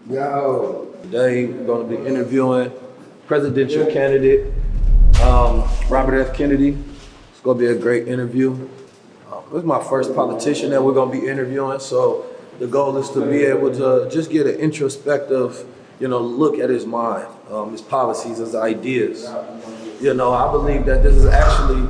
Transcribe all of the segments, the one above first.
Yo, today we're going to be interviewing presidential candidate Robert F. Kennedy. It's going to be a great interview. This is my first politician that we're going to be interviewing, so the goal is to be able to just get an introspective, look at his mind, his policies, his ideas. I believe that this is actually,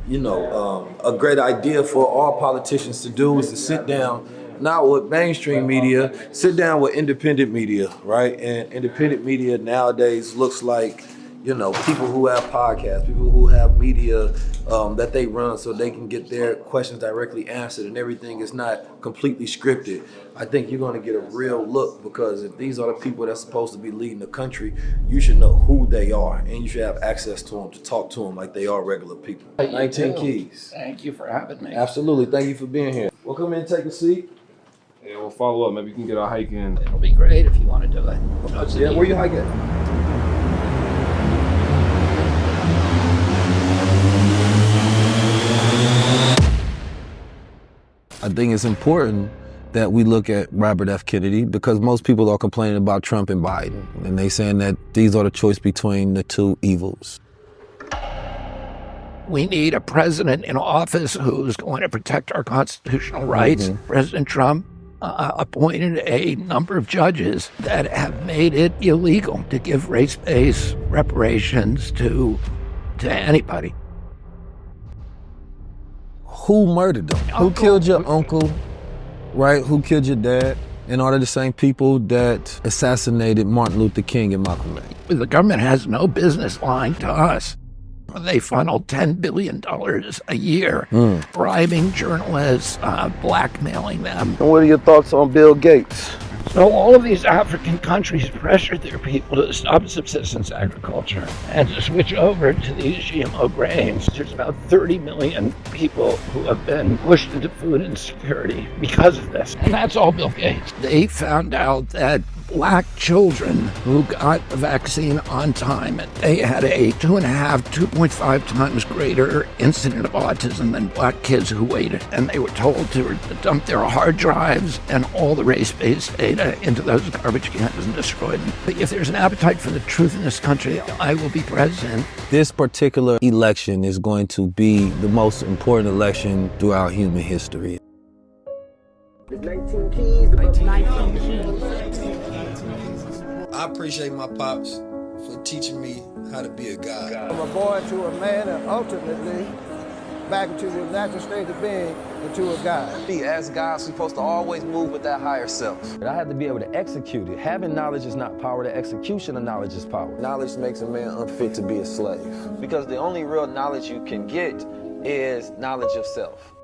a great idea for all politicians to do is to sit down, not with mainstream media, sit down with independent media, right? And independent media nowadays looks like, people who have podcasts, people who have media that they run so they can get their questions directly answered and everything is not completely scripted. I think you're going to get a real look because if these are the people that's supposed to be leading the country, you should know who they are and you should have access to them to talk to them like they are regular people. 19 Keys. Thank you for having me. Absolutely. Thank you for being here. Well, come in and take a seat. Yeah, we'll follow up. Maybe we can get our hike in. It'll be great if you want to do it. Yeah, where you hiking? I think it's important that we look at Robert F. Kennedy because most people are complaining about Trump and Biden, and they saying that these are the choice between the two evils. We need a president in office who's going to protect our constitutional rights. Mm-hmm. President Trump appointed a number of judges that have made it illegal to give race-based reparations to anybody. Who murdered them? Who killed your uncle, right? Who killed your dad? And are they the same people that assassinated Martin Luther King and Malcolm X? The government has no business lying to us. They funnel $10 billion a year, bribing journalists, blackmailing them. And what are your thoughts on Bill Gates? So all of these African countries pressured their people to stop subsistence agriculture and to switch over to these GMO grains. There's about 30 million people who have been pushed into food insecurity because of this. And that's all Bill Gates. They found out that black children who got the vaccine on time, they had a 2.5 times greater incidence of autism than black kids who waited. And they were told to dump their hard drives and all the race-based data into those garbage cans and destroy them. But if there's an appetite for the truth in this country, I will be president. This particular election is going to be the most important election throughout human history. 19 keys. 19 keys. I appreciate my pops for teaching me how to be a guy. From a boy to a man and ultimately back into the natural state of being into a God. As guys, we're supposed to always move with that higher self. I had to be able to execute it. Having knowledge is not power, the execution of knowledge is power. Knowledge makes a man unfit to be a slave. Because the only real knowledge you can get is knowledge of self.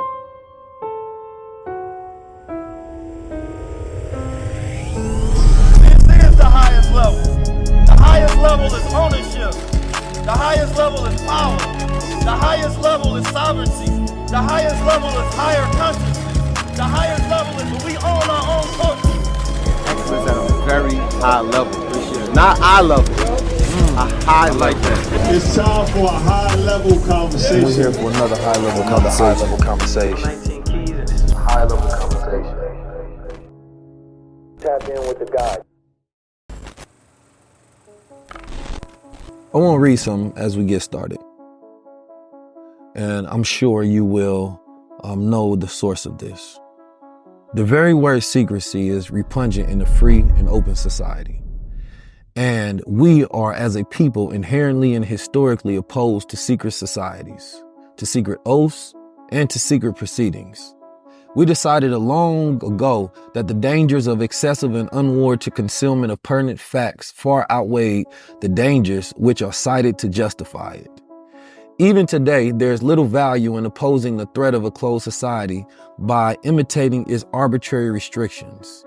The highest level is ownership. The highest level is power. The highest level is sovereignty. The highest level is higher consciousness. The highest level is when we own our own culture. Excellence at a very high level. Not eye level. A high level. It's time for a high-level conversation. We're here for another high-level conversation. 19 keys, and this is a high-level conversation. Tap in with the guy. I want to read some as we get started. And I'm sure you will know the source of this. The very word secrecy is repugnant in a free and open society. And we are, as a people, inherently and historically opposed to secret societies, to secret oaths, and to secret proceedings. We decided long ago that the dangers of excessive and unwarranted concealment of pertinent facts far outweighed the dangers which are cited to justify it. Even today, there is little value in opposing the threat of a closed society by imitating its arbitrary restrictions.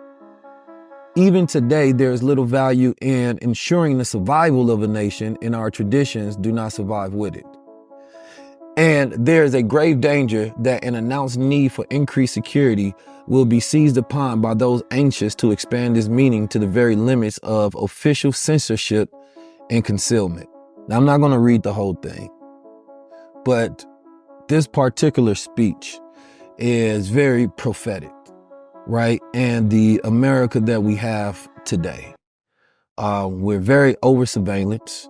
Even today, there is little value in ensuring the survival of a nation and our traditions do not survive with it. And there is a grave danger that an announced need for increased security will be seized upon by those anxious to expand this meaning to the very limits of official censorship and concealment. Now, I'm not going to read the whole thing, but this particular speech is very prophetic, right? And the America that we have today. We're very over surveillance.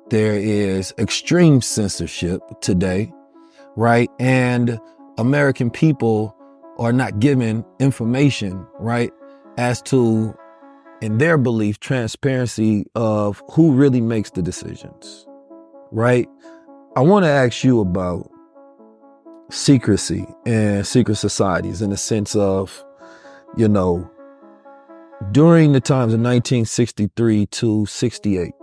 There is extreme censorship today, right? And American people are not given information, right, as to, in their belief, transparency of who really makes the decisions, right? I want to ask you about secrecy and secret societies in the sense of, you know, during the times of 1963 to 68,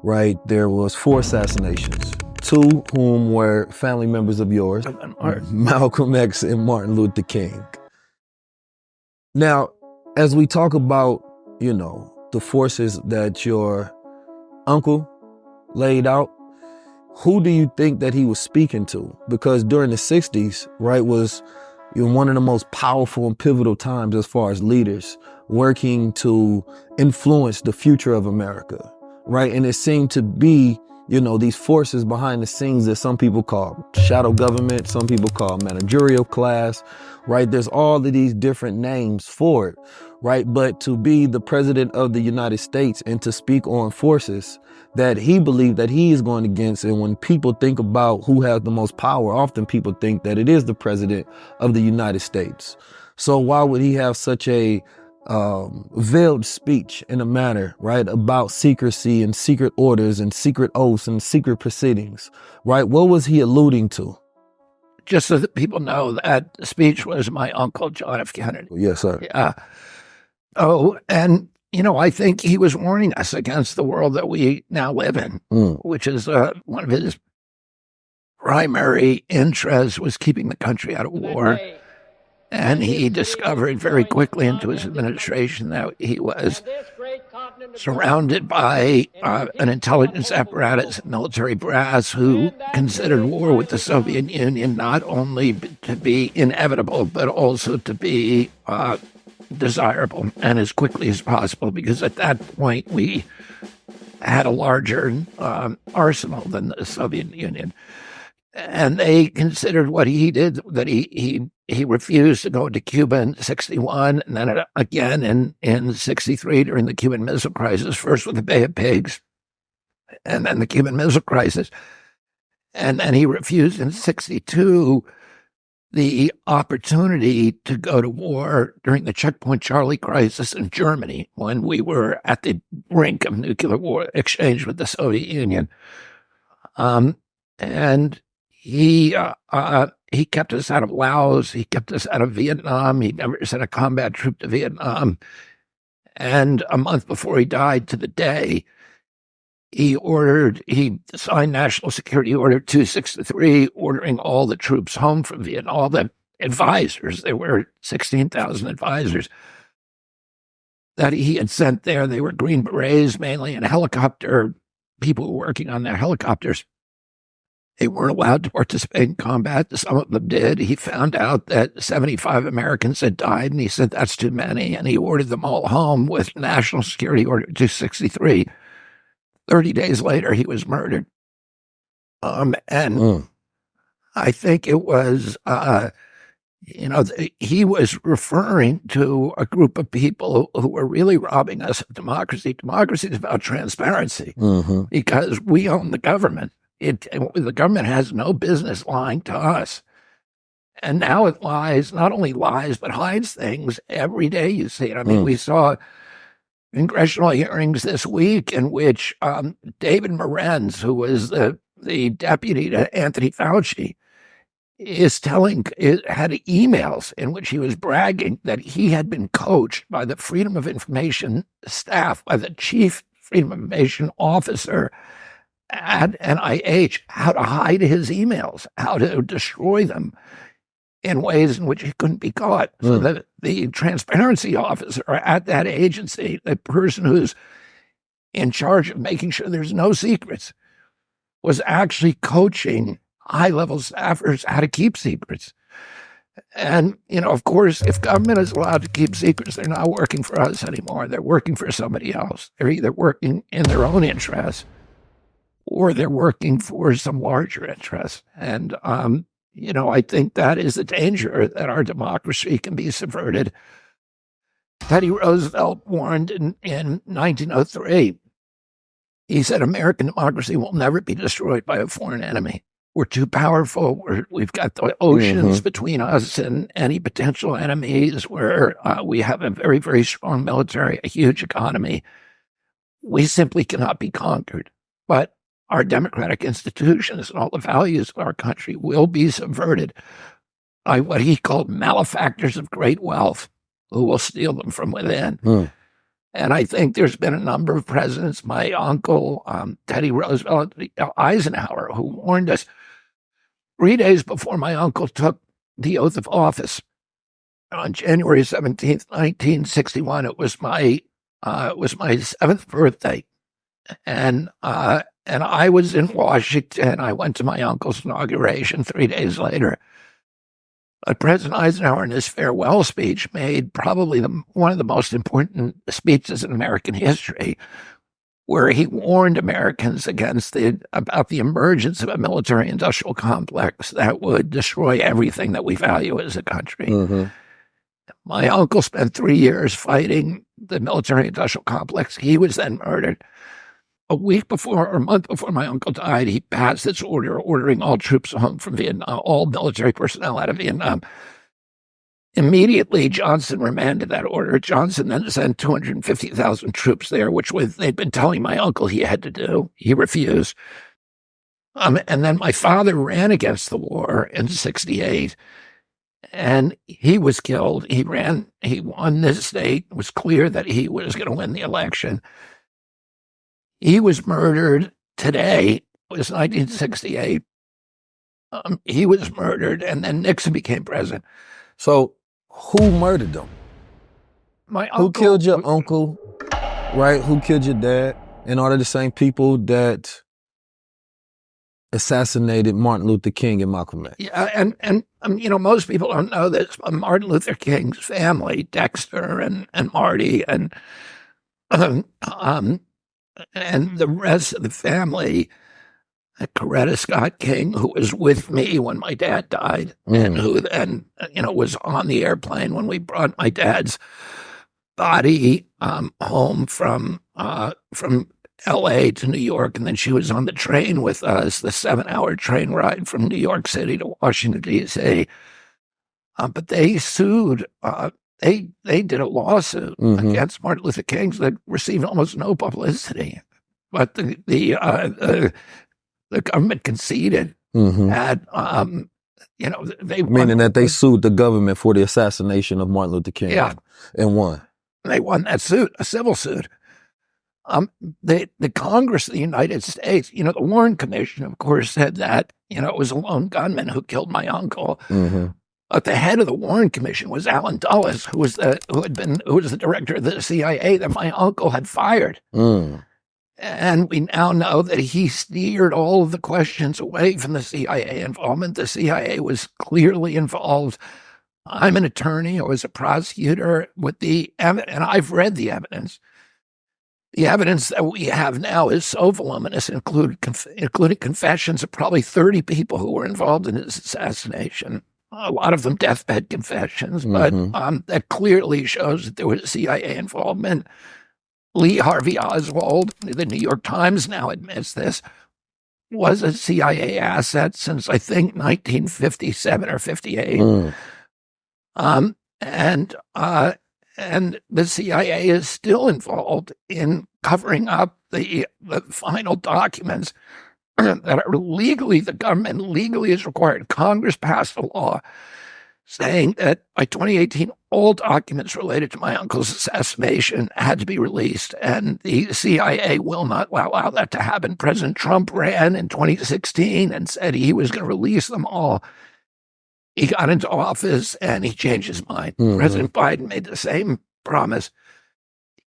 right, there was 4 assassinations, 2 whom were family members of yours, Malcolm X and Martin Luther King. Now, as we talk about, you know, the forces that your uncle laid out, who do you think that he was speaking to? Because during the 60s, right, was, you know, one of the most powerful and pivotal times as far as leaders working to influence the future of America, right? And it seemed to be, you know, these forces behind the scenes that some people call shadow government, some people call managerial class, right? There's all of these different names for it, right? But to be the president of the United States and to speak on forces that he believed that he is going against, and when people think about who has the most power, often people think that it is the president of the United States. So why would he have such a veiled speech in a manner, right, about secrecy and secret orders and secret oaths and secret proceedings, right? What was he alluding to? Just so that people know, that speech was my uncle, John F. Kennedy. Yes, sir. Yeah. Oh, and, you know, I think he was warning us against the world that we now live in, which is one of his primary interests was keeping the country out of war. And he discovered very quickly into his administration that he was surrounded by an intelligence apparatus, military brass, who considered war with the Soviet Union not only to be inevitable, but also to be desirable and as quickly as possible, because at that point we had a larger arsenal than the Soviet Union. And they considered what he did, that he refused to go into Cuba in 61, and then again in 63 during the Cuban Missile Crisis, first with the Bay of Pigs, and then the Cuban Missile Crisis. And then he refused in 62 the opportunity to go to war during the Checkpoint Charlie crisis in Germany, when we were at the brink of nuclear war exchange with the Soviet Union. And he kept us out of Laos. He kept us out of Vietnam. He never sent a combat troop to Vietnam. And a month before he died, to the day, he signed National Security Order 263, ordering all the troops home from Vietnam, all the advisors. There were 16,000 advisors that he had sent there. They were Green Berets, mainly, and helicopter people who were working on their helicopters. They weren't allowed to participate in combat. Some of them did. He found out that 75 Americans had died, and he said, that's too many, and he ordered them all home with National Security Order 263. 30 days later, he was murdered. I think it was, he was referring to a group of people who were really robbing us of democracy. Democracy is about transparency, because we own the government. The government has no business lying to us. And now it lies, not only lies, but hides things every day. You see it. I mean, we saw congressional hearings this week in which David Morenz, who was the deputy to Anthony Fauci, had emails in which he was bragging that he had been coached by the Freedom of Information staff, by the chief Freedom of Information officer at NIH, how to hide his emails, how to destroy them in ways in which he couldn't be caught. So that the transparency officer at that agency, the person who's in charge of making sure there's no secrets, was actually coaching high-level staffers how to keep secrets. And, of course, if government is allowed to keep secrets, they're not working for us anymore. They're working for somebody else. They're either working in their own interests or they're working for some larger interest. And, I think that is the danger, that our democracy can be subverted. Teddy Roosevelt warned in 1903. He said, American democracy will never be destroyed by a foreign enemy. We're too powerful. We've got the oceans between us and any potential enemies. We have a very, very strong military, a huge economy. We simply cannot be conquered. But our democratic institutions and all the values of our country will be subverted by what he called malefactors of great wealth, who will steal them from within. And I think there's been a number of presidents, my uncle, Teddy Roosevelt, Eisenhower, who warned us 3 days before my uncle took the oath of office. On January 17th, 1961, it was my 7th birthday. And I was in Washington. I went to my uncle's inauguration 3 days later. But President Eisenhower, in his farewell speech, made probably one of the most important speeches in American history, where he warned Americans about the emergence of a military-industrial complex that would destroy everything that we value as a country. My uncle spent 3 years fighting the military-industrial complex. He was then murdered. A month before my uncle died, he passed this order ordering all troops home from Vietnam, all military personnel out of Vietnam. Immediately, Johnson remanded that order. Johnson then sent 250,000 troops there, which they'd been telling my uncle he had to do. He refused. And then my father ran against the war in 1968, and he was killed. He won this state. It was clear that he was going to win the election. He was murdered today. It was 1968. He was murdered, and then Nixon became president. So who murdered them? My uncle. Who killed your uncle, right? Who killed your dad? And are they the same people that assassinated Martin Luther King and Malcolm X? Yeah, and most people don't know this, but Martin Luther King's family, Dexter and Marty and the rest of the family, Coretta Scott King, who was with me when my dad died, and who then, was on the airplane when we brought my dad's body home from L.A. to New York, and then she was on the train with us, the 7-hour train ride from New York City to Washington, D.C. But they sued. They did a lawsuit against Martin Luther King that received almost no publicity, but the government conceded that they won. Meaning that they sued the government for the assassination of Martin Luther King, and won. They won that suit, a civil suit. The Congress of the United States, the Warren Commission, of course, said that it was a lone gunman who killed my uncle. But the head of the Warren Commission was Allen Dulles, who was the director of the CIA that my uncle had fired. And we now know that he steered all of the questions away from the CIA involvement. The CIA was clearly involved. I'm an attorney. I was a prosecutor with and I've read the evidence. The evidence that we have now is so voluminous, including confessions of probably 30 people who were involved in his assassination. A lot of them deathbed confessions, but that clearly shows that there was CIA involvement. Lee Harvey Oswald, the New York Times now admits this, was a CIA asset since, I think, 1957 or 58. And the CIA is still involved in covering up the final documents that are legally, the government legally is required. Congress passed a law saying that by 2018, all documents related to my uncle's assassination had to be released, and the CIA will not allow that to happen. President Trump ran in 2016 and said he was going to release them all. He got into office and he changed his mind. President Biden made the same promise.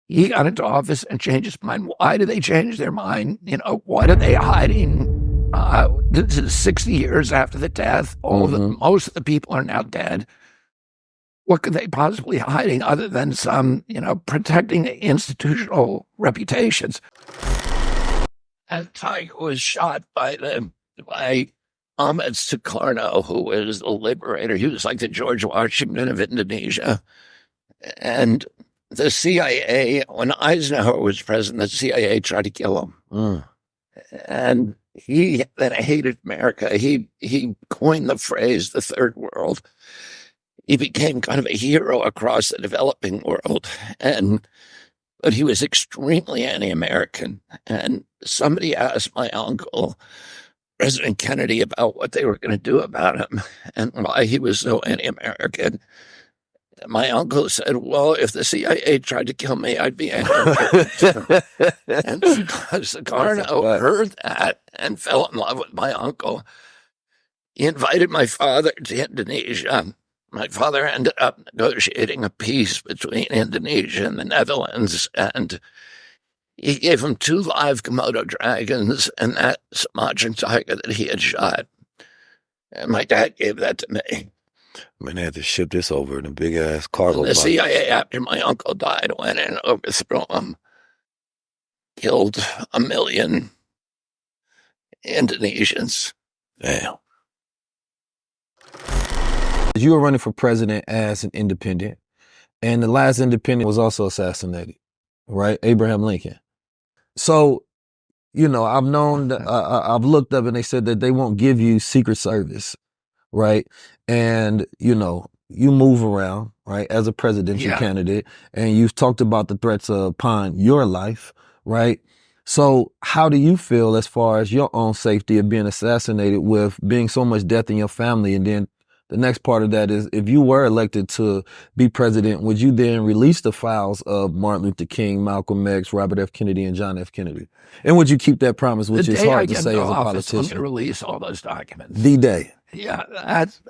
He got into office and changed his mind. Why did they change their mind? What are they hiding? This is 60 years after the death. Most of the people are now dead. What could they possibly hiding other than some, protecting institutional reputations? And Tiger was shot by Ahmed Sukarno, who was the liberator. He was like the George Washington of Indonesia. And the CIA, when Eisenhower was president, the CIA tried to kill him. And he then hated America. He coined the phrase, the third world. He became kind of a hero across the developing world. But he was extremely anti-American. And somebody asked my uncle, President Kennedy, about what they were going to do about him and why he was so anti-American. My uncle said, well, if the CIA tried to kill me, I'd be anti-American. And Sukarno heard that and fell in love with my uncle. He invited my father to Indonesia. My father ended up negotiating a peace between Indonesia and the Netherlands, and he gave him 2 live Komodo dragons and that Sumatran tiger that he had shot. And my dad gave that to me. Man, they had to ship this over in a big-ass cargo The box. CIA, after my uncle died, went in and overthrew him. Killed 1 million Indonesians. Damn. You were running for president as an independent, and the last independent was also assassinated, right? Abraham Lincoln. So, you know, I've known, I've looked up and they said that they won't give you Secret Service, right? And, you know, you move around, right, as a presidential candidate, and you've talked about the threats upon your life, right? So how do you feel as far as your own safety of being assassinated with being so much death in your family? And then the next part of that is, if you were elected to be president, would you then release the files of Martin Luther King, Malcolm X, Robert F. Kennedy, and John F. Kennedy? And would you keep that promise, which is hard to say as a politician? I'm going to release all those documents. D-Day. Yeah,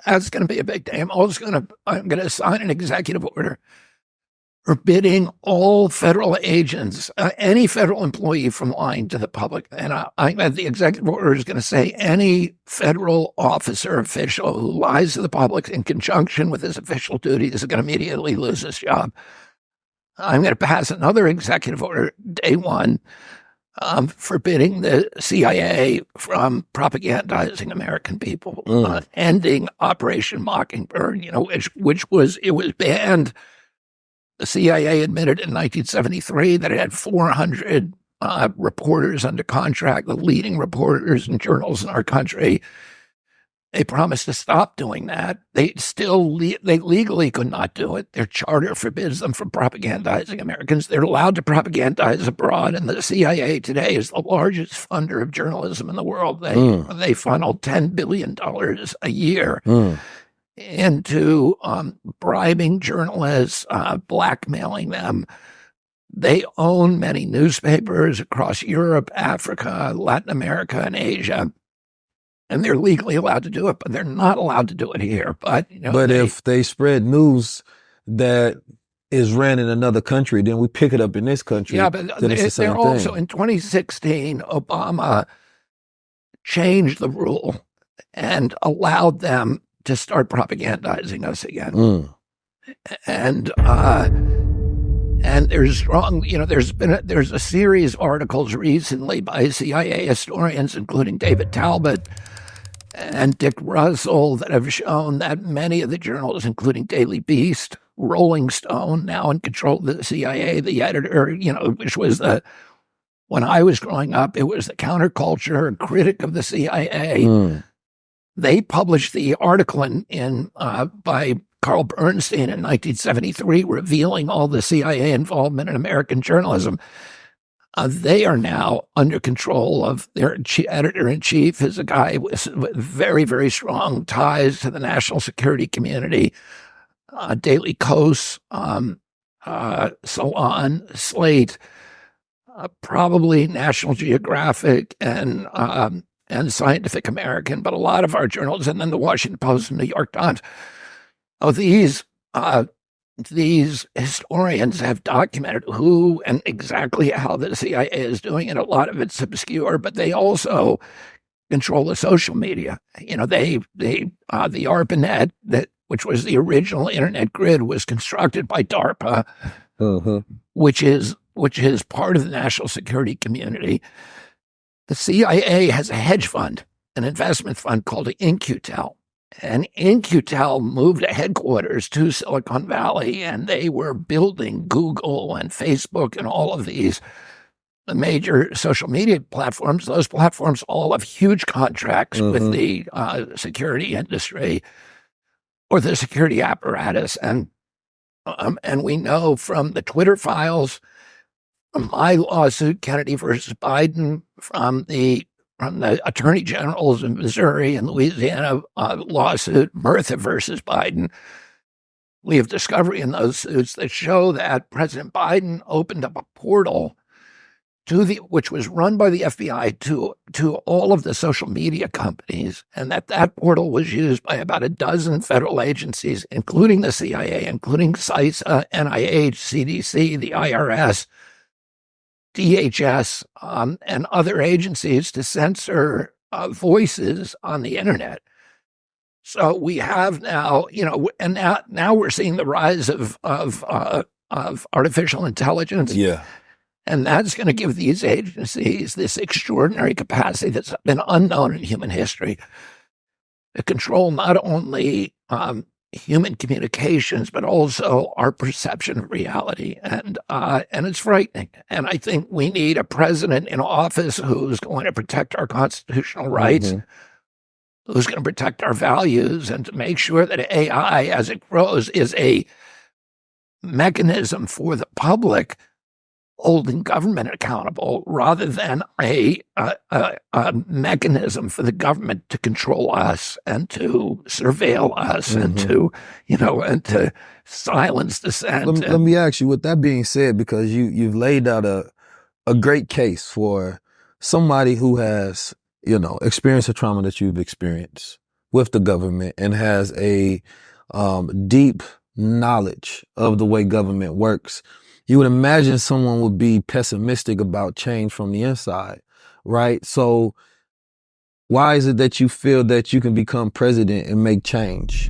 that's going to be a big day. I'm going to sign an executive order forbidding all federal agents, any federal employee, from lying to the public. And the executive order is going to say any federal officer, official who lies to the public in conjunction with his official duties is going to immediately lose his job. I'm going to pass another executive order, day one, forbidding the CIA from propagandizing American people, ending Operation Mockingbird, you know, which was banned. The CIA admitted in 1973 that it had 400 reporters under contract, the leading reporters and journals in our country. They promised to stop doing that. They legally could not do it. Their charter forbids them from propagandizing Americans. They're allowed to propagandize abroad, and the CIA today is the largest funder of journalism in the world. They funnel $10 billion a year into bribing journalists, blackmailing them. They own many newspapers across Europe, Africa, Latin America, and Asia. And they're legally allowed to do it, but they're not allowed to do it here. But, you know, if they spread news that is ran in another country, then we pick it up in this country. Yeah, but then it's the same thing. Also, in 2016, Obama changed the rule and allowed them to start propagandizing us again. And there's strong, you know, there's a series of articles recently by CIA historians, including David Talbot and Dick Russell, that have shown that many of the journals, including Daily Beast, Rolling Stone, now in control of the CIA, the editor, you know, which was when I was growing up, it was the counterculture critic of the CIA. They published the article by Carl Bernstein in 1973, revealing all the CIA involvement in American journalism. They are now under control of their editor-in-chief, is a guy with very, very strong ties to the national security community. Daily Kos, Salon, Slate, probably National Geographic, and Scientific American, but a lot of our journals, and then the Washington Post and New York Times. These historians have documented who and exactly how the CIA is doing it. A lot of it's obscure, but they also control the social media. You know, the ARPANET, which was the original internet grid, was constructed by DARPA, which is part of the national security community. The CIA has a hedge fund an investment fund called InQtel. And InQtel moved headquarters to Silicon Valley, and they were building Google and Facebook and all of these major social media platforms. Those platforms all have huge contracts with the security industry or the security apparatus. And we know from the Twitter files, from my lawsuit, Kennedy versus Biden, from the attorney generals in Missouri and Louisiana lawsuit, Murtha versus Biden, we have discovery in those suits that show that President Biden opened up a portal which was run by the FBI to all of the social media companies, and that portal was used by about a dozen federal agencies, including the CIA, including CISA, NIH, CDC, the IRS, DHS, and other agencies to censor voices on the internet. So we have now, and now we're seeing the rise of artificial intelligence. Yeah. And that's going to give these agencies this extraordinary capacity that's been unknown in human history to control not only human communications, but also our perception of reality. And it's frightening. And I think we need a president in office who's going to protect our constitutional rights, who's going to protect our values, and to make sure that AI, as it grows, is a mechanism for the public holding government accountable rather than a mechanism for the government to control us and to surveil us and to silence dissent. Let me ask you, with that being said, because you've laid out a great case for somebody who has, experienced the trauma that you've experienced with the government and has a deep knowledge of the way government works. You would imagine someone would be pessimistic about change from the inside, right? So why is it that you feel that you can become president and make change?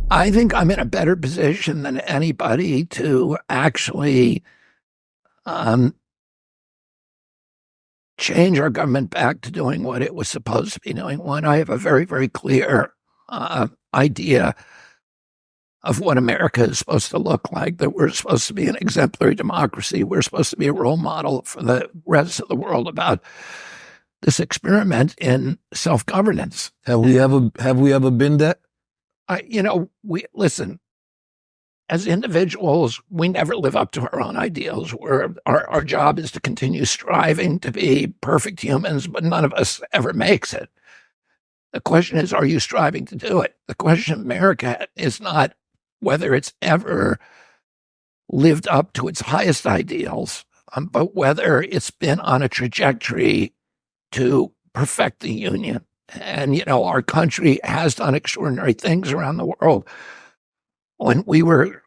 I think I'm in a better position than anybody to actually change our government back to doing what it was supposed to be doing. One, I have a very, very clear idea of what America is supposed to look like, that we're supposed to be an exemplary democracy. We're supposed to be a role model for the rest of the world about this experiment in self-governance. Have we ever been that? Listen, as individuals, we never live up to our own ideals. Our job is to continue striving to be perfect humans, but none of us ever makes it. The question is, are you striving to do it? The question of America is not whether it's ever lived up to its highest ideals, but whether it's been on a trajectory to perfect the union. And, our country has done extraordinary things around the world. When we were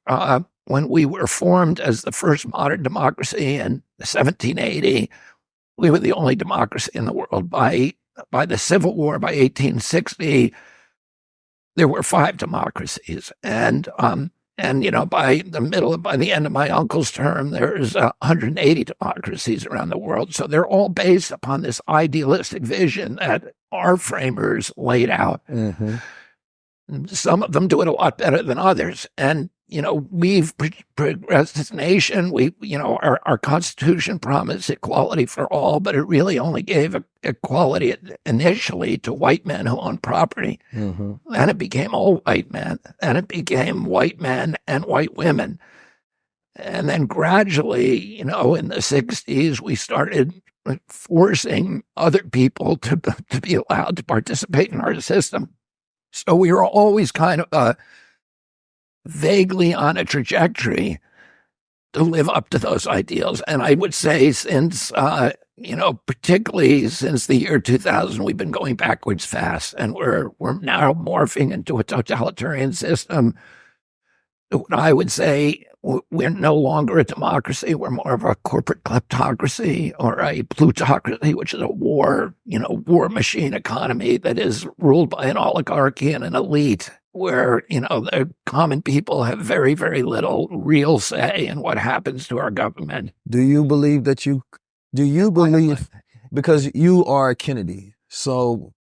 formed as the first modern democracy in 1780, we were the only democracy in the world. By the Civil War, by 1860, there were 5 democracies, and by the end of my uncle's term, there's 180 democracies around the world. So they're all based upon this idealistic vision that our framers laid out. Some of them do it a lot better than others, and we've progressed as a nation. Our Constitution promised equality for all, but it really only gave equality initially to white men who own property. Then it became all white men, and it became white men and white women. And then gradually, in the 60s, we started forcing other people to be allowed to participate in our system. So we were always kind of vaguely on a trajectory to live up to those ideals. And I would say since, particularly since the year 2000, we've been going backwards fast, and we're now morphing into a totalitarian system. I would say we're no longer a democracy. We're more of a corporate kleptocracy or a plutocracy, which is a war machine economy that is ruled by an oligarchy and an elite, where, the common people have very, very little real say in what happens to our government. Do you believe, because you are a Kennedy, So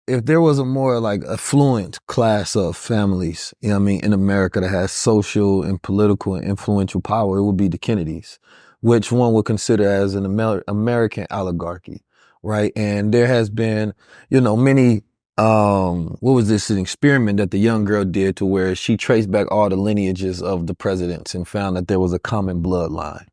if there was a more like affluent class of families, you know what I mean, in America that has social and political and influential power, it would be the Kennedys, which one would consider as an American oligarchy, right? And there has been, many, what was this, an experiment that the young girl did to where she traced back all the lineages of the presidents and found that there was a common bloodline.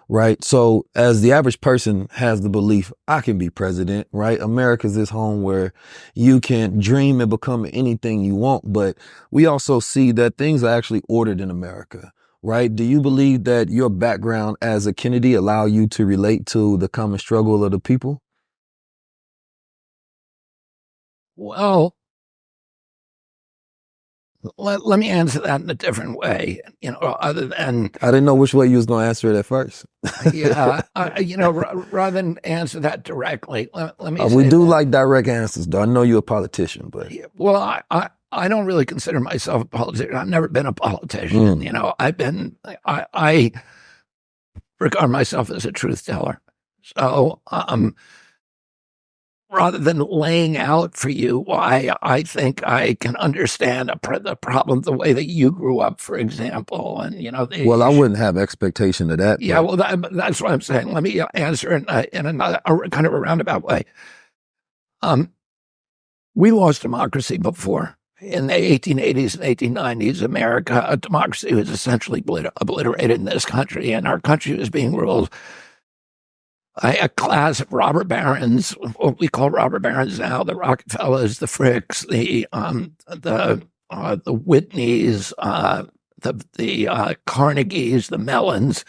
Right. So as the average person has the belief, I can be president, right? America's this home where you can dream and become anything you want. But we also see that things are actually ordered in America, right? Do you believe that your background as a Kennedy allow you to relate to the common struggle of the people? Well, let me answer that in a different way, other than... I didn't know which way you was going to answer it at first. Yeah, rather than answer that directly, let me say we do like direct answers, though. I know you're a politician, but... Well, I don't really consider myself a politician. I've never been a politician. I regard myself as a truth teller. So, rather than laying out for you why I think I can understand the problem the way that you grew up, for example, and well, I wouldn't have expectation of that. Yeah, well, that's what I'm saying. Let me answer in another kind of a roundabout way. We lost democracy before. In the 1880s and 1890s, America, democracy was essentially obliterated in this country, and our country was being ruled a class of robber barons, what we call robber barons now, the Rockefellers, the Fricks, the Whitneys, the Carnegies, the Mellons,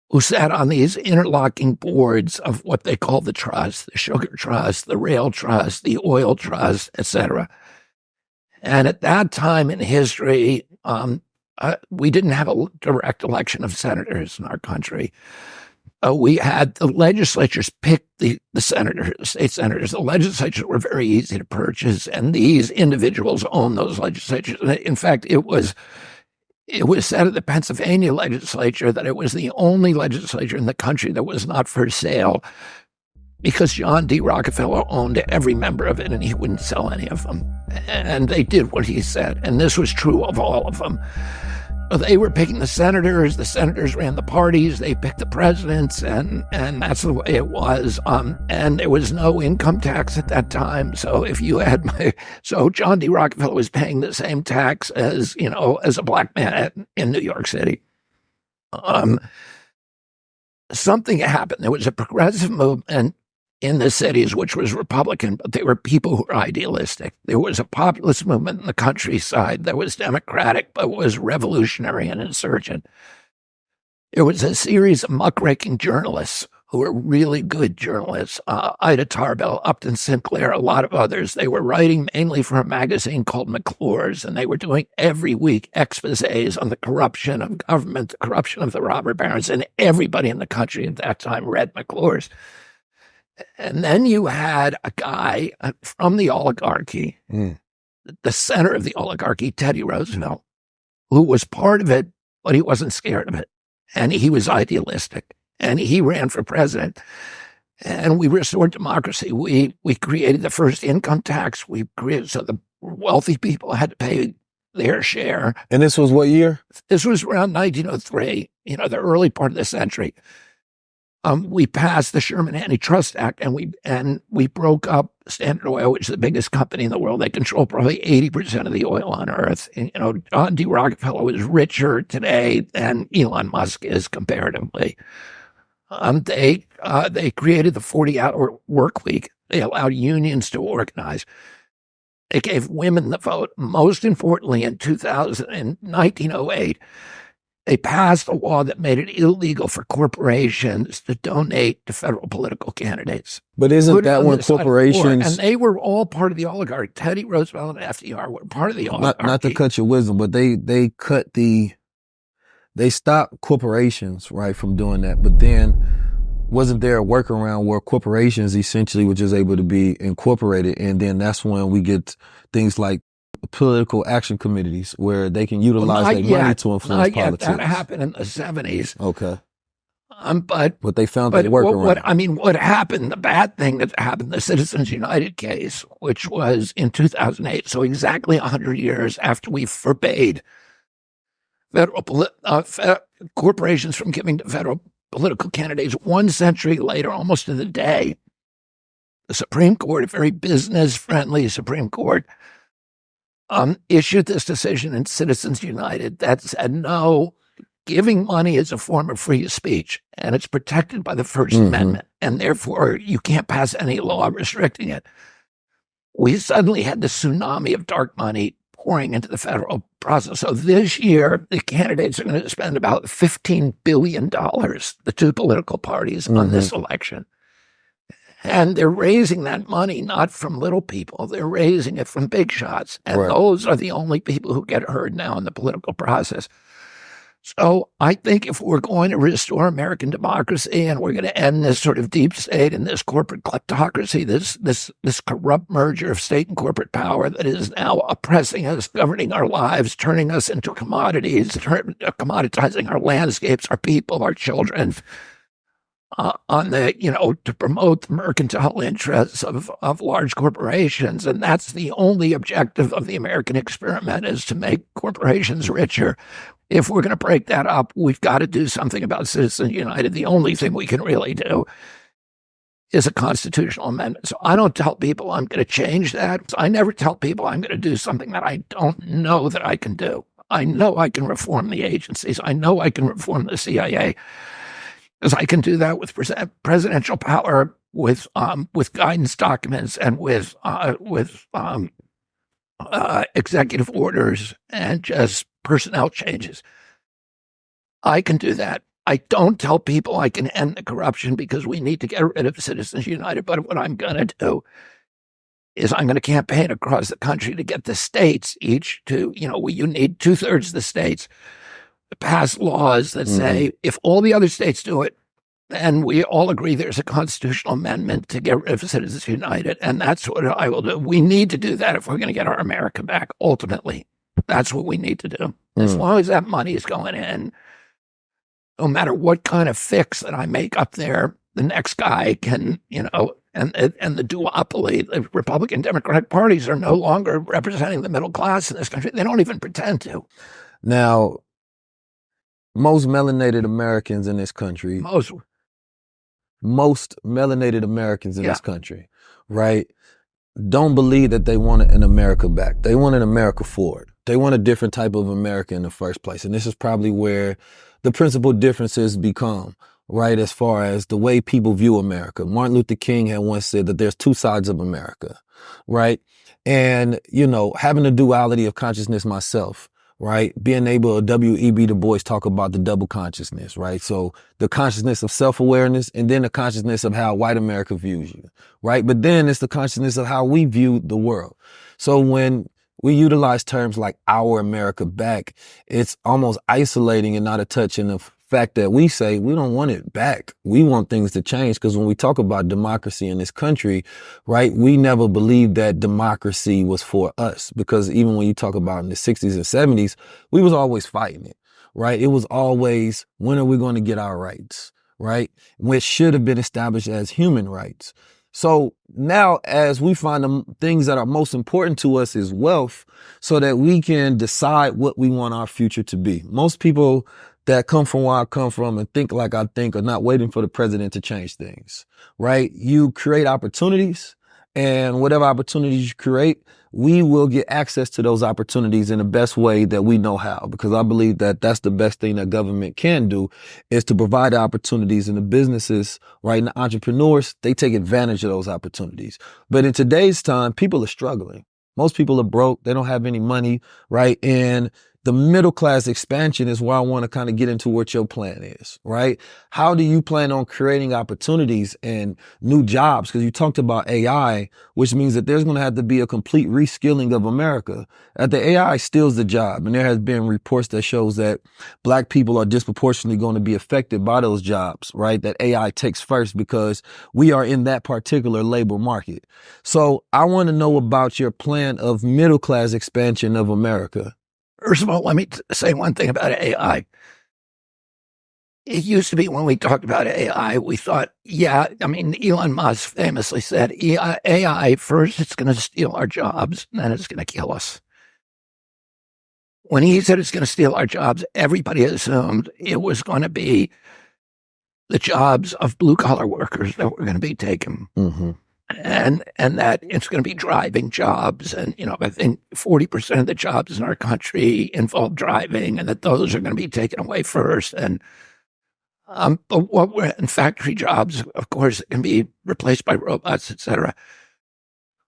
who sat on these interlocking boards of what they call the trust, the sugar trust, the rail trust, the oil trust, etc. And at that time in history, we didn't have a direct election of senators in our country. We had the legislatures pick the senators, state senators. The legislatures were very easy to purchase, and these individuals owned those legislatures. In fact, it was said at the Pennsylvania legislature that it was the only legislature in the country that was not for sale because John D. Rockefeller owned every member of it, and he wouldn't sell any of them. And they did what he said, and this was true of all of them. They were picking the senators ran the parties, they picked the presidents, and that's the way it was. And there was no income tax at that time. So if you had so John D. Rockefeller was paying the same tax as a black man in New York City. Something happened. There was a progressive movement in the cities, which was Republican, but they were people who were idealistic. There was a populist movement in the countryside that was Democratic, but was revolutionary and insurgent. There was a series of muckraking journalists who were really good journalists, Ida Tarbell, Upton Sinclair, a lot of others. They were writing mainly for a magazine called McClure's, and they were doing every week exposés on the corruption of government, the corruption of the robber barons, and everybody in the country at that time read McClure's. And then you had a guy from the oligarchy, the center of the oligarchy, Teddy Roosevelt, who was part of it, but he wasn't scared of it. And he was idealistic. And he ran for president. And we restored democracy. We created the first income tax. So the wealthy people had to pay their share. And this was what year? This was around 1903, the early part of the century. We passed the Sherman Antitrust Act, and we broke up Standard Oil, which is the biggest company in the world. They control probably 80% of the oil on Earth. And, John D. Rockefeller was richer today than Elon Musk is comparatively. They created the 40-hour work week. They allowed unions to organize. They gave women the vote. Most importantly, in 1908. They passed a law that made it illegal for corporations to donate to federal political candidates. But isn't that when corporations... And they were all part of the oligarchy. Teddy Roosevelt and FDR were part of the oligarchy. Not to cut your wisdom, but they stopped corporations, right, from doing that. But then wasn't there a workaround where corporations essentially were just able to be incorporated? And then that's when we get things like political action committees where they can utilize their money to influence politics. That happened in the 70s. Okay. But they found that workaround. What happened, the bad thing that happened, the Citizens United case, which was in 2008, so exactly 100 years after we forbade corporations from giving to federal political candidates, 1 century later, almost to the day, the Supreme Court, a very business-friendly Supreme Court, issued this decision in Citizens United that said, no, giving money is a form of free speech, and it's protected by the First Amendment, and therefore you can't pass any law restricting it. We suddenly had the tsunami of dark money pouring into the federal process. So this year, the candidates are going to spend about $15 billion, the two political parties, on this election. And they're raising that money not from little people. They're raising it from big shots. And those are the only people who get heard now in the political process. So I think if we're going to restore American democracy and we're going to end this sort of deep state and this corporate kleptocracy, this corrupt merger of state and corporate power that is now oppressing us, governing our lives, turning us into commodities, commoditizing our landscapes, our people, our children, to promote the mercantile interests of large corporations. And that's the only objective of the American experiment, is to make corporations richer. If we're going to break that up, we've got to do something about Citizens United. The only thing we can really do is a constitutional amendment. So I don't tell people I'm going to change that. I never tell people I'm going to do something that I don't know that I can do. I know I can reform the agencies. I know I can reform the CIA, because I can do that with presidential power, with guidance documents, and with executive orders, and just personnel changes. I can do that. I don't tell people I can end the corruption because we need to get rid of Citizens United. But what I'm going to do is I'm going to campaign across the country to get the states each to, you need 2/3 of the states to pass laws that say if all the other states do it, then we all agree there's a constitutional amendment to get rid of Citizens United. And that's what I will do. We need to do that if we're going to get our America back, ultimately. That's what we need to do. As long as that money is going in, no matter what kind of fix that I make up there, the next guy can, and the duopoly, the Republican Democratic parties are no longer representing the middle class in this country. They don't even pretend to. Now, most melanated Americans in this country, most melanated Americans in this country, right, don't believe that they want an America back. They want an America forward. They want a different type of America in the first place. And this is probably where the principal differences become, right, as far as the way people view America. Martin Luther King had once said that there's two sides of America, right? And, having a duality of consciousness myself, right? Being able, W.E.B. Du Bois talk about the double consciousness, right? So the consciousness of self-awareness, and then the consciousness of how white America views you, right? But then it's the consciousness of how we view the world. So when we utilize terms like our America back, it's almost isolating and not a touch in the fact that we say we don't want it back. We want things to change, because when we talk about democracy in this country, right, we never believed that democracy was for us, because even when you talk about in the 60s and 70s, we was always fighting it, right? It was always, when are we going to get our rights, right? Which should have been established as human rights. So now, as we find the things that are most important to us is wealth, so that we can decide what we want our future to be. Most people that come from where I come from and think like I think are not waiting for the president to change things, right? You create opportunities, and whatever opportunities you create, we will get access to those opportunities in the best way that we know how, because I believe that that's the best thing that government can do, is to provide the opportunities, and the businesses, right, and the entrepreneurs, they take advantage of those opportunities. But in today's time, people are struggling. Most people are broke. They don't have any money, right? And the middle class expansion is where I want to kind of get into what your plan is, right? How do you plan on creating opportunities and new jobs? Because you talked about AI, which means that there's going to have to be a complete reskilling of America. That the AI steals the job. And there has been reports that shows that Black people are disproportionately going to be affected by those jobs, right? That AI takes first, because we are in that particular labor market. So I want to know about your plan of middle class expansion of America. First of all, let me say one thing about AI. it used to be when we talked about AI, we thought, yeah, I mean, Elon Musk famously said, AI, first it's going to steal our jobs, and then it's going to kill us. When he said it's going to steal our jobs, everybody assumed it was going to be the jobs of blue-collar workers that were going to be taken. Mm-hmm. And that it's going to be driving jobs. And, I think 40% of the jobs in our country involve driving, and that those are going to be taken away first. And but what we're in factory jobs, of course, can be replaced by robots, et cetera.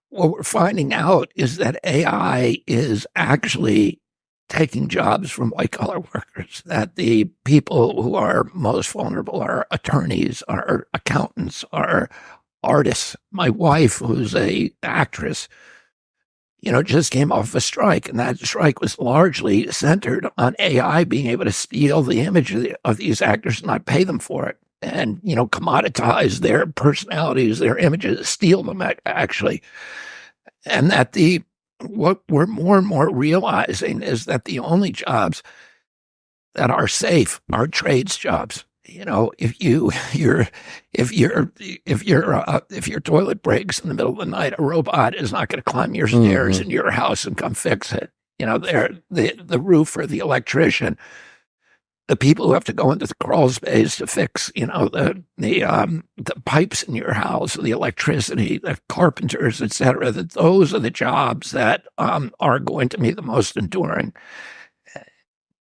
What we're finding out is that AI is actually taking jobs from white-collar workers, that the people who are most vulnerable are attorneys, are accountants, are artists. My wife, who's an actress, just came off a strike, and that strike was largely centered on AI being able to steal the image of these actors and not pay them for it, and commoditize their personalities, their images, steal them actually. And that what we're more and more realizing is that the only jobs that are safe are trades jobs. If your toilet breaks in the middle of the night, a robot is not going to climb your stairs in your house and come fix it. The roofer, the electrician, the people who have to go into the crawl space to fix, the pipes in your house, the electricity, the carpenters, et cetera, that those are the jobs that are going to be the most enduring.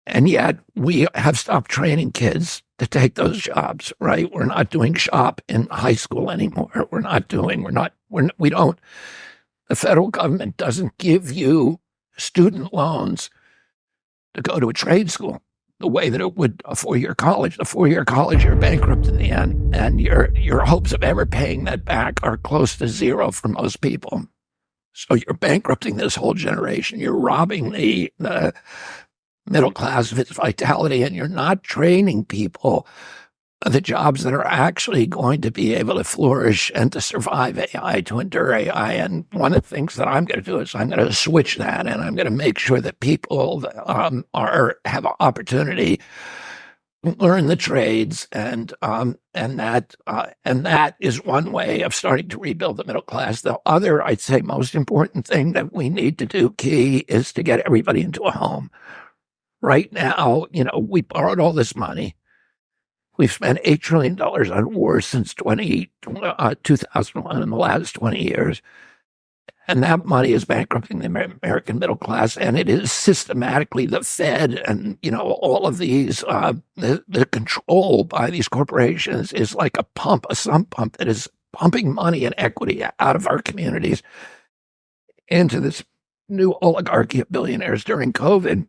And yet we have stopped training kids to take those jobs, right? We're not doing shop in high school anymore. The federal government doesn't give you student loans to go to a trade school the way that it would a four-year college. The four-year college, you're bankrupt in the end, and your hopes of ever paying that back are close to zero for most people. So you're bankrupting this whole generation. You're robbing the middle class of its vitality, and you're not training people the jobs that are actually going to be able to flourish and to survive AI, to endure AI. And one of the things that I'm going to do is I'm going to switch that, and I'm going to make sure that people have an opportunity to learn the trades, and that is one way of starting to rebuild the middle class. The other, I'd say, most important thing that we need to do, key, is to get everybody into a home. Right now, we borrowed all this money. We've spent $8 trillion on wars since 2001 in the last 20 years. And that money is bankrupting the American middle class. And it is systematically the Fed and, all of these, the control by these corporations is like a sump pump that is pumping money and equity out of our communities into this new oligarchy of billionaires during COVID,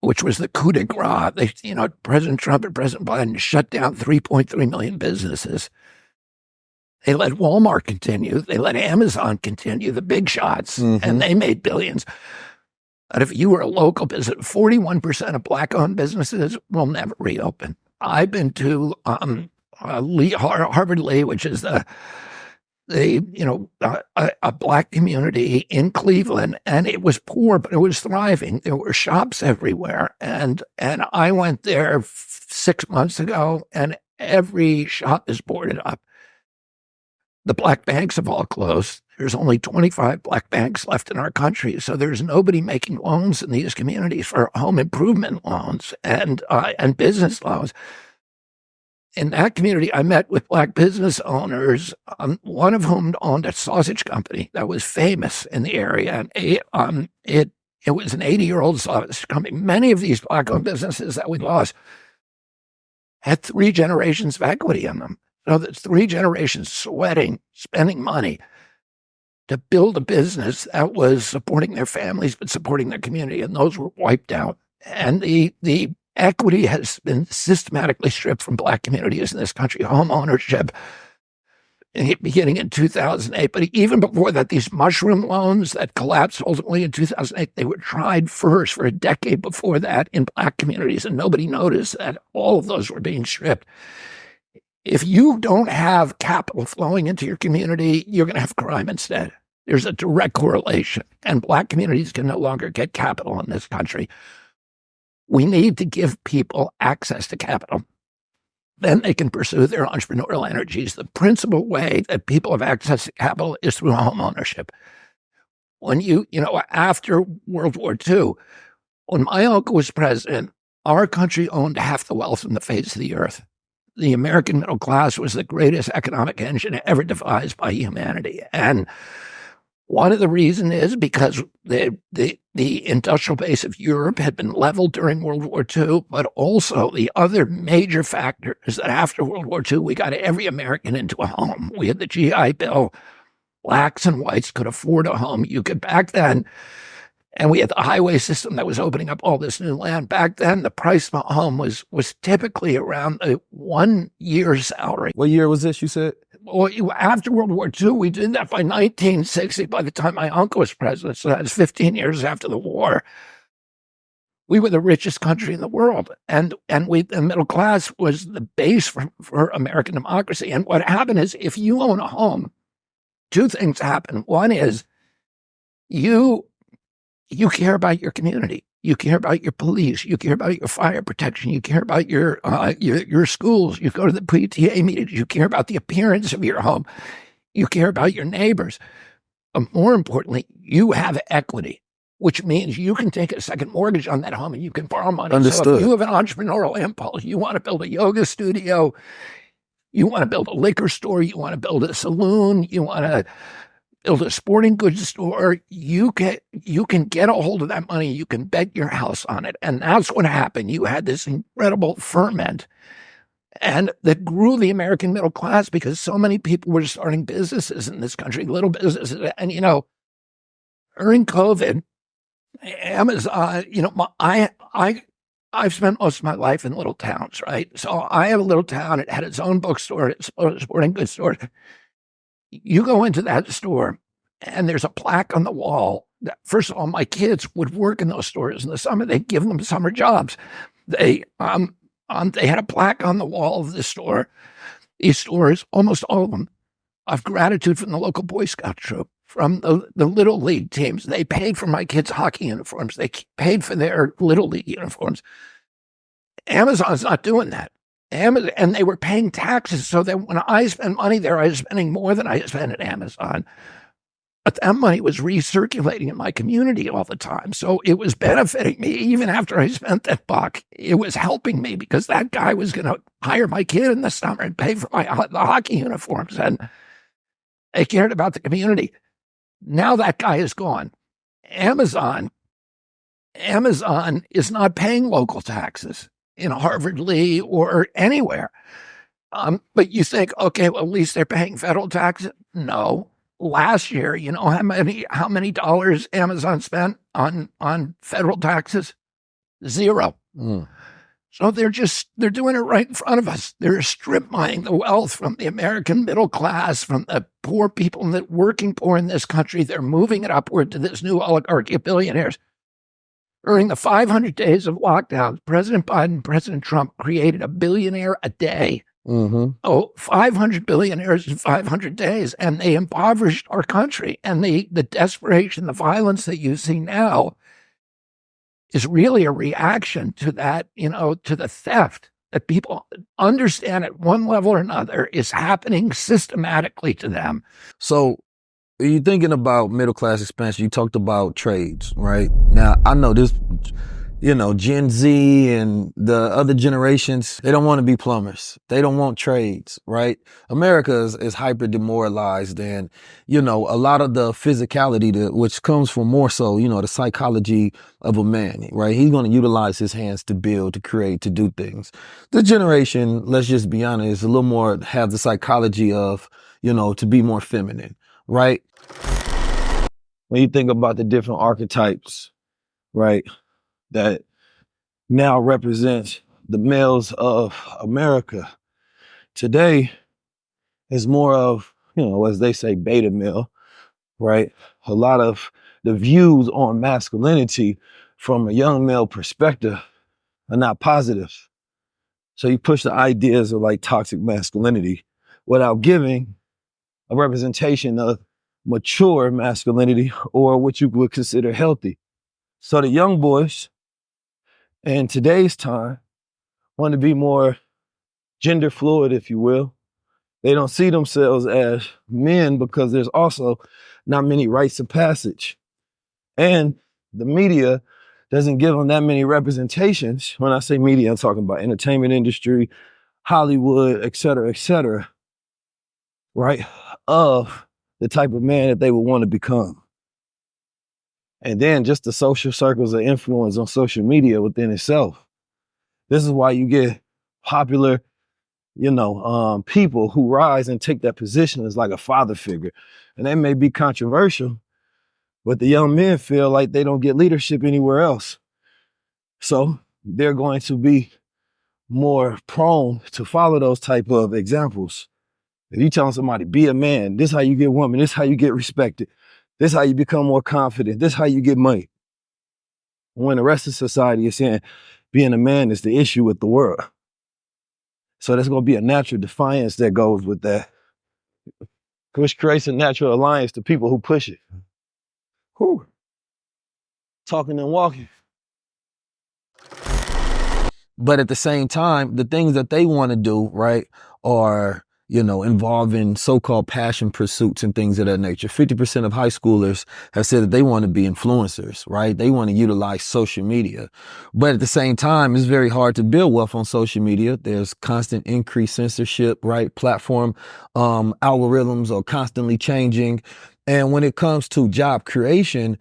which was the coup de grace. President Trump and President Biden shut down 3.3 million businesses. They let Walmart continue. They let Amazon continue, the big shots, and they made billions. But if you were a local business, 41% of Black-owned businesses will never reopen. I've been to Harvard Lee, which is a Black community in Cleveland, and it was poor, but it was thriving. There were shops everywhere. And I went there 6 months ago, and every shop is boarded up. The Black banks have all closed. There's only 25 Black banks left in our country. So there's nobody making loans in these communities for home improvement loans and business loans. In that community, I met with Black business owners, one of whom owned a sausage company that was famous in the area. And it was an 80-year-old sausage company. Many of these Black-owned businesses that we lost had 3 generations of equity in them. So that's 3 generations sweating, spending money to build a business that was supporting their families, but supporting their community. And those were wiped out. And the equity has been systematically stripped from Black communities in this country. Home ownership, beginning in 2008. But even before that, these mushroom loans that collapsed ultimately in 2008, they were tried first for a decade before that in Black communities, and nobody noticed that all of those were being stripped. If you don't have capital flowing into your community, you're going to have crime instead. There's a direct correlation, and Black communities can no longer get capital in this country. We need to give people access to capital. then they can pursue their entrepreneurial energies. The principal way that people have access to capital is through home ownership. When after World War II, when my uncle was president, our country owned half the wealth on the face of the earth. The American middle class was the greatest economic engine ever devised by humanity. And one of the reasons is because the industrial base of Europe had been leveled during World War II, but also the other major factor is that after World War II, we got every American into a home. We had the GI Bill. Blacks and whites could afford a home. You could back then, and we had the highway system that was opening up all this new land. Back then, the price of a home was typically around a 1 year's salary. What year was this, you said? Well, after World War II, we did that by 1960, by the time my uncle was president. So that's 15 years after the war. We were the richest country in the world. And the middle class was the base for American democracy. And what happened is, if you own a home, two things happen. One is you care about your community. You care about your police. You care about your fire protection. You care about your schools. You go to the PTA meetings. You care about the appearance of your home. You care about your neighbors. But more importantly, you have equity, which means you can take a second mortgage on that home and you can borrow money. Understood. So if you have an entrepreneurial impulse, you want to build a yoga studio, you want to build a liquor store, you want to build a saloon, you want to build a sporting goods store, you can get a hold of that money, you can bet your house on it. And that's what happened. You had this incredible ferment, and that grew the American middle class because so many people were starting businesses in this country, little businesses. And, during COVID, Amazon, I've spent most of my life in little towns, right? So I have a little town. It had its own bookstore, its own sporting goods store. You go into that store, and there's a plaque on the wall that, first of all, my kids would work in those stores in the summer. They'd give them summer jobs. They had a plaque on the wall of the store. These stores, almost all of them, of gratitude from the local Boy Scout troop, from the Little League teams. They paid for my kids' hockey uniforms. They paid for their Little League uniforms. Amazon's not doing that. And they were paying taxes, so that when I spend money there, I was spending more than I spend at Amazon. But that money was recirculating in my community all the time. So it was benefiting me. Even after I spent that buck, it was helping me because that guy was going to hire my kid in the summer and pay for the hockey uniforms. And they cared about the community. Now that guy is gone. Amazon is not paying local taxes in Harvard Lee or anywhere. But you think, okay, well, at least they're paying federal taxes. No. Last year, you know how many dollars Amazon spent on federal taxes? Zero. So they're doing it right in front of us. They're strip mining the wealth from the American middle class, from the poor people, the working poor in this country. They're moving it upward to this new oligarchy of billionaires. During the 500 days of lockdown, President Biden, President Trump created a billionaire a day. 500 billionaires in 500 days, and they impoverished our country. And the desperation, the violence that you see now is really a reaction to that, to the theft that people understand at one level or another is happening systematically to them. So you're thinking about middle class expansion. You talked about trades, right? Now, I know this, Gen Z and the other generations, they don't want to be plumbers. They don't want trades, right? America is hyper demoralized, and, a lot of the physicality, which comes from more so, the psychology of a man, right? He's going to utilize his hands to build, to create, to do things. The generation, let's just be honest, is a little more, have the psychology of, to be more feminine, right? When you think about the different archetypes, right, that now represents the males of America, today is more of, as they say, beta male, right? A lot of the views on masculinity from a young male perspective are not positive. So you push the ideas of like toxic masculinity without giving a representation of mature masculinity or what you would consider healthy. So the young boys in today's time want to be more gender fluid, if you will. They don't see themselves as men because there's also not many rites of passage. And the media doesn't give them that many representations. When I say media, I'm talking about entertainment industry, Hollywood, et cetera, right? Of the type of man that they would want to become. And then just the social circles of influence on social media within itself. This is why you get popular, people who rise and take that position as like a father figure. And that may be controversial, but the young men feel like they don't get leadership anywhere else. So they're going to be more prone to follow those type of examples. If you telling somebody, be a man, this is how you get woman, this is how you get respected, this is how you become more confident, this is how you get money. When the rest of society is saying being a man is the issue with the world. So there's going to be a natural defiance that goes with that, which creates a natural alliance to people who push it. Whew. Talking and walking. But at the same time, the things that they want to do, right, are, involving so-called passion pursuits and things of that nature. 50% of high schoolers have said that they want to be influencers, right? They want to utilize social media. But at the same time, it's very hard to build wealth on social media. There's constant increased censorship, right? Platform algorithms are constantly changing. And when it comes to job creation,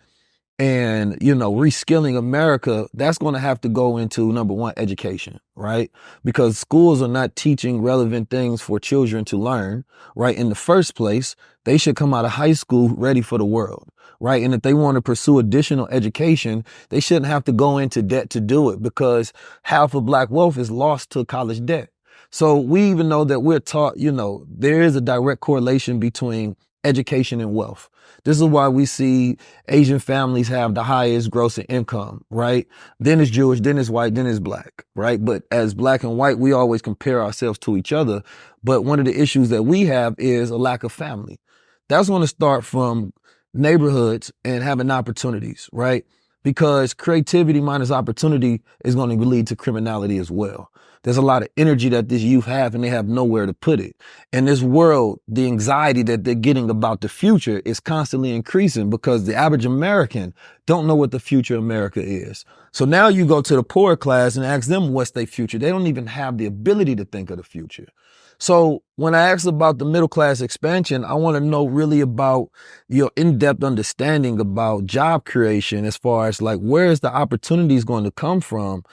and, reskilling America, that's going to have to go into, number one, education, right? Because schools are not teaching relevant things for children to learn, right? In the first place, they should come out of high school ready for the world, right? And if they want to pursue additional education, they shouldn't have to go into debt to do it because half of Black wealth is lost to college debt. So we even know that we're taught, there is a direct correlation between education and wealth. This is why we see Asian families have the highest gross income, right? Then it's Jewish, then it's white, then it's Black, right? But as Black and white, we always compare ourselves to each other. But one of the issues that we have is a lack of family. That's going to start from neighborhoods and having opportunities, right? Because creativity minus opportunity is going to lead to criminality as well. There's a lot of energy that this youth have and they have nowhere to put it. In this world, the anxiety that they're getting about the future is constantly increasing because the average American don't know what the future America is. So now you go to the poor class and ask them what's their future. They don't even have the ability to think of the future. So when I asked about the middle class expansion, I want to know really about your in-depth understanding about job creation as far as like where is the opportunities going to come from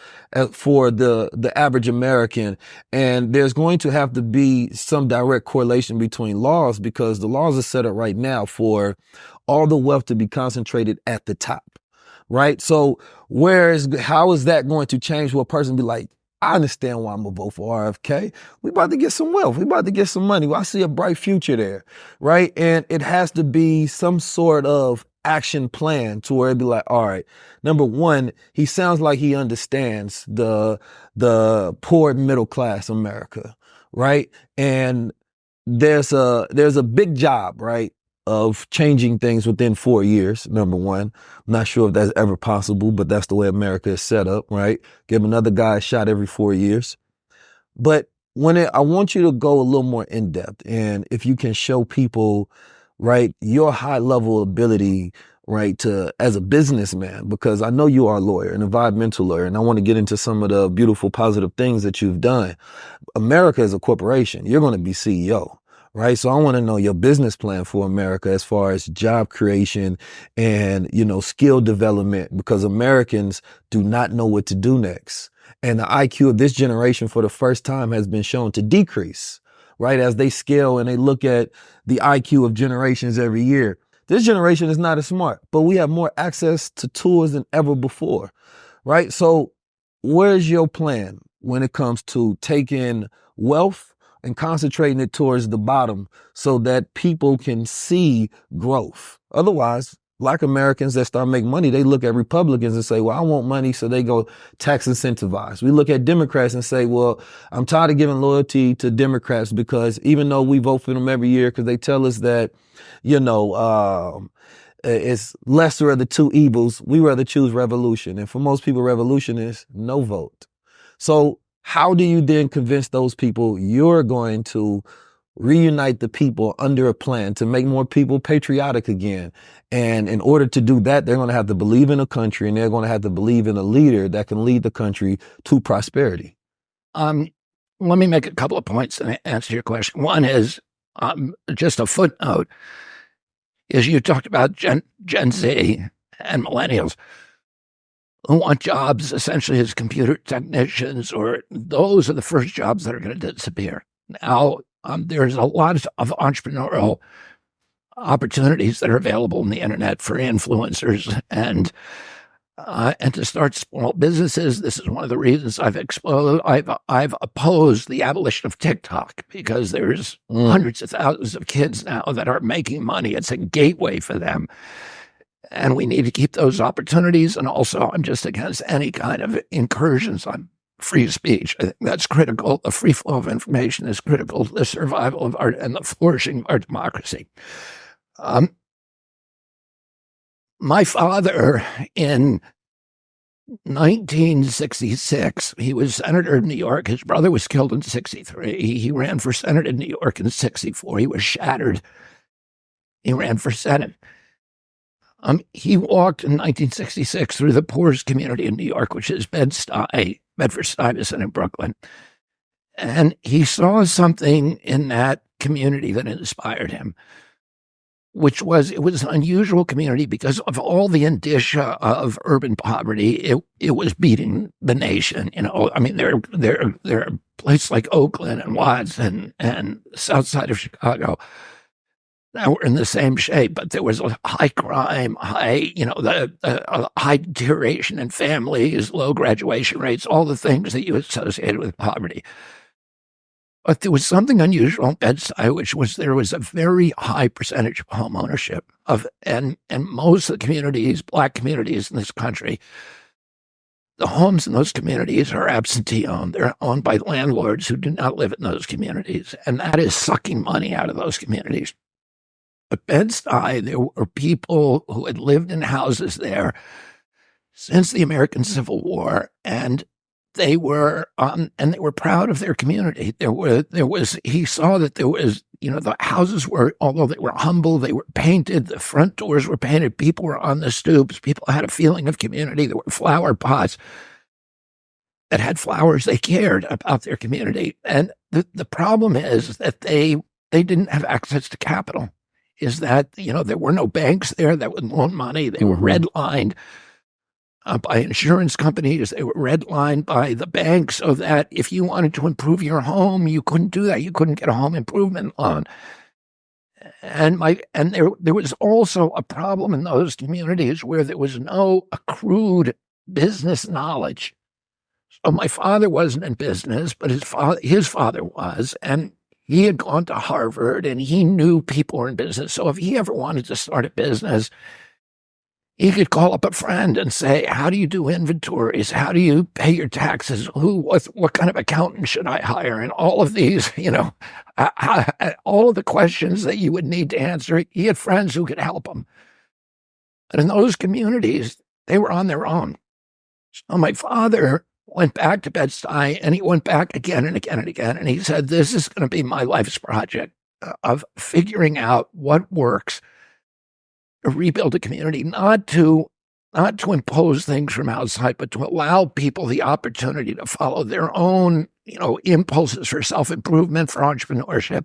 for the average American. And there's going to have to be some direct correlation between laws because the laws are set up right now for all the wealth to be concentrated at the top, right? So how is that going to change where a person be like, I understand why I'm gonna vote for RFK. We about to get some wealth. We about to get some money. Well, I see a bright future there, right? And it has to be some sort of action plan to where it'd be like, all right, number one, he sounds like he understands the poor middle class America, right? And there's a big job, right, of changing things within 4 years, number one. I'm not sure if that's ever possible, but that's the way America is set up, right? Give another guy a shot every 4 years. But I want you to go a little more in depth. And if you can show people, right, your high level ability, right, as a businessman, because I know you are a lawyer, an environmental lawyer, and I want to get into some of the beautiful, positive things that you've done. America is a corporation. You're going to be CEO. Right. So I want to know your business plan for America as far as job creation and, skill development, because Americans do not know what to do next. And the IQ of this generation for the first time has been shown to decrease, right? As they scale and they look at the IQ of generations every year. This generation is not as smart, but we have more access to tools than ever before, right? So where's your plan when it comes to taking wealth and concentrating it towards the bottom so that people can see growth? Otherwise, Black Americans that start making money, they look at Republicans and say, well, I want money, so they go tax incentivized. We look at Democrats and say, well, I'm tired of giving loyalty to Democrats because even though we vote for them every year because they tell us that, it's lesser of the two evils, we rather choose revolution. And for most people, revolution is no vote. So how do you then convince those people you're going to reunite the people under a plan to make more people patriotic again? And in order to do that, they're going to have to believe in a country, and they're going to have to believe in a leader that can lead the country to prosperity. Let me make a couple of points and answer your question. One is just a footnote, is you talked about Gen Z and millennials who want jobs essentially as computer technicians, or those are the first jobs that are going to disappear. Now, there's a lot of entrepreneurial opportunities that are available on the internet for influencers and to start small businesses. This is one of the reasons I've opposed the abolition of TikTok, because there's hundreds of thousands of kids now that are making money. It's a gateway for them. And we need to keep those opportunities. And also, I'm just against any kind of incursions on free speech. I think that's critical. The free flow of information is critical to the survival of our and the flourishing of our democracy. My father, in 1966, he was senator of New York. His brother was killed in 63. He ran for Senate in New York in 64. He was shattered. He ran for Senate. He walked in 1966 through the poorest community in New York, which is Bedford-Stuyvesant in Brooklyn. And he saw something in that community that inspired him, which was, it was an unusual community because of all the indicia of urban poverty. It was beating the nation. You know, I mean, there are places like Oakland and Watts and the south side of Chicago that were in the same shape, but there was a high crime, high deterioration in families, low graduation rates, all the things that you associated with poverty. But there was something unusual in Bed-Stuy, which was there was a very high percentage of home ownership and most of the communities, Black communities in this country, the homes in those communities are absentee owned. They're owned by landlords who do not live in those communities, and that is sucking money out of those communities. At Bed-Stuy, there were people who had lived in houses there since the American Civil War, and they were proud of their community. He saw that there was, the houses were, although they were humble, they were painted, the front doors were painted, people were on the stoops, people had a feeling of community. There were flower pots that had flowers. They cared about their community. And the problem is that they didn't have access to capital. Is that, there were no banks there that would loan money. They were redlined by insurance companies. They were redlined by the bank, so that if you wanted to improve your home, you couldn't do that. You couldn't get a home improvement loan. And there was also a problem in those communities where there was no accrued business knowledge. So my father wasn't in business, but his father was, and he had gone to Harvard and he knew people were in business. So if he ever wanted to start a business, he could call up a friend and say, how do you do inventories? How do you pay your taxes? What kind of accountant should I hire? And all of these, all of the questions that you would need to answer, he had friends who could help him. But in those communities, they were on their own. So my father went back to Bed-Stuy, and he went back again and again and again. And he said, this is going to be my life's project of figuring out what works to rebuild a community, not to impose things from outside, but to allow people the opportunity to follow their own, impulses for self-improvement, for entrepreneurship.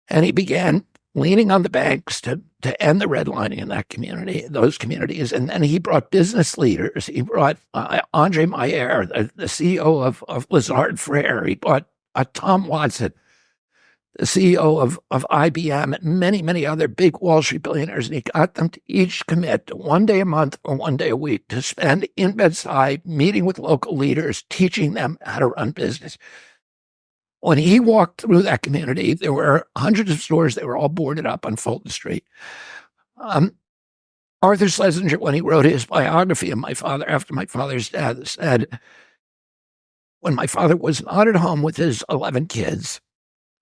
And he began leaning on the banks to end the redlining in those communities. And then he brought business leaders. He brought Andre Mayer, the CEO of Lazard Frere. He brought Tom Watson, the CEO of IBM, and many, many other big Wall Street billionaires. And he got them to each commit to 1 day a month or 1 day a week to spend in Bed-Stuy meeting with local leaders, teaching them how to run business. When he walked through that community, there were hundreds of stores that were all boarded up on Fulton Street. Arthur Schlesinger, when he wrote his biography of my father after my father's death, said, when my father was not at home with his 11 kids,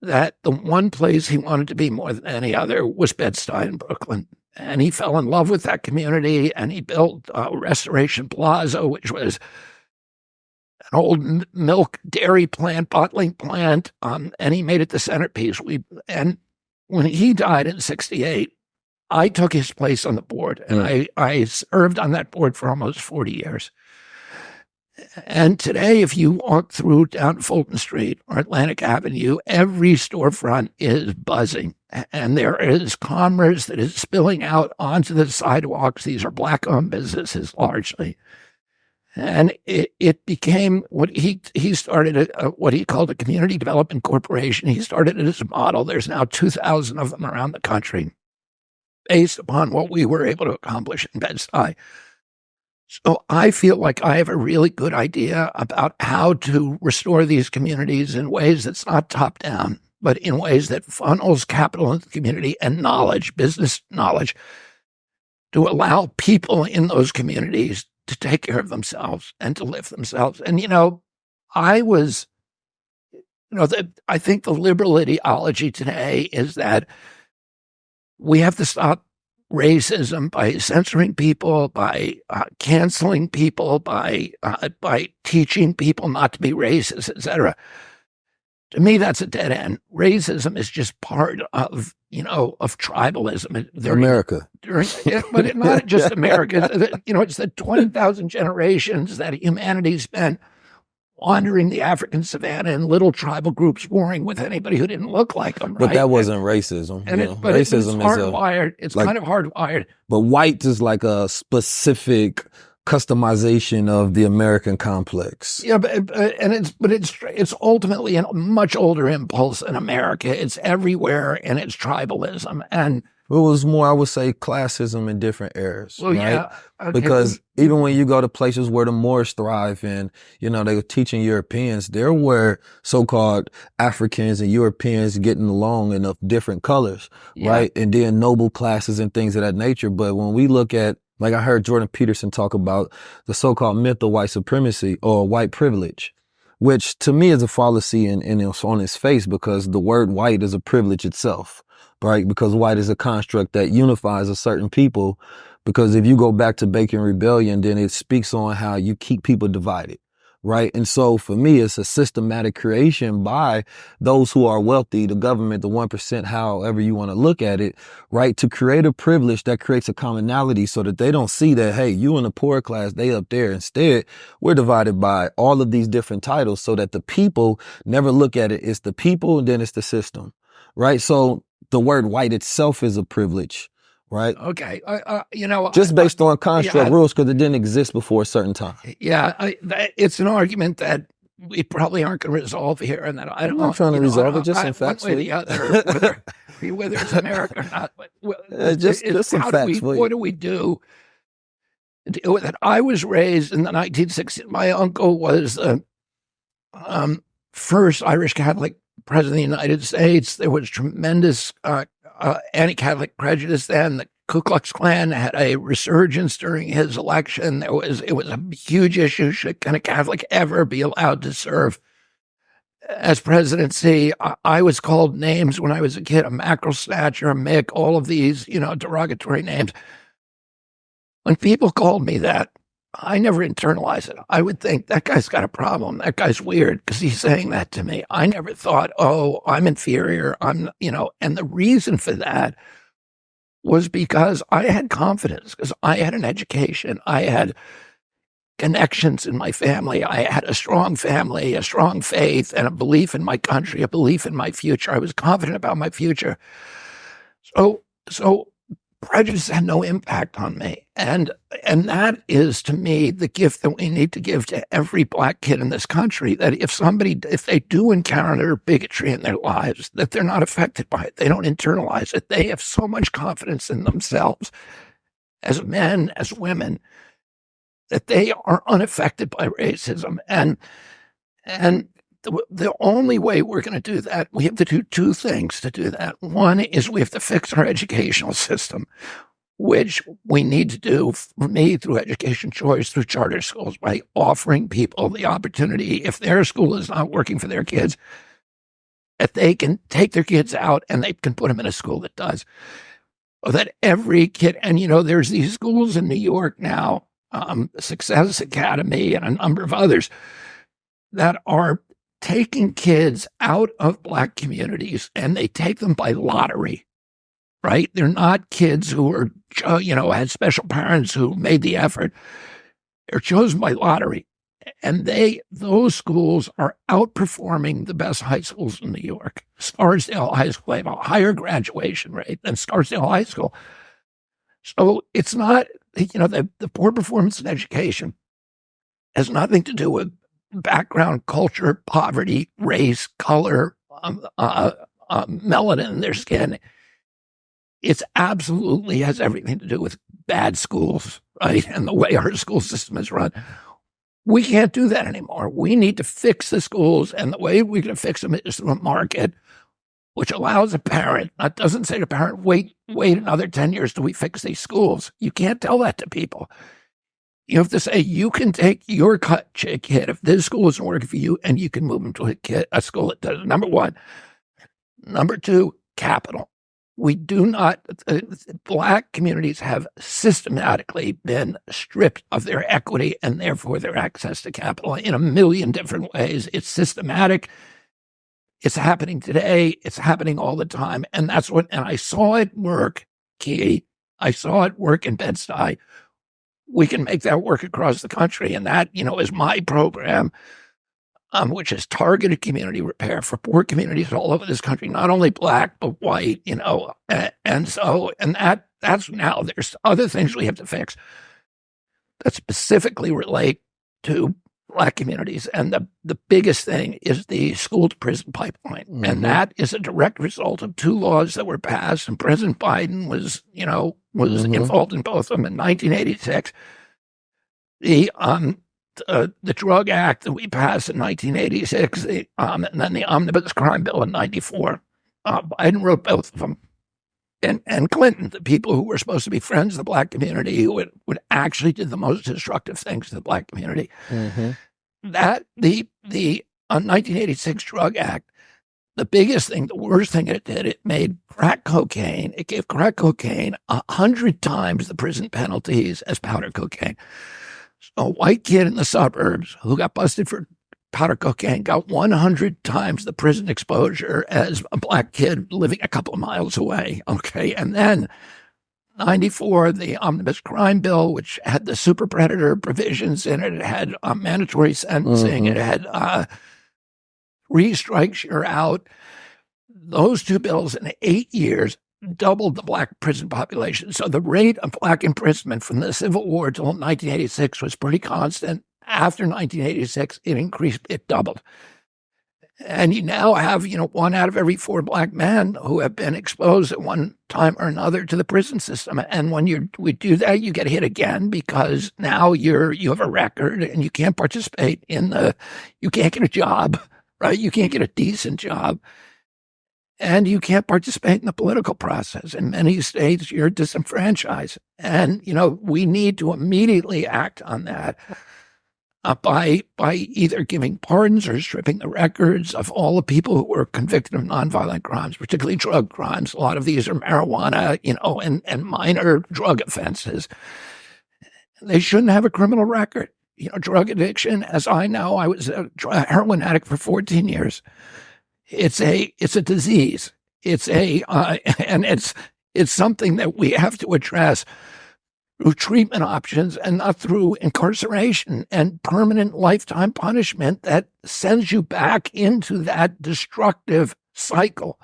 that the one place he wanted to be more than any other was Bed-Stuy in Brooklyn. And he fell in love with that community, and he built Restoration Plaza, which was old milk dairy plant, bottling plant, and he made it the centerpiece. And when he died in 1968, I took his place on the board, and I served on that board for almost 40 years. And today, if you walk through down Fulton Street or Atlantic Avenue, every storefront is buzzing, and there is commerce that is spilling out onto the sidewalks. These are Black-owned businesses largely. And it became what he started, what he called a community development corporation. He started it as a model. There's now 2,000 of them around the country based upon what we were able to accomplish in Bed-Stuy. So I feel like I have a really good idea about how to restore these communities in ways that's not top down, but in ways that funnels capital into the community and knowledge, business knowledge, to allow people in those communities to take care of themselves and to lift themselves. And, I think the liberal ideology today is that we have to stop racism by censoring people, by canceling people, by teaching people not to be racist, etc. To me, that's a dead end. Racism is just part of tribalism. America. But not just America. It's the 20,000 generations that humanity spent wandering the African savannah in little tribal groups warring with anybody who didn't look like them, right? But that wasn't racism. But racism it's hardwired. It's kind of hardwired. But white is like a specific customization of the American complex. Yeah, but it's ultimately a much older impulse in America. It's everywhere, and it's tribalism. And it was more, I would say, classism in different eras, well, right? Yeah, okay. Because even when you go to places where the Moors thrive and, they were teaching Europeans, there were so-called Africans and Europeans getting along in of different colors, right? And then noble classes and things of that nature. But when we look at, like I heard Jordan Peterson talk about the so-called myth of white supremacy or white privilege, which to me is a fallacy and it's on its face because the word white is a privilege itself. Right? Because white is a construct that unifies a certain people. Because if you go back to Bacon Rebellion, then it speaks on how you keep people divided. Right? And so for me, it's a systematic creation by those who are wealthy, the government, the 1%, however you want to look at it, right? To create a privilege that creates a commonality so that they don't see that, hey, you in the poor class, they up there. Instead, we're divided by all of these different titles so that the people never look at it. It's the people and then it's the system. Right? So the word white itself is a privilege, right? Okay. Just based on construct rules because it didn't exist before a certain time. Yeah. It's an argument that we probably aren't going to resolve here. And that I'm not trying to resolve it, just some facts. One way or the other, whether it's America or not. Just some facts. What do we do to deal with it? I was raised in the 1960s. My uncle was first Irish Catholic President of the United States. There was tremendous anti-Catholic prejudice then. The Ku Klux Klan had a resurgence during his election. It was a huge issue. Can a Catholic ever be allowed to serve as presidency? I was called names when I was a kid, a mackerel snatcher, a Mick, all of these, derogatory names. When people called me that, I never internalize it. I would think that guy's got a problem. That guy's weird because he's saying that to me. I never thought, oh, I'm inferior. And the reason for that was because I had confidence, because I had an education. I had connections in my family. I had a strong family, a strong faith, and a belief in my country, a belief in my future. I was confident about my future. So prejudice had no impact on me. And that is, to me, the gift that we need to give to every Black kid in this country, that if they do encounter bigotry in their lives, that they're not affected by it. They don't internalize it. They have so much confidence in themselves as men, as women, that they are unaffected by racism. And the only way we're going to do that, we have to do two things to do that. One is we have to fix our educational system, which we need to do, for me, through education choice, through charter schools, by offering people the opportunity, if their school is not working for their kids, that they can take their kids out and they can put them in a school that does. Or that every kid, and there's these schools in New York now, Success Academy and a number of others, that are taking kids out of Black communities, and they take them by lottery, right? They're not kids who are, had special parents who made the effort. They're chosen by lottery. And those schools are outperforming the best high schools in New York. Scarsdale High School, they have a higher graduation rate than Scarsdale High School. So it's not, the poor performance in education has nothing to do with background, culture, poverty, race, color, melanin in their skin. It's absolutely has everything to do with bad schools, right? And the way our school system is run. We can't do that anymore. We need to fix the schools, and the way we can fix them is through a market which allows a parent, that doesn't say to parent, wait another 10 years till we fix these schools. You can't tell that to people. You have to say, you can take your kid, if this school isn't working for you, and you can move them to a school that does. Number one. Number two, capital. We do not, Black communities have systematically been stripped of their equity and therefore their access to capital in a million different ways. It's systematic. It's happening today. It's happening all the time. And and I saw it work, Key. I saw it work in Bed-Stuy. We can make that work across the country. And that, is my program, which is targeted community repair for poor communities all over this country, not only Black, but white, that's now, there's other things we have to fix that specifically relate to Black communities. And the biggest thing is the school to prison pipeline. Mm-hmm. And that is a direct result of two laws that were passed. And President Biden was involved in both of them in 1986. The Drug Act that we passed in 1986, and then the Omnibus Crime Bill in 94. Biden wrote both of them. And Clinton, the people who were supposed to be friends of the Black community, who would actually do the most destructive things to the Black community. Mm-hmm. That the 1986 Drug Act, the biggest thing, the worst thing it did, it made crack cocaine. It gave crack cocaine 100 times the prison penalties as powder cocaine. So a white kid in the suburbs who got busted for powder cocaine got 100 times the prison exposure as a Black kid living a couple of miles away. Okay. And then 94, the Omnibus Crime Bill, which had the super predator provisions in it. It had mandatory sentencing. Mm-hmm. It had 3 strikes, you're out. Those two bills in 8 years doubled the Black prison population. So the rate of Black imprisonment from the Civil War till 1986 was pretty constant. After 1986, it increased, it doubled. And you now have, 1 out of every 4 Black men who have been exposed at one time or another to the prison system. And when we do that, you get hit again because now you have a record and you can't participate you can't get a job, right? You can't get a decent job. And you can't participate in the political process. In many states, you're disenfranchised. And, we need to immediately act on that. By either giving pardons or stripping the records of all the people who were convicted of nonviolent crimes, particularly drug crimes. A lot of these are marijuana, and minor drug offenses. They shouldn't have a criminal record. Drug addiction, as I know, I was a heroin addict for 14 years. It's a disease. And it's something that we have to address through treatment options and not through incarceration and permanent lifetime punishment that sends you back into that destructive cycle.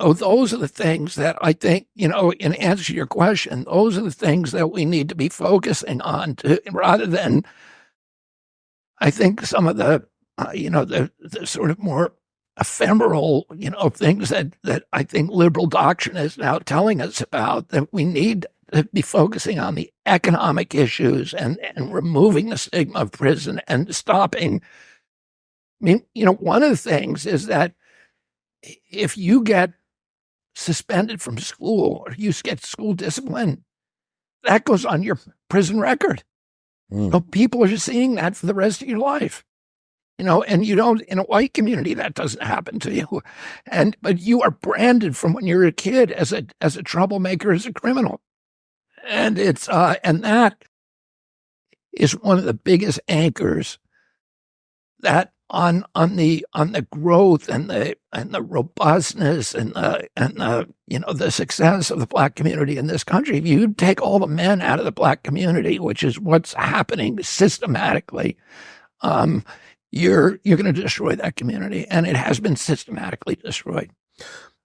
Oh, those are the things that I think, in answer to your question, those are the things that we need to be focusing on rather than, I think, some of the sort of more ephemeral, things that I think liberal doctrine is now telling us about, that we need to be focusing on the economic issues and removing the stigma of prison and stopping. I mean, one of the things is that if you get suspended from school or you get school discipline, that goes on your prison record. So people are seeing that for the rest of your life. And you don't, in a white community, that doesn't happen to you. But you are branded from when you're a kid as a troublemaker, as a criminal. And and that is one of the biggest anchors that on the growth and the robustness and the success of the Black community in this country, if you take all the men out of the Black community, which is what's happening systematically, you're going to destroy that community, and it has been systematically destroyed.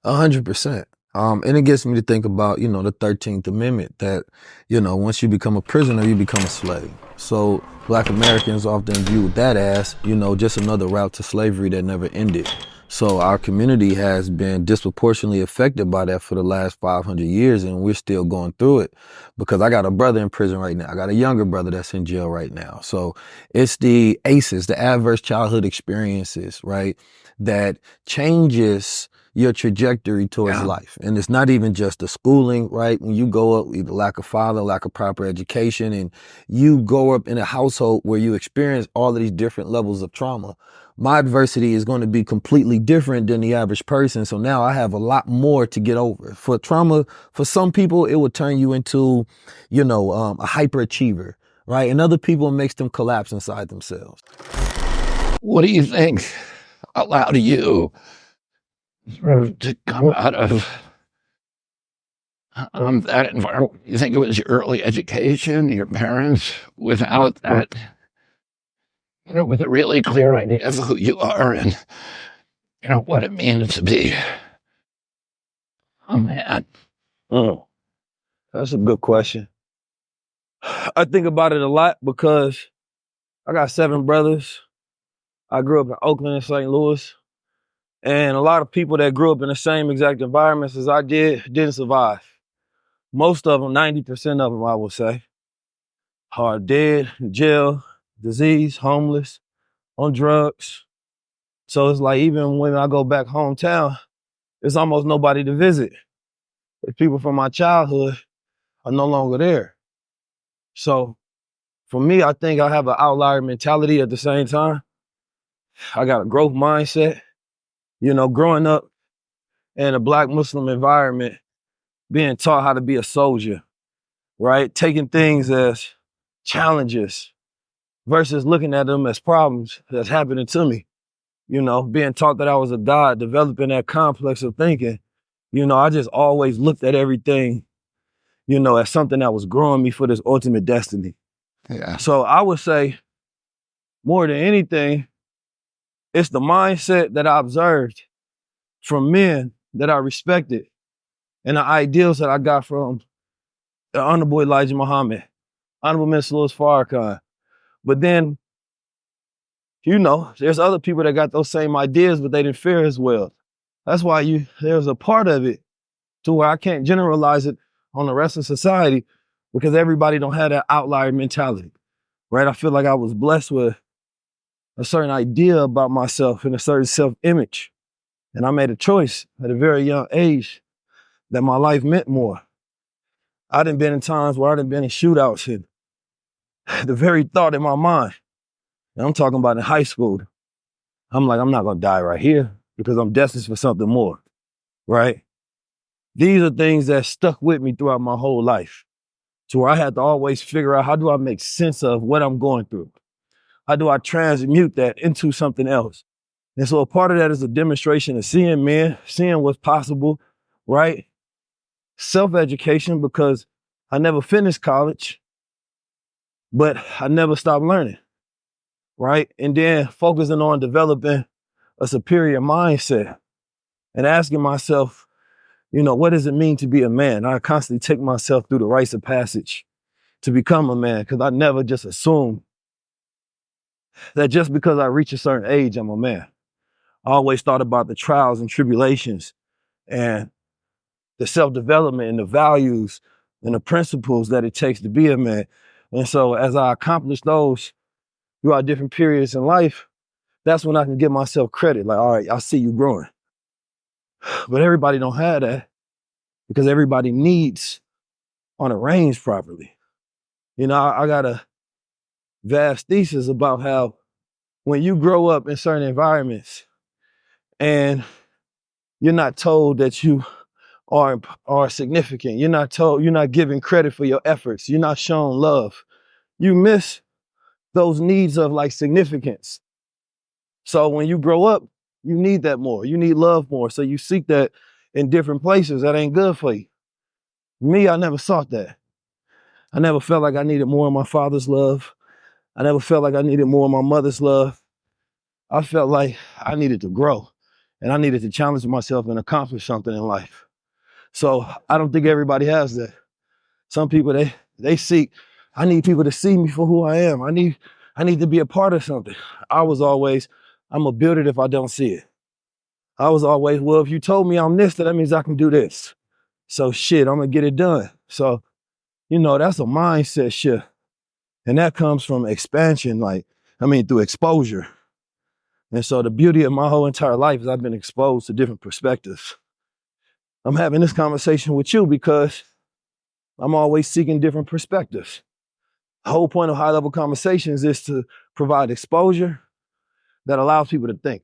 100%. And it gets me to think about, the 13th Amendment, that, once you become a prisoner, you become a slave. So Black Americans often view that as, just another route to slavery that never ended. So our community has been disproportionately affected by that for the last 500 years, and we're still going through it, because I got a brother in prison right now. I got a younger brother that's in jail right now. So it's the ACEs, the adverse childhood experiences, right, that changes your trajectory towards life. And it's not even just the schooling, right? When you go up, either lack of father, lack of proper education, and you grow up in a household where you experience all of these different levels of trauma, my adversity is going to be completely different than the average person. So now I have a lot more to get over. For trauma, for some people, it will turn you into, a hyperachiever, right? And other people, it makes them collapse inside themselves. What do you think allowed you to come out of that environment? You think it was your early education, your parents, without that, with a really clear idea of who you are and, what it means to be a man? That's a good question. I think about it a lot because I got 7 brothers. I grew up in Oakland and St. Louis. And a lot of people that grew up in the same exact environments as I didn't survive. Most of them, 90% of them, I would say, are dead, in jail, disease, homeless, on drugs. So it's like, even when I go back hometown, there's almost nobody to visit. The people from my childhood are no longer there. So for me, I think I have an outlier mentality at the same time. I got a growth mindset. Growing up in a Black Muslim environment, being taught how to be a soldier, right? Taking things as challenges versus looking at them as problems that's happening to me. Being taught that I was a god, developing that complex of thinking. I just always looked at everything, as something that was growing me for this ultimate destiny. Yeah. So I would say, more than anything, it's the mindset that I observed from men that I respected and the ideals that I got from the Honorable Elijah Muhammad, Honorable Minister Louis Farrakhan. But then, there's other people that got those same ideas, but they didn't fare as well. That's why there's a part of it to where I can't generalize it on the rest of society, because everybody don't have that outlier mentality, right? I feel like I was blessed with a certain idea about myself and a certain self-image. And I made a choice at a very young age that my life meant more. I done been in times where I done been in shootouts, and the very thought in my mind, and I'm talking about in high school, I'm like, I'm not gonna die right here because I'm destined for something more, right? These are things that stuck with me throughout my whole life, to where I had to always figure out, how do I make sense of what I'm going through? How do I transmute that into something else? And so a part of that is a demonstration of seeing men, seeing what's possible, right? Self-education, because I never finished college, but I never stopped learning, right? And then focusing on developing a superior mindset and asking myself, what does it mean to be a man? I constantly take myself through the rites of passage to become a man, because I never just assume that just because I reach a certain age, I'm a man. I always thought about the trials and tribulations and the self-development and the values and the principles that it takes to be a man. And so as I accomplish those throughout different periods in life, that's when I can give myself credit. Like, all right, I see you growing. But everybody don't have that, because everybody needs on a range properly. I got a vast thesis about how when you grow up in certain environments and you're not told that you are significant, you're not given credit for your efforts, you're not shown love, you miss those needs of like significance. So when you grow up, you need that more. You need love more. So you seek that in different places. That ain't good for you. Me, I never sought that. I never felt like I needed more of my father's love. I never felt like I needed more of my mother's love. I felt like I needed to grow and I needed to challenge myself and accomplish something in life. So I don't think everybody has that. Some people, they seek, I need people to see me for who I am. I need to be a part of something. I was always, I'm gonna build it if I don't see it. I was always, well, if you told me I'm this, then that means I can do this. So shit, I'm gonna get it done. So, that's a mindset shift. And that comes from expansion, through exposure. And so the beauty of my whole entire life is I've been exposed to different perspectives. I'm having this conversation with you because I'm always seeking different perspectives. The whole point of high-level conversations is to provide exposure that allows people to think.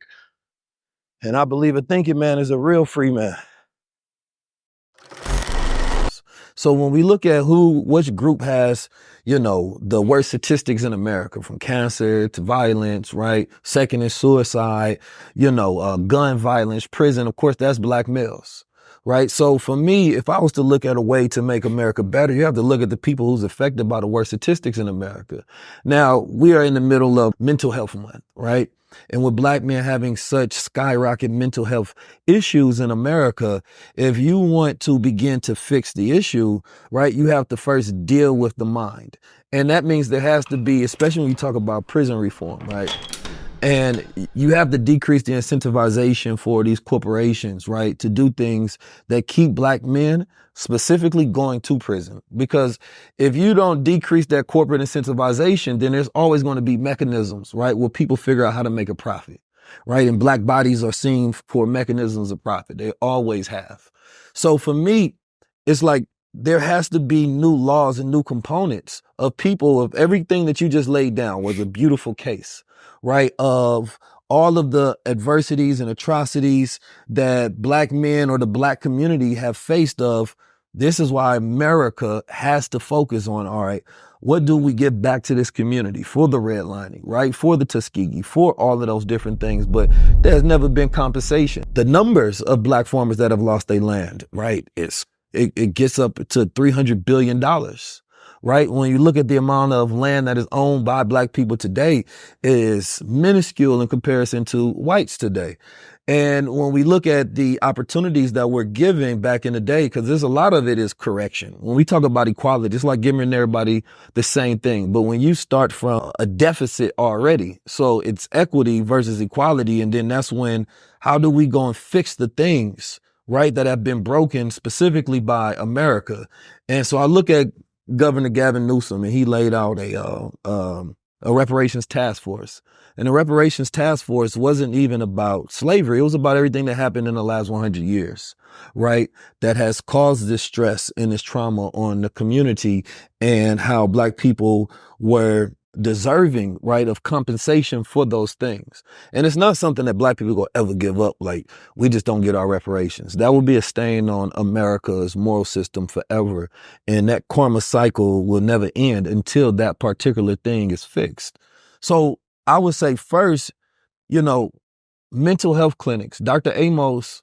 And I believe a thinking man is a real free man. So when we look at which group has, the worst statistics in America, from cancer to violence, right? Second is suicide, gun violence, prison, of course, that's black males, right? So for me, if I was to look at a way to make America better, you have to look at the people who's affected by the worst statistics in America. Now, we are in the middle of mental health month, right? And with black men having such skyrocket mental health issues in America, if you want to begin to fix the issue, right, you have to first deal with the mind. And that means there has to be, especially when you talk about prison reform, right? And you have to decrease the incentivization for these corporations, right, to do things that keep black men specifically going to prison. Because if you don't decrease that corporate incentivization, then there's always going to be mechanisms, right, where people figure out how to make a profit, right? And black bodies are seen for mechanisms of profit. They always have. So for me, it's like there has to be new laws and new components of people, of everything that you just laid down was a beautiful case, right? Of all of the adversities and atrocities that black men or the black community have faced of. This is why America has to focus on, all right, what do we give back to this community for the redlining, right? For the Tuskegee, for all of those different things. But there's never been compensation. The numbers of black farmers that have lost their land, right, it gets up to $300 billion. Right? When you look at the amount of land that is owned by black people today, it is minuscule in comparison to whites today. And when we look at the opportunities that we're giving back in the day, because there's a lot of it is correction. When we talk about equality, it's like giving everybody the same thing. But when you start from a deficit already, so it's equity versus equality. And then that's when, how do we go and fix the things, right, that have been broken specifically by America? And so I look at Governor Gavin Newsom, and he laid out a reparations task force. And the reparations task force wasn't even about slavery. It was about everything that happened in the last 100 years, right? That has caused this stress and this trauma on the community, and how black people were deserving, right, of compensation for those things. And it's not something that black people will ever give up. Like, we just don't get our reparations. That would be a stain on America's moral system forever. And that karma cycle will never end until that particular thing is fixed. So I would say first, mental health clinics. Dr. Amos,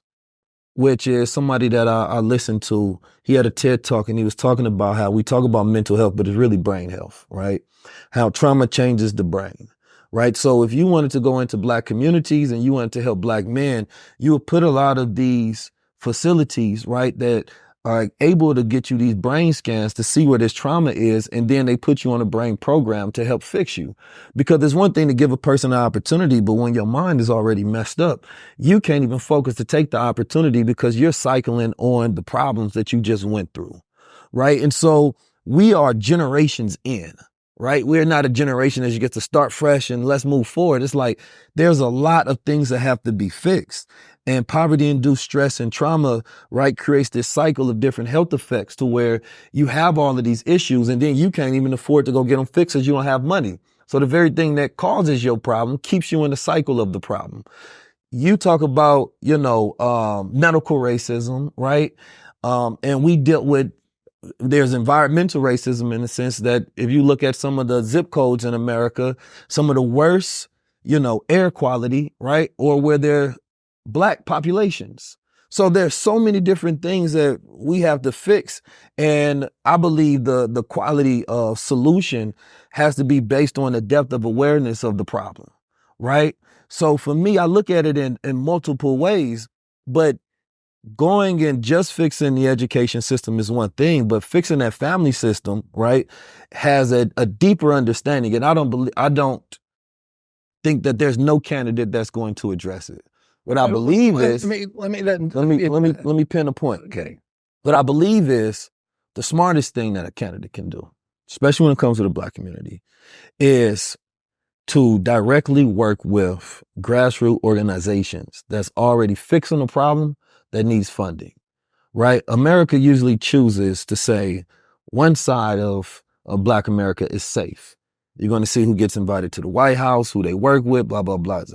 which is somebody that I listened to, he had a TED Talk, and he was talking about how we talk about mental health, but it's really brain health, right? How trauma changes the brain, right? So if you wanted to go into black communities and you wanted to help black men, you would put a lot of these facilities, right, that are able to get you these brain scans to see where this trauma is, and then they put you on a brain program to help fix you. Because there's one thing to give a person an opportunity, but when your mind is already messed up, you can't even focus to take the opportunity because you're cycling on the problems that you just went through, right? And so we are generations in, right? We're not a generation that you get to start fresh and let's move forward. It's like there's a lot of things that have to be fixed. And poverty-induced stress and trauma, right, creates this cycle of different health effects to where you have all of these issues, and then you can't even afford to go get them fixed because you don't have money. So the very thing that causes your problem keeps you in the cycle of the problem. You talk about, medical racism, right? And we dealt with, there's environmental racism in the sense that if you look at some of the zip codes in America, some of the worst air quality, right? Or where there are Black populations. So there's so many different things that we have to fix. And I believe the quality of solution has to be based on the depth of awareness of the problem, right? So for me, I look at it in multiple ways, but going and just fixing the education system is one thing, but fixing that family system, right, has a deeper understanding. And I don't think that there's no candidate that's going to address it. What I believe is, let me pin a point. Okay. What I believe is the smartest thing that a candidate can do, especially when it comes to the Black community, is to directly work with grassroots organizations that's already fixing a problem that needs funding, right? America usually chooses to say one side of Black America is safe. You're going to see who gets invited to the White House, who they work with, blah, blah, blah.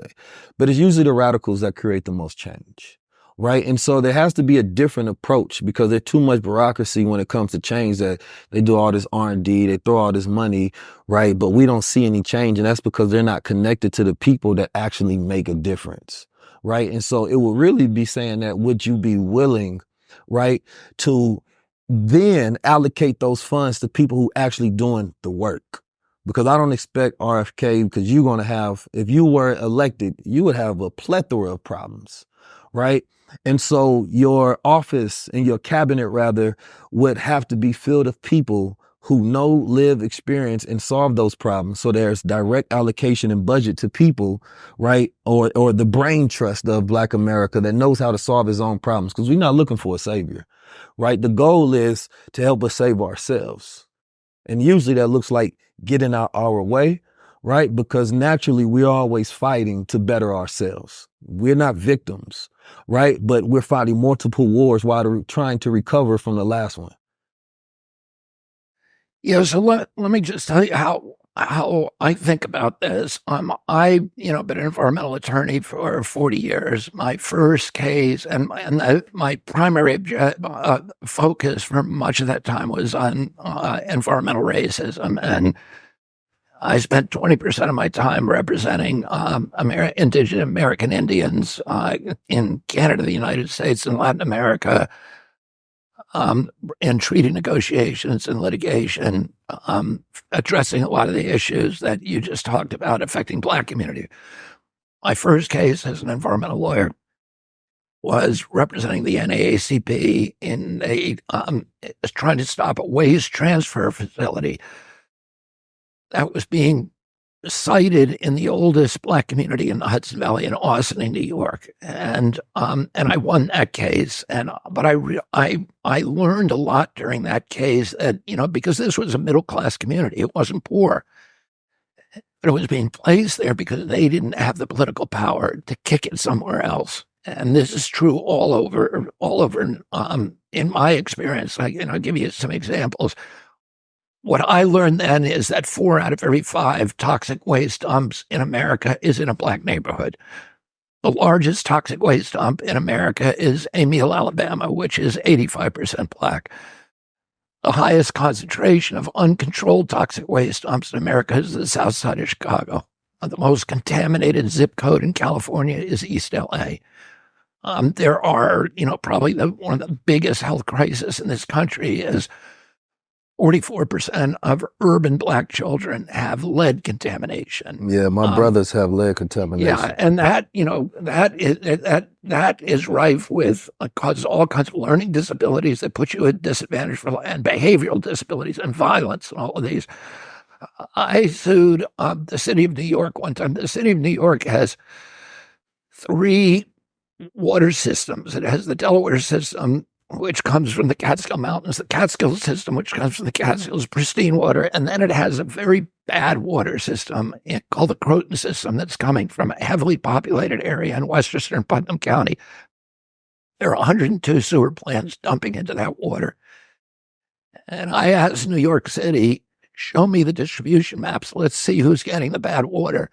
But it's usually the radicals that create the most change, right? And so there has to be a different approach because there's too much bureaucracy when it comes to change that they do all this R&D, they throw all this money, right? But we don't see any change. And that's because they're not connected to the people that actually make a difference, right? And so it would really be saying that, would you be willing, right, to then allocate those funds to people who actually doing the work? Because I don't expect RFK, because you're going to have, if you were elected, you would have a plethora of problems, right? And so your office and your cabinet, rather, would have to be filled with people who know, live, experience, and solve those problems. So there's direct allocation and budget to people, right? Or the brain trust of Black America that knows how to solve his own problems. Because we're not looking for a savior, right? The goal is to help us save ourselves. And usually that looks like getting out our way, right? Because naturally we're always fighting to better ourselves. We're not victims, right? But we're fighting multiple wars while trying to recover from the last one. Yeah, so let me just tell you how I think about this. I've been an environmental attorney for 40 years. My first case and my primary focus for much of that time was on environmental racism, and I spent 20% of my time representing indigenous American Indians in Canada, the United States, and Latin America. In treaty negotiations and litigation, addressing a lot of the issues that you just talked about affecting Black community. My first case as an environmental lawyer was representing the NAACP in trying to stop a waste transfer facility that was being sited in the oldest Black community in the Hudson Valley in Austin, in New York, and I won that case. But I learned a lot during that case that, because this was a middle class community, it wasn't poor, but it was being placed there because they didn't have the political power to kick it somewhere else. And this is true all over. In my experience, I'll give you some examples. What I learned then is that 4 out of every 5 toxic waste dumps in America is in a Black neighborhood. The largest toxic waste dump in America is Amil, Alabama, which is 85% Black. The highest concentration of uncontrolled toxic waste dumps in America is the south side of Chicago. The most contaminated zip code in California is East LA. There are, probably one of the biggest health crises in this country is 44% of urban Black children have lead contamination. Yeah, my brothers have lead contamination. Yeah, and that is rife with causes all kinds of learning disabilities that put you at disadvantage and behavioral disabilities and violence and all of these. I sued the city of New York one time. The city of New York has 3 water systems. It has the Delaware system, which comes from the Catskill Mountains, the Catskill system, which comes from the Catskills, pristine water, and then it has a very bad water system called the Croton system that's coming from a heavily populated area in Westchester and Putnam County. There are 102 sewer plants dumping into that water. And I asked New York City, show me the distribution maps. Let's see who's getting the bad water.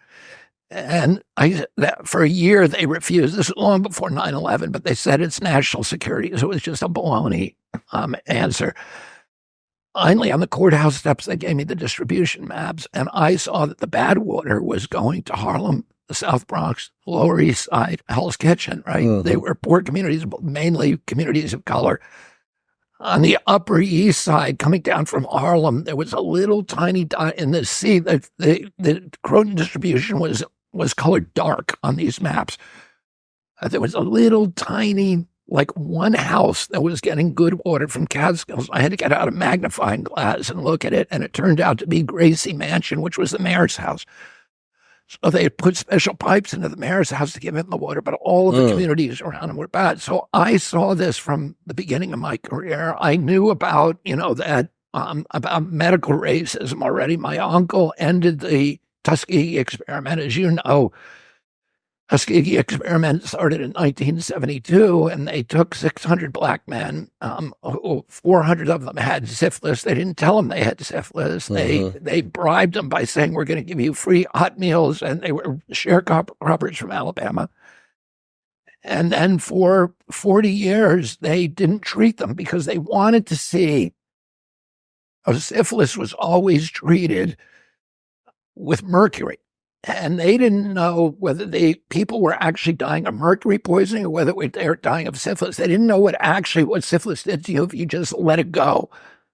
And for a year, they refused. This was long before 9/11, but they said it's national security. So it was just a baloney answer. Finally, on the courthouse steps, they gave me the distribution maps, and I saw that the bad water was going to Harlem, the South Bronx, Lower East Side, Hell's Kitchen, right? They were poor communities, mainly communities of color. On the Upper East Side, coming down from Harlem, there was a little tiny dot in the sea. The Croton distribution was colored dark on these maps. There was a little tiny, like one house that was getting good water from Catskills. I had to get out a magnifying glass and look at it, and it turned out to be Gracie Mansion, which was the mayor's house. So they had put special pipes into the mayor's house to give him the water, but all of the communities around him were bad. So I saw this from the beginning of my career. I knew about, that about medical racism already. My uncle ended the Tuskegee experiment. As you know, Tuskegee experiment started in 1972, and they took 600 black men. 400 of them had syphilis. They didn't tell them they had syphilis. They bribed them by saying, we're going to give you free hot meals, and they were sharecroppers from Alabama. And then for 40 years, they didn't treat them because they wanted to see. Syphilis was always treated with mercury. And they didn't know whether people were actually dying of mercury poisoning or whether they were dying of syphilis. They didn't know what syphilis did to you if you just let it go.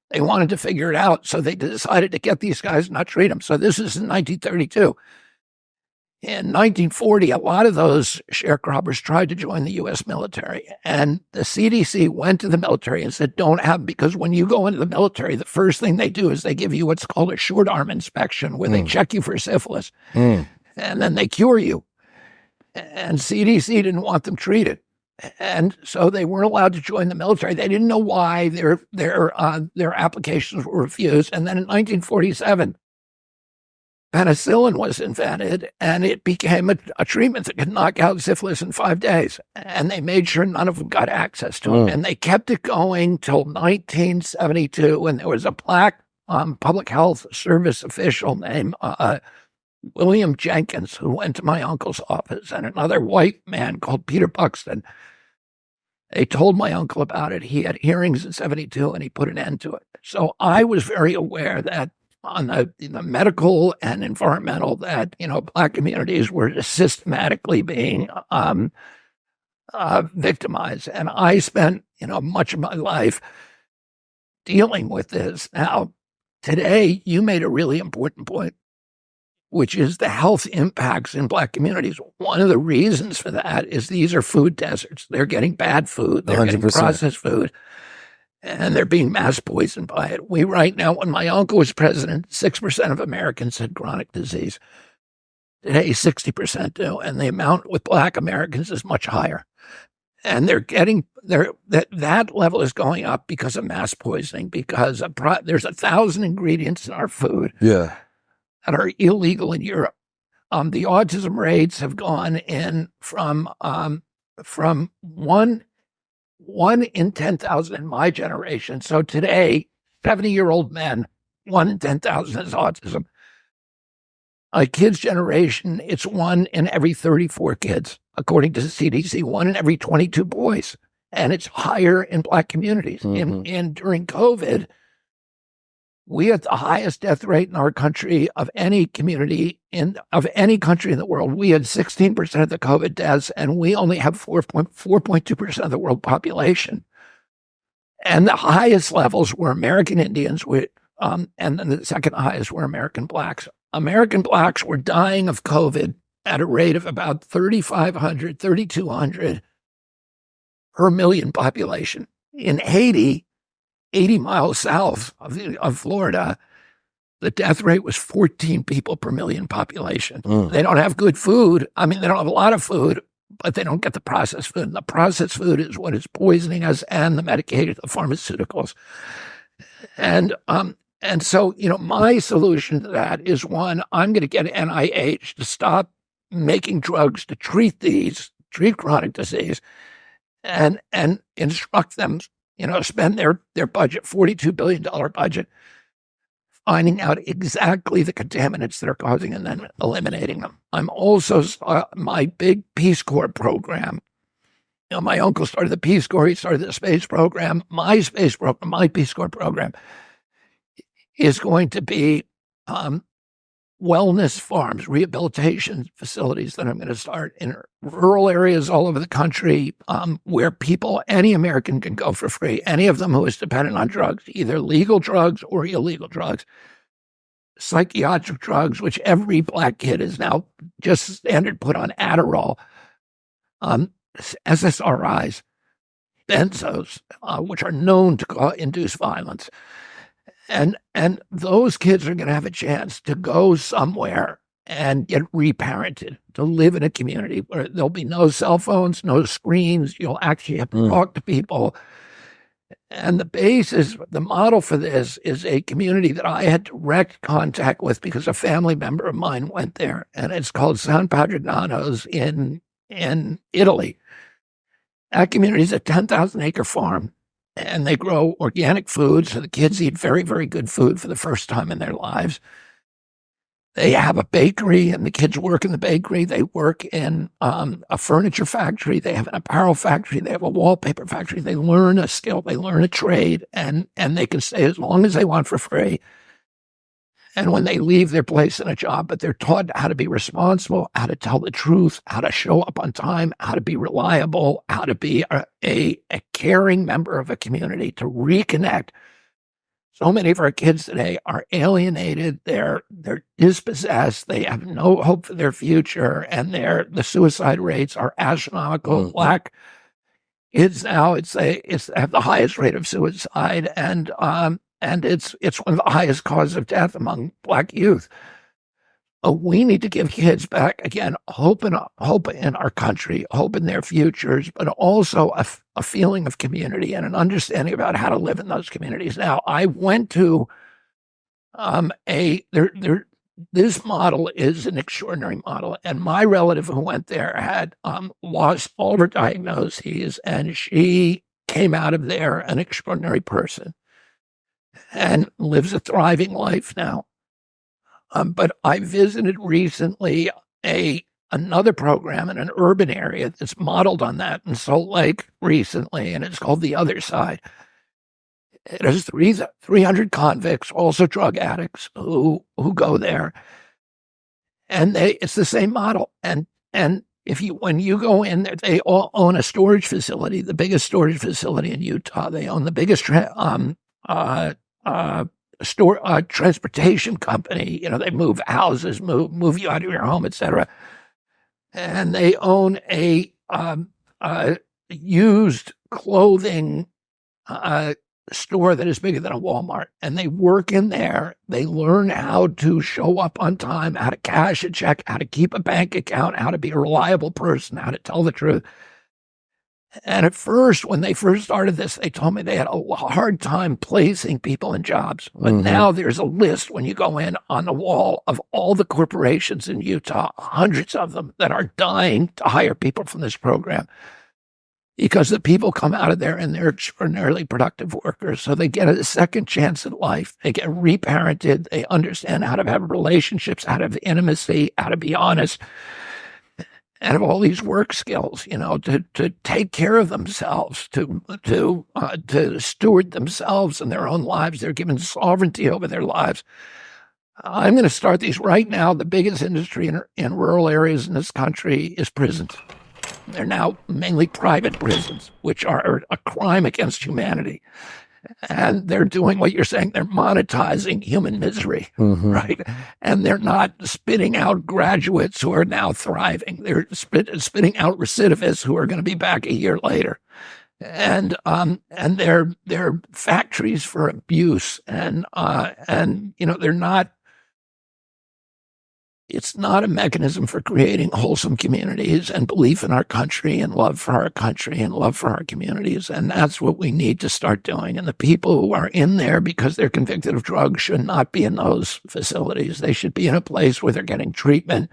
They wanted to figure it out. So they decided to get these guys and not treat them. So this is in 1932. In 1940, a lot of those sharecroppers tried to join the U.S. military. And the CDC went to the military and said, don't have them, because when you go into the military, the first thing they do is they give you what's called a short arm inspection, where they check you for syphilis. And then they cure you. And CDC didn't want them treated. And so they weren't allowed to join the military. They didn't know why their applications were refused. And then in 1947, penicillin was invented, and it became a treatment that could knock out syphilis in 5 days. And they made sure none of them got access to it. And they kept it going till 1972, and there was a black public health service official named William Jenkins, who went to my uncle's office, and another white man called Peter Buxton. They told my uncle about it. He had hearings in 72, and he put an end to it. So I was very aware that on the medical and environmental, that, black communities were systematically being victimized. And I spent, much of my life dealing with this. Now, today, you made a really important point, which is the health impacts in black communities. One of the reasons for that is these are food deserts. They're getting bad food. They're 100%. Getting processed food. And they're being mass poisoned by it. Right now, when my uncle was president, 6% of Americans had chronic disease. Today, 60% do, and the amount with black Americans is much higher. And that level is going up because of mass poisoning, because there's 1,000 ingredients in our food that are illegal in Europe. The autism rates have gone in from one in 10,000 in my generation. So today, 70-year-old men, 1 in 10,000 is autism. A kid's generation, it's 1 in every 34 kids, according to the CDC, 1 in every 22 boys. And it's higher in black communities. And during COVID, we had the highest death rate in our country of any community of any country in the world. We had 16% of the COVID deaths, and we only have 4.2% of the world population. And the highest levels were American Indians, and then the second highest were American blacks. American blacks were dying of COVID at a rate of about 3,500, 3,200 per million population. In Haiti, 80 miles south of Florida, the death rate was 14 people per million population. They don't have good food. I mean, they don't have a lot of food, but they don't get the processed food. And the processed food is what is poisoning us, and the medicated, the pharmaceuticals. And so, my solution to that is, one, I'm going to get NIH to stop making drugs to treat chronic disease, and instruct them, spend their budget, $42 billion budget, finding out exactly the contaminants that are causing and then eliminating them. I'm also, my big Peace Corps program. My uncle started the Peace Corps. He started the space program. My space program, my Peace Corps program is going to be wellness farms, rehabilitation facilities that I'm going to start in rural areas all over the country, where any American can go for free, any of them who is dependent on drugs, either legal drugs or illegal drugs, psychiatric drugs, which every black kid is now just standard put on Adderall, SSRIs, benzos, which are known to induce violence. And those kids are going to have a chance to go somewhere and get reparented, to live in a community where there'll be no cell phones, no screens. You'll actually have to talk to people. And the model for this is a community that I had direct contact with because a family member of mine went there, and it's called San Padrigano's in Italy. That community is a 10,000-acre farm, and they grow organic food, so the kids eat very, very good food for the first time in their lives. They have a bakery, and the kids work in the bakery. They work in a furniture factory. They have an apparel factory. They have a wallpaper factory. They learn a skill. They learn a trade, and they can stay as long as they want for free. And when they leave, they're placed in a job, but they're taught how to be responsible, how to tell the truth, how to show up on time, how to be reliable, how to be a caring member of a community, to reconnect. So many of our kids today are alienated. They're dispossessed. They have no hope for their future, and the suicide rates are astronomical. Mm-hmm. Black kids now, they have the highest rate of suicide, and it's one of the highest causes of death among black youth. We need to give kids back, again, hope in our country, hope in their futures, but also a feeling of community and an understanding about how to live in those communities. Now, I went to this model is an extraordinary model, and my relative who went there had lost all her diagnoses, and she came out of there an extraordinary person and lives a thriving life now. But I visited recently another program in an urban area that's modeled on that in Salt Lake recently, and it's called The Other Side. It has 300 convicts, also drug addicts, who go there, and it's the same model. And when you go in there, they all own a storage facility, the biggest storage facility in Utah. They own the biggest transportation company. They move houses, move you out of your home, etc. And they own a used clothing store that is bigger than a Walmart. And they work in there. They learn how to show up on time, how to cash a check, how to keep a bank account, how to be a reliable person, how to tell the truth. And at first, when they first started this, they told me they had a hard time placing people in jobs. But now there's a list when you go in on the wall of all the corporations in Utah, hundreds of them, that are dying to hire people from this program, because the people come out of there and they're extraordinarily productive workers. So they get a second chance at life. They get reparented. They understand how to have relationships, how to have intimacy, how to be honest, and have all these work skills, to take care of themselves, to steward themselves and their own lives. They're given sovereignty over their lives. I'm going to start these right now. The biggest industry in rural areas in this country is prisons. They're now mainly private prisons, which are a crime against humanity. And they're doing what you're saying. They're monetizing human misery, right? And they're not spitting out graduates who are now thriving. They're spitting out recidivists who are going to be back a year later. And they're factories for abuse. And they're not. It's not a mechanism for creating wholesome communities and belief in our country and love for our country and love for our communities. And that's what we need to start doing. And the people who are in there because they're convicted of drugs should not be in those facilities. They should be in a place where they're getting treatment,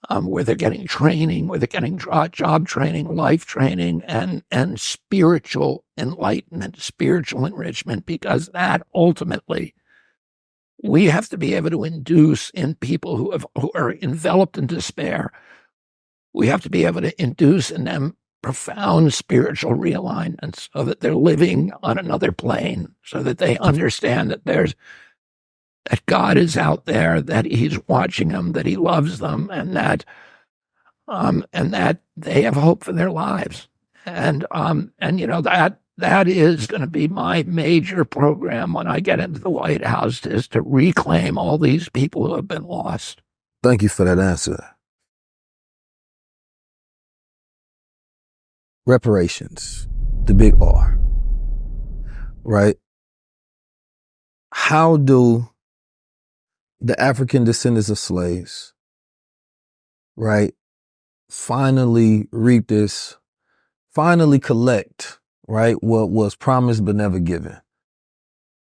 where they're getting training, where they're getting job training, life training, and spiritual enlightenment, spiritual enrichment, because that ultimately we have to be able to induce in people who are enveloped in despair. We have to be able to induce in them profound spiritual realignment, so that they're living on another plane, so that they understand that that God is out there, that he's watching them, that he loves them, and that they have hope for their lives. And that is going to be my major program when I get into the White House, is to reclaim all these people who have been lost. Thank you for that answer. Reparations, the big R, right? How do the African descendants of slaves, right, finally reap this, finally collect, right, what was promised but never given?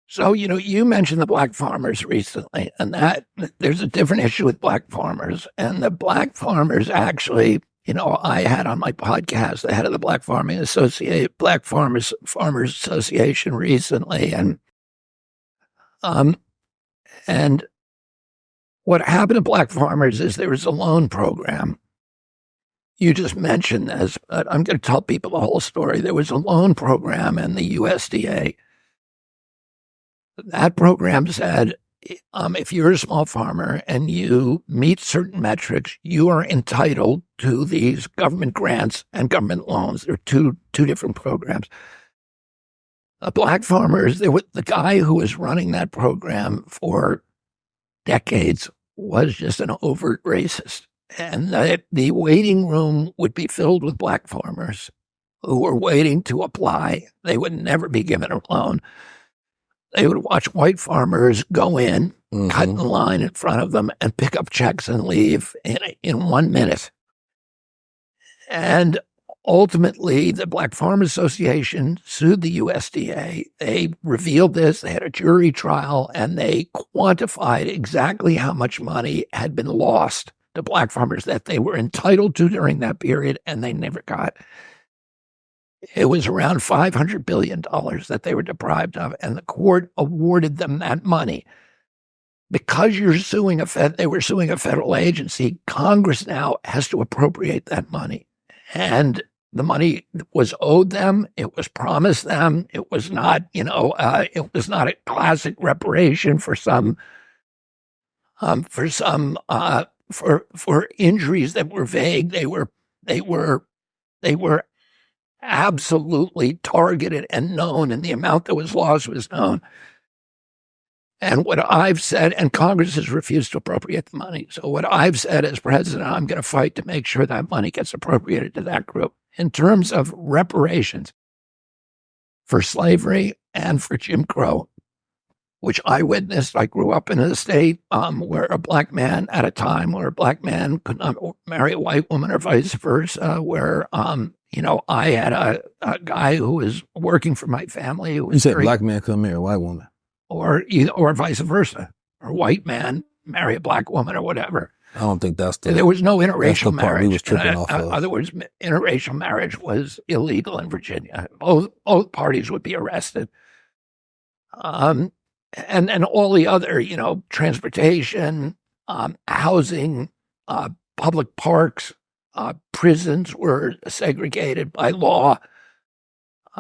So, you mentioned the black farmers recently, and that there's a different issue with black farmers. And the black farmers actually, I had on my podcast the head of the Black Farmers Association recently, and what happened to black farmers is there was a loan program. You just mentioned this, but I'm going to tell people the whole story. There was a loan program in the USDA. That program said, if you're a small farmer and you meet certain metrics, you are entitled to these government grants and government loans. They're two different programs. Black farmers, the guy who was running that program for decades was just an overt racist. And the waiting room would be filled with black farmers who were waiting to apply. They would never be given a loan. They would watch white farmers go in, cut in line in front of them, and pick up checks and leave in 1 minute. And ultimately, the Black Farmers Association sued the USDA. They revealed this. They had a jury trial, and they quantified exactly how much money had been lost to black farmers that they were entitled to during that period, and they never got. It was around $500 billion that they were deprived of, and the court awarded them that money. Because they were suing a federal agency, Congress now has to appropriate that money. And the money was owed them. It was promised them. It was not, it was not a classic reparation for injuries that were vague. They were absolutely targeted and known, and the amount that was lost was known. And what I've said, and Congress has refused to appropriate the money. So what I've said as president, I'm going to fight to make sure that money gets appropriated to that group. In terms of reparations for slavery and for Jim Crow, which I witnessed. I grew up in a state where a black man at a time where a black man could not marry a white woman or vice versa, where, I had a guy who was working for my family. Who was You said black man couldn't marry a white woman. Or vice versa, or a white man marry a black woman or whatever. I don't think there was no interracial marriage. We was tripping off of. In other words, interracial marriage was illegal in Virginia. Both parties would be arrested. And all the other, transportation, housing, public parks, prisons were segregated by law.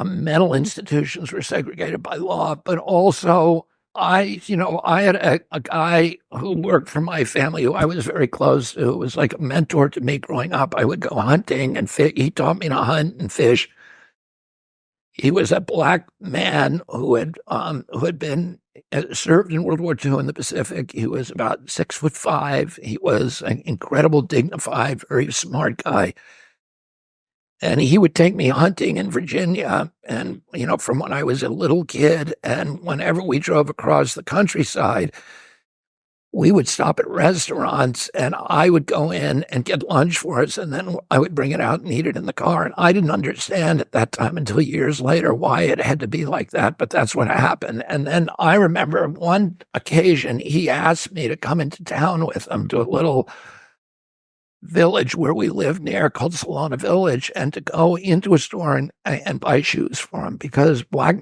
Mental institutions were segregated by law, but also I had a guy who worked for my family who I was very close to, who was like a mentor to me growing up. I would go hunting and he taught me to hunt and fish. He was a black man who had been served in World War II in the Pacific. He was about 6'5". He was an incredible, dignified, very smart guy. And he would take me hunting in Virginia, and, from when I was a little kid, and whenever we drove across the countryside, we would stop at restaurants, and I would go in and get lunch for us, and then I would bring it out and eat it in the car. And I didn't understand at that time until years later why it had to be like that, but that's what happened. And then I remember one occasion he asked me to come into town with him to a little village where we lived near called Salona Village, and to go into a store and buy shoes for him, because black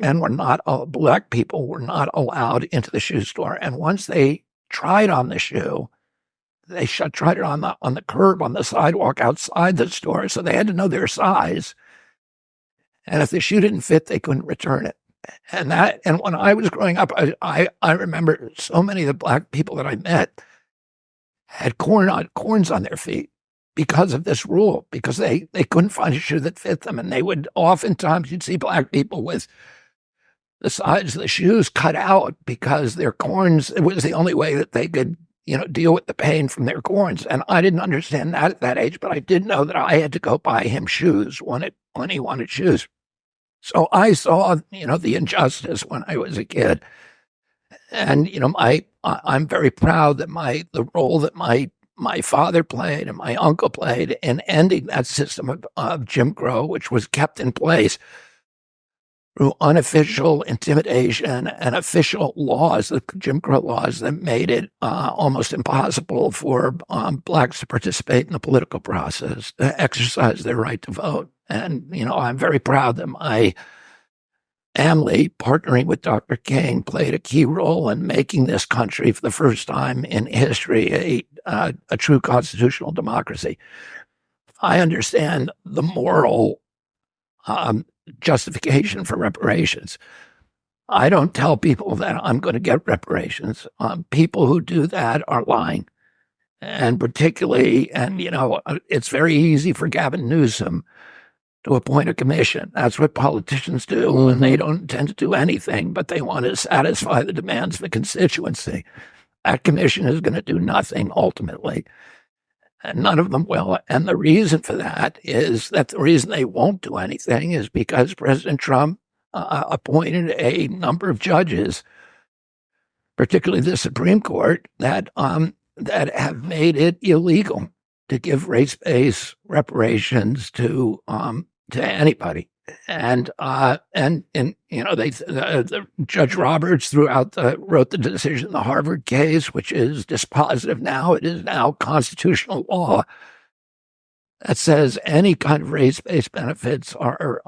people were not allowed into the shoe store. And once they tried on the shoe, they tried it on the curb, on the sidewalk outside the store. So they had to know their size. And if the shoe didn't fit, they couldn't return it. And when I was growing up, I remember so many of the black people that I met had corns on their feet because of this rule, because they couldn't find a shoe that fit them. And they would oftentimes, you'd see black people with the sides of the shoes cut out because their corns, it was the only way that they could, deal with the pain from their corns. And I didn't understand that at that age, but I did know that I had to go buy him shoes when he wanted shoes. So I saw, the injustice when I was a kid. And, I'm very proud that the role that my father played and my uncle played in ending that system of Jim Crow, which was kept in place through unofficial intimidation and official laws, the Jim Crow laws that made it almost impossible for blacks to participate in the political process, to exercise their right to vote. And, I'm very proud that my family, partnering with Dr. King, played a key role in making this country, for the first time in history, a true constitutional democracy. I understand the moral justification for reparations. I don't tell people that I'm going to get reparations. People who do that are lying. And particularly, it's very easy for Gavin Newsom to appoint a commission. That's what politicians do, and they don't intend to do anything, but they want to satisfy the demands of the constituency. That commission is going to do nothing ultimately, and none of them will. And the reason for that is that the reason they won't do anything is because President Trump appointed a number of judges, particularly the Supreme Court, that have made it illegal to give race-based reparations to anybody. And Judge Roberts wrote the decision in the Harvard case, which is dispositive now. It is now constitutional law that says any kind of race-based benefits are,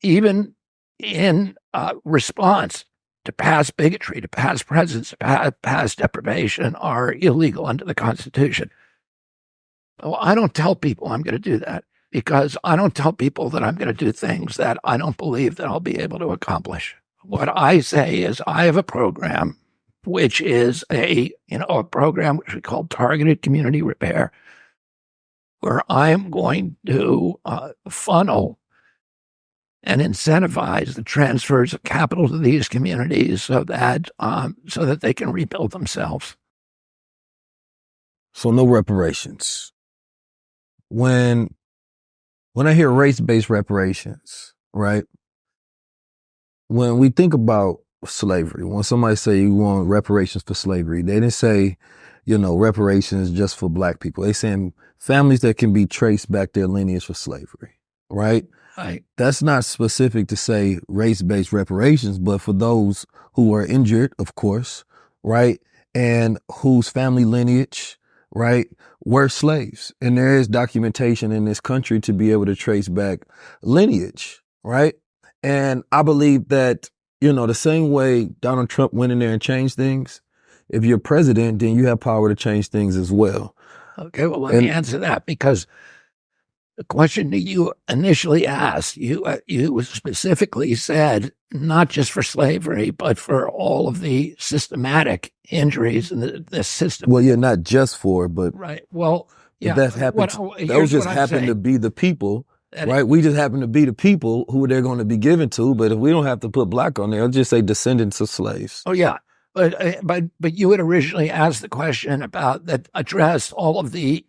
even in response to past bigotry, to past presence, to past deprivation, are illegal under the Constitution. Well, I don't tell people I'm going to do that, because I don't tell people that I'm going to do things that I don't believe that I'll be able to accomplish. What I say is I have a program, which is a program which we call targeted community repair, where I am going to funnel and incentivize the transfers of capital to these communities so that they can rebuild themselves. So no reparations. When I hear race-based reparations, right? When we think about slavery, when somebody say you want reparations for slavery, they didn't say, reparations just for black people. They saying families that can be traced back their lineage for slavery, right? Right. That's not specific to say race-based reparations, but for those who are injured, of course, right? And whose family lineage, right, were slaves. And there is documentation in this country to be able to trace back lineage, right? And I believe that, the same way Donald Trump went in there and changed things, if you're president, then you have power to change things as well. Okay, well, let me answer that, because the question that you initially asked, you specifically said, not just for slavery, but for all of the systematic injuries in the system. Well, yeah, not just for, but right. Well, yeah, that happens. Those just happen to be the people, right? We just happen to be the people who they're going to be given to. But if we don't have to put black on there, I'll just say descendants of slaves. Oh yeah, but you had originally asked the question about that addressed all of the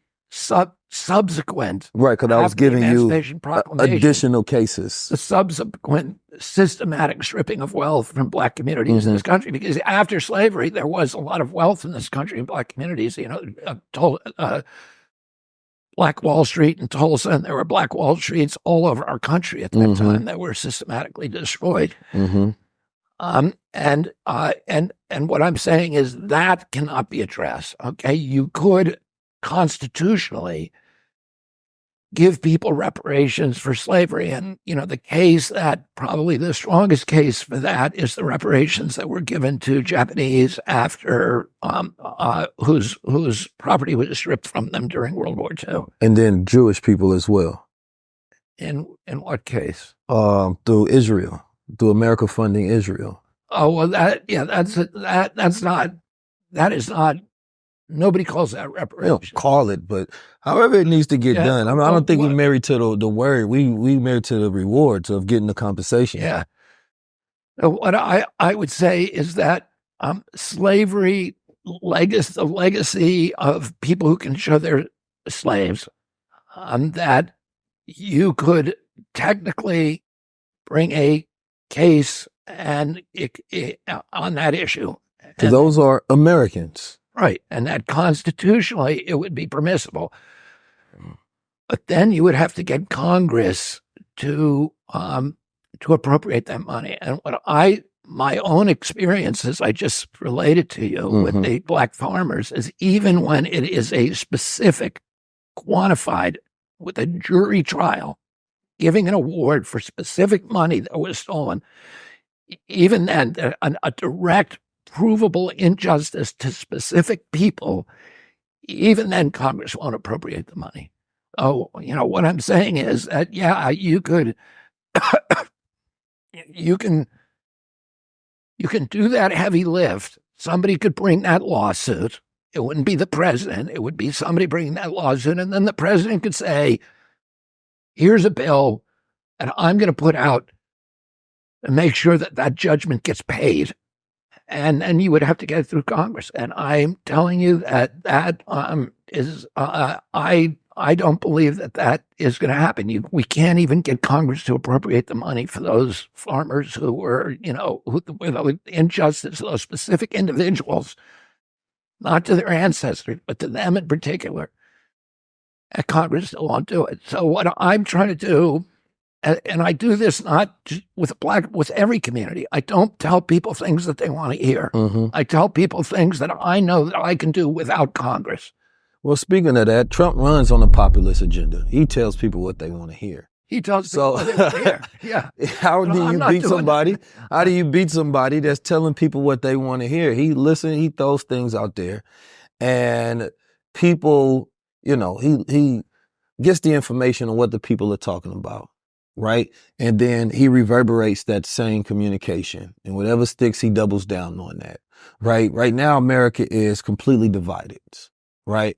subsequent, right? Because I was giving you additional cases, the subsequent systematic stripping of wealth from black communities in this country. Because after slavery, there was a lot of wealth in this country in black communities. Black Wallstreet in Tulsa, and there were black Wallstreets all over our country at that time that were systematically destroyed. And what I'm saying is that cannot be addressed. Okay, you could constitutionally give people reparations for slavery. And, the case that probably the strongest case for that is the reparations that were given to Japanese after whose property was stripped from them during World War II. And then Jewish people as well. In what case? Through Israel. through America funding Israel. Oh, well, that is not, nobody calls that We reparations. don't call it, but however it needs to get Yeah, done. I mean, I don't think we're married to the word. We married to the rewards of getting the compensation. Yeah. What I would say is that slavery, the legacy of people who can show their slaves, that you could technically bring a case and on that issue. Because those are Americans. Right. And that constitutionally it would be permissible. But then you would have to get Congress to appropriate that money. And my own experiences, I just related to you with the black farmers, is even when it is a specific, quantified, with a jury trial, giving an award for specific money that was stolen, even then, a direct, provable injustice to specific people, even then Congress won't appropriate the money. Oh, what I'm saying is that, yeah, you could, you can do that heavy lift. Somebody could bring that lawsuit. It wouldn't be the president. It would be somebody bringing that lawsuit. And then the president could say, here's a bill, and I'm going to put out and make sure that judgment gets paid. And then you would have to get it through Congress. And I'm telling you that is, I don't believe that is going to happen. We can't even get Congress to appropriate the money for those farmers who were, with injustice, those specific individuals, not to their ancestors, but to them in particular. And Congress still won't do it. So what I'm trying to do, and I do this not just with every community. I don't tell people things that they want to hear. I tell people things that I know that I can do without Congress. Well, speaking of that, Trump runs on a populist agenda. He tells people what they want to hear. He tells people what they want to hear. Yeah. How do you beat somebody? How do you beat somebody that's telling people what they want to hear? He throws things out there, and people, he gets the information on what the people are talking about. Right. And then he reverberates that same communication, and whatever sticks, he doubles down on that. Right. Right now, America is completely divided. Right.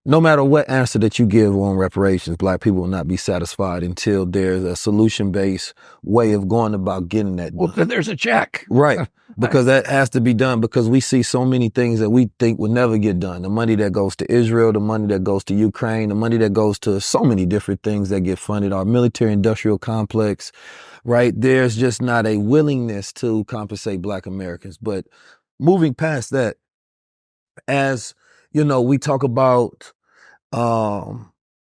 No matter what answer that you give on reparations, Black people will not be satisfied until there's a solution-based way of going about getting that done. Well, then there's a check. Right. Because that has to be done, because we see so many things that we think will never get done. The money that goes to Israel, the money that goes to Ukraine, the money that goes to so many different things that get funded, our military industrial complex, right? There's just not a willingness to compensate Black Americans. But moving past that, as we talk about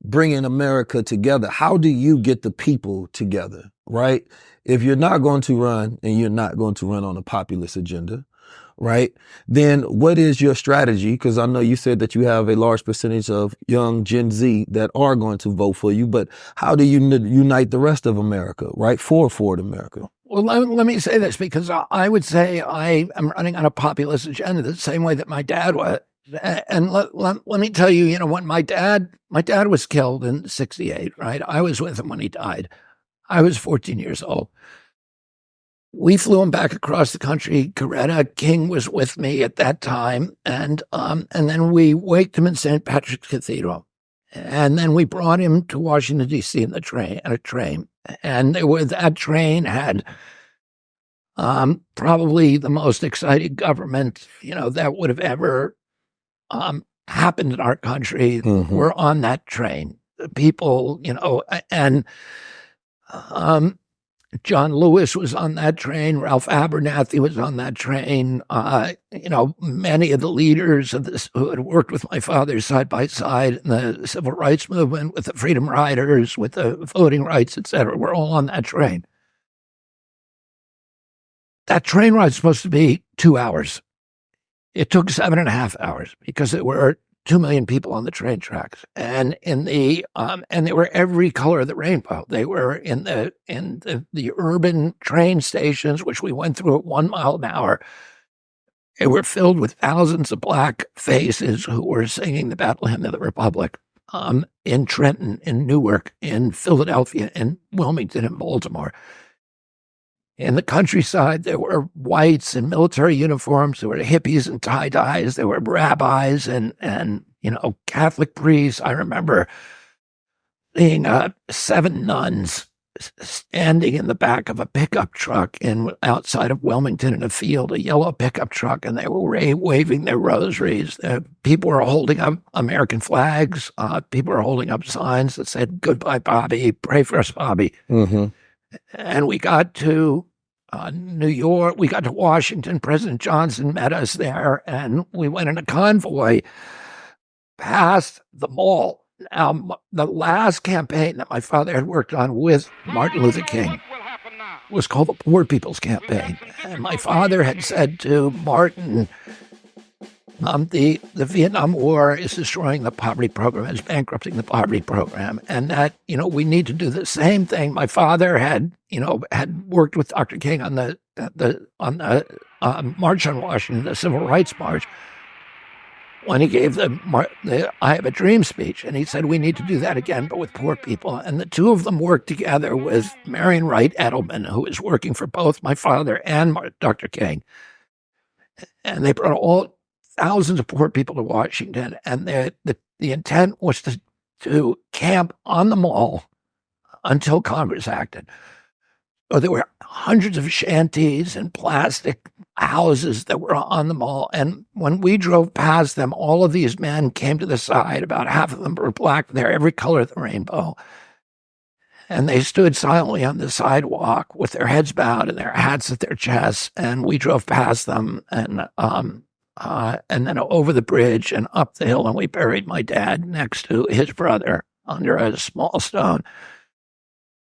bringing America together. How do you get the people together, right? If you're not going to run, and you're not going to run on a populist agenda, right? Then what is your strategy? Because I know you said that you have a large percentage of young Gen Z that are going to vote for you, but how do you unite the rest of America, right? Forward America. Well, let me say this, because I would say I am running on a populist agenda the same way that my dad was. And let me tell you, when my dad was killed in 1968, right? I was with him when he died. I was 14 years old. We flew him back across the country. Coretta King was with me at that time. And then we waked him in St. Patrick's Cathedral. And then we brought him to Washington, D.C. in a train. And that train had probably the most exciting government, that would have ever happened in our country. Were on that train. The people, and John Lewis was on that train. Ralph Abernathy was on that train. Many of the leaders of this who had worked with my father side by side in the civil rights movement, with the Freedom Riders, with the voting rights, etc., were all on that train. That train ride was supposed to be 2 hours. It took 7.5 hours because there were 2 million people on the train tracks, and and they were every color of the rainbow. They were in the urban train stations, which we went through at 1 mile an hour. They were filled with thousands of Black faces who were singing the Battle Hymn of the Republic. In Trenton, in Newark, in Philadelphia, in Wilmington, in Baltimore. In the countryside, there were whites in military uniforms. There were hippies and tie-dyes. There were rabbis and Catholic priests. I remember seeing 7 nuns standing in the back of a pickup truck outside of Wilmington in a field, a yellow pickup truck, and they were waving their rosaries. People were holding up American flags. People were holding up signs that said, "Goodbye, Bobby. Pray for us, Bobby." Mm-hmm. And we got to New York. We got to Washington. President Johnson met us there, and we went in a convoy past the mall. Now, the last campaign that my father had worked on with Martin Luther King was called the Poor People's Campaign. And my father had said to Martin, the Vietnam War is destroying the poverty program, it's bankrupting the poverty program, and that, we need to do the same thing. My father had worked with Dr. King on the March on Washington, the Civil Rights March, when he gave the I Have a Dream speech, and he said, we need to do that again, but with poor people. And the two of them worked together with Marion Wright Edelman, who was working for both my father and Dr. King. And they brought thousands of poor people to Washington, and the intent was to camp on the mall until Congress acted. So there were hundreds of shanties and plastic houses that were on the mall. And when we drove past them, all of these men came to the side. About half of them were black. They're every color of the rainbow. And they stood silently on the sidewalk with their heads bowed and their hats at their chests. And we drove past them and then over the bridge and up the hill. And we buried my dad next to his brother under a small stone.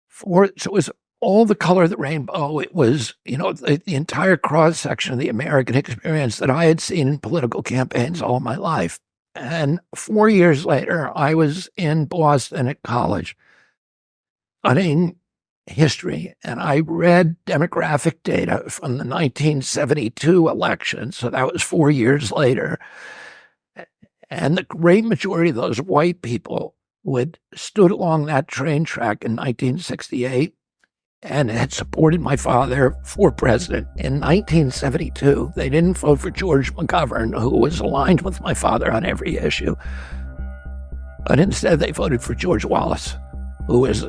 So it was all the color of the rainbow. It was, the entire cross-section of the American experience that I had seen in political campaigns all my life. And 4 years later, I was in Boston at college studying history, and I read demographic data from the 1972 election, so that was 4 years later. And the great majority of those white people stood along that train track in 1968 and had supported my father for president. In 1972, they didn't vote for George McGovern, who was aligned with my father on every issue, but instead they voted for George Wallace, who was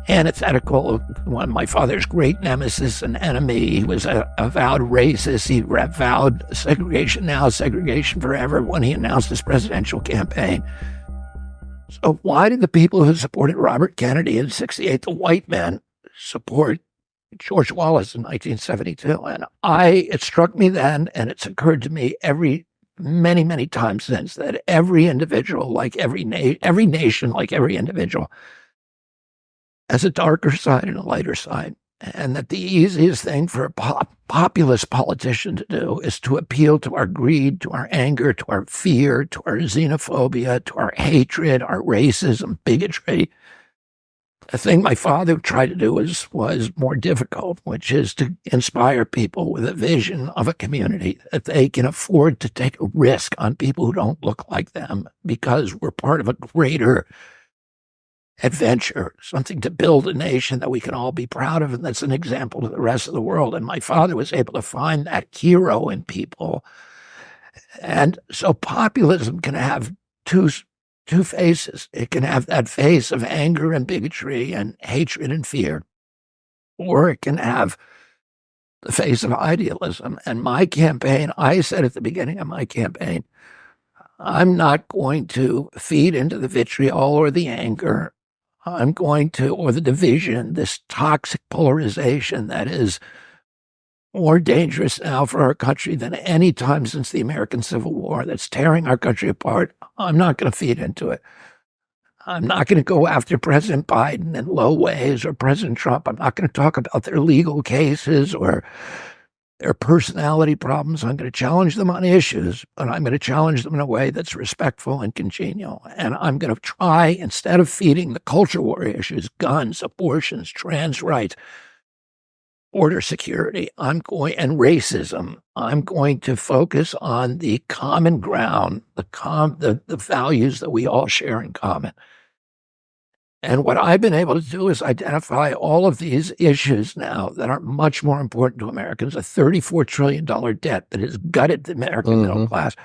antithetical of one of my father's great nemesis and enemy. He was a avowed racist. He vowed segregation now, segregation forever when he announced his presidential campaign. So why did the people who supported Robert Kennedy in 1968, the white men, support George Wallace in 1972? And it struck me then, and it's occurred to me many, many times since, that every individual, like every nation, like every individual, has a darker side and a lighter side. And that the easiest thing for a populist politician to do is to appeal to our greed, to our anger, to our fear, to our xenophobia, to our hatred, our racism, bigotry. The thing my father tried to do was more difficult, which is to inspire people with a vision of a community that they can afford to take a risk on people who don't look like them because we're part of a greater adventure, something to build a nation that we can all be proud of, and that's an example to the rest of the world. And my father was able to find that hero in people. And so populism can have two faces. It can have that face of anger and bigotry and hatred and fear, or it can have the face of idealism. And my campaign, I said at the beginning of my campaign, I'm not going to feed into the vitriol or the anger. Or the division, this toxic polarization that is more dangerous now for our country than any time since the American Civil War, that's tearing our country apart. I'm not going to feed into it. I'm not going to go after President Biden and low ways or President Trump. I'm not going to talk about their legal cases or their personality problems. I'm going to challenge them on issues, but I'm going to challenge them in a way that's respectful and congenial. And I'm going to try, instead of feeding the culture war issues, guns, abortions, trans rights, border security, and racism, I'm going to focus on the common ground, the values that we all share in common. And what I've been able to do is identify all of these issues now that are much more important to Americans. A $34 trillion debt that has gutted the American middle class.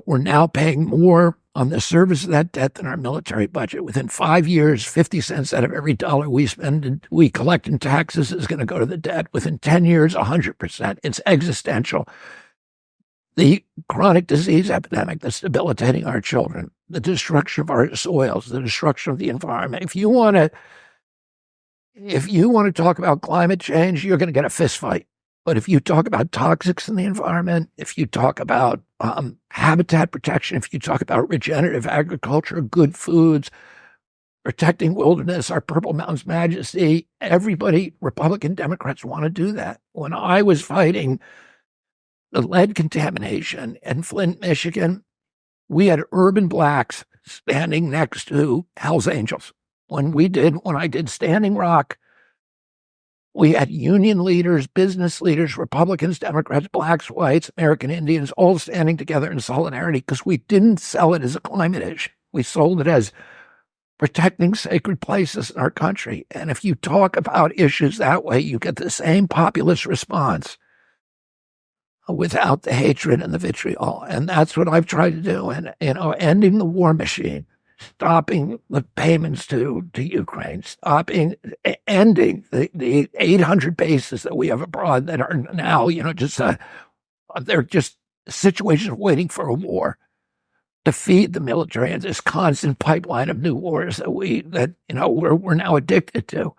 We're now paying more on the service of that debt than our military budget. Within 5 years, 50 cents out of every dollar we spend and we collect in taxes is going to go to the debt. Within 10 years, 100%. It's existential. The chronic disease epidemic that's debilitating our children, the destruction of our soils, the destruction of the environment. If you want to talk about climate change, you're going to get a fist fight. But if you talk about toxics in the environment, if you talk about habitat protection, if you talk about regenerative agriculture, good foods, protecting wilderness, our Purple Mountains majesty, everybody, Republican Democrats want to do that. When I was fighting the lead contamination in Flint, Michigan, we had urban blacks standing next to Hell's Angels. When I did Standing Rock, we had union leaders, business leaders, Republicans, Democrats, blacks, whites, American Indians, all standing together in solidarity because we didn't sell it as a climate issue. We sold it as protecting sacred places in our country. And if you talk about issues that way, you get the same populist response without the hatred and the vitriol. And that's what I've tried to do. And, ending the war machine, stopping the payments to Ukraine, ending the 800 bases that we have abroad that are now, they're just situations of waiting for a war to feed the military and this constant pipeline of new wars that we're now addicted to.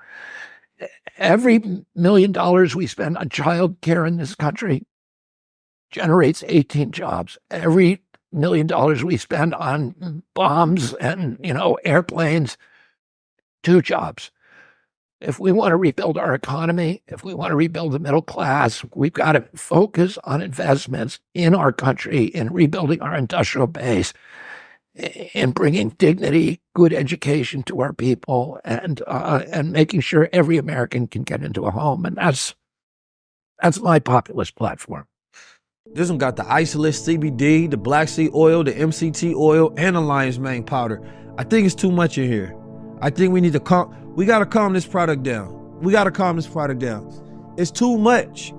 Every $1 million we spend on child care in this country generates 18 jobs. Every $1 million we spend on bombs and, airplanes, 2 jobs. If we want to rebuild our economy, if we want to rebuild the middle class, we've got to focus on investments in our country, in rebuilding our industrial base, in bringing dignity, good education to our people, and making sure every American can get into a home. And that's my populist platform. This one got the isolate CBD, the black seed oil, the MCT oil, and the lion's mane powder. I think it's too much in here. I think we need to we got to calm this product down. It's too much.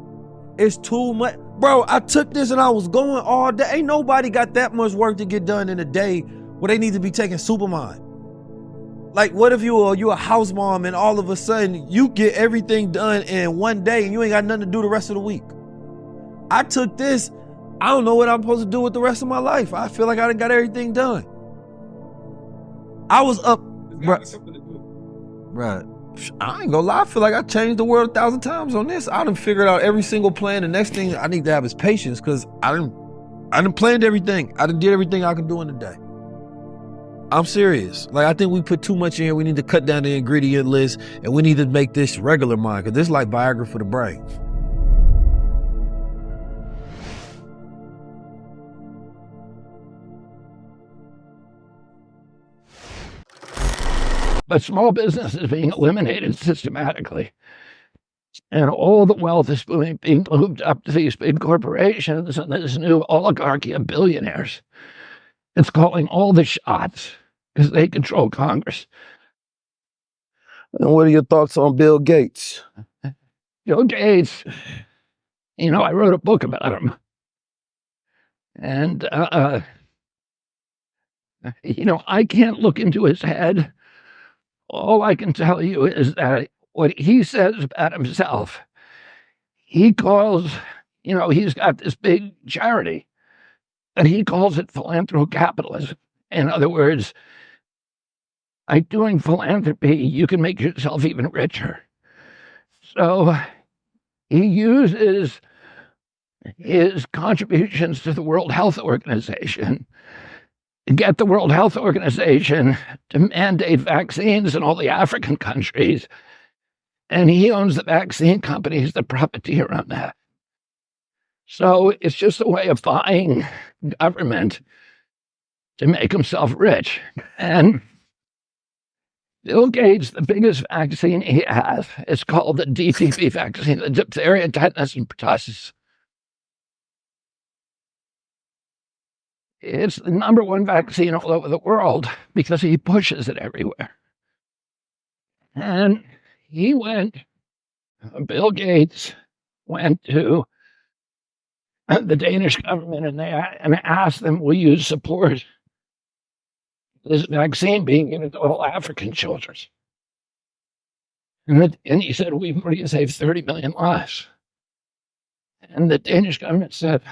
Bro, I took this and I was going all day. Ain't nobody got that much work to get done in a day where they need to be taking SuperMend. Like, what if you a house mom and all of a sudden you get everything done in one day and you ain't got nothing to do the rest of the week? I took this. I don't know what I'm supposed to do with the rest of my life. I feel like I done got everything done. I was up. Right. I ain't gonna lie. I feel like I changed the world 1,000 times on this. I done figured out every single plan. The next thing I need to have is patience because I done planned everything. I done did everything I could do in a day. I'm serious. Like, I think we put too much in here. We need to cut down the ingredient list and we need to make this regular mind because this is like Viagra for the brain. But small business is being eliminated systematically. And all the wealth is being moved up to these big corporations and this new oligarchy of billionaires. It's calling all the shots because they control Congress. And what are your thoughts on Bill Gates? Bill Gates, I wrote a book about him. And, I can't look into his head. All I can tell you is that what he says about himself, he calls, he's got this big charity, and he calls it philanthrocapitalism. In other words, by doing philanthropy, you can make yourself even richer. So he uses his contributions to the World Health Organization get the World Health Organization to mandate vaccines in all the African countries. And he owns the vaccine companies that profiteer on that. So it's just a way of buying government to make himself rich. And Bill Gates, the biggest vaccine he has, is called the DTP vaccine, the diphtheria, tetanus, and pertussis. It's the #1 vaccine all over the world because he pushes it everywhere. And Bill Gates went to the Danish government and asked them, will you support this vaccine being given to all African children? And he said, we've already saved 30 million lives. And the Danish government said,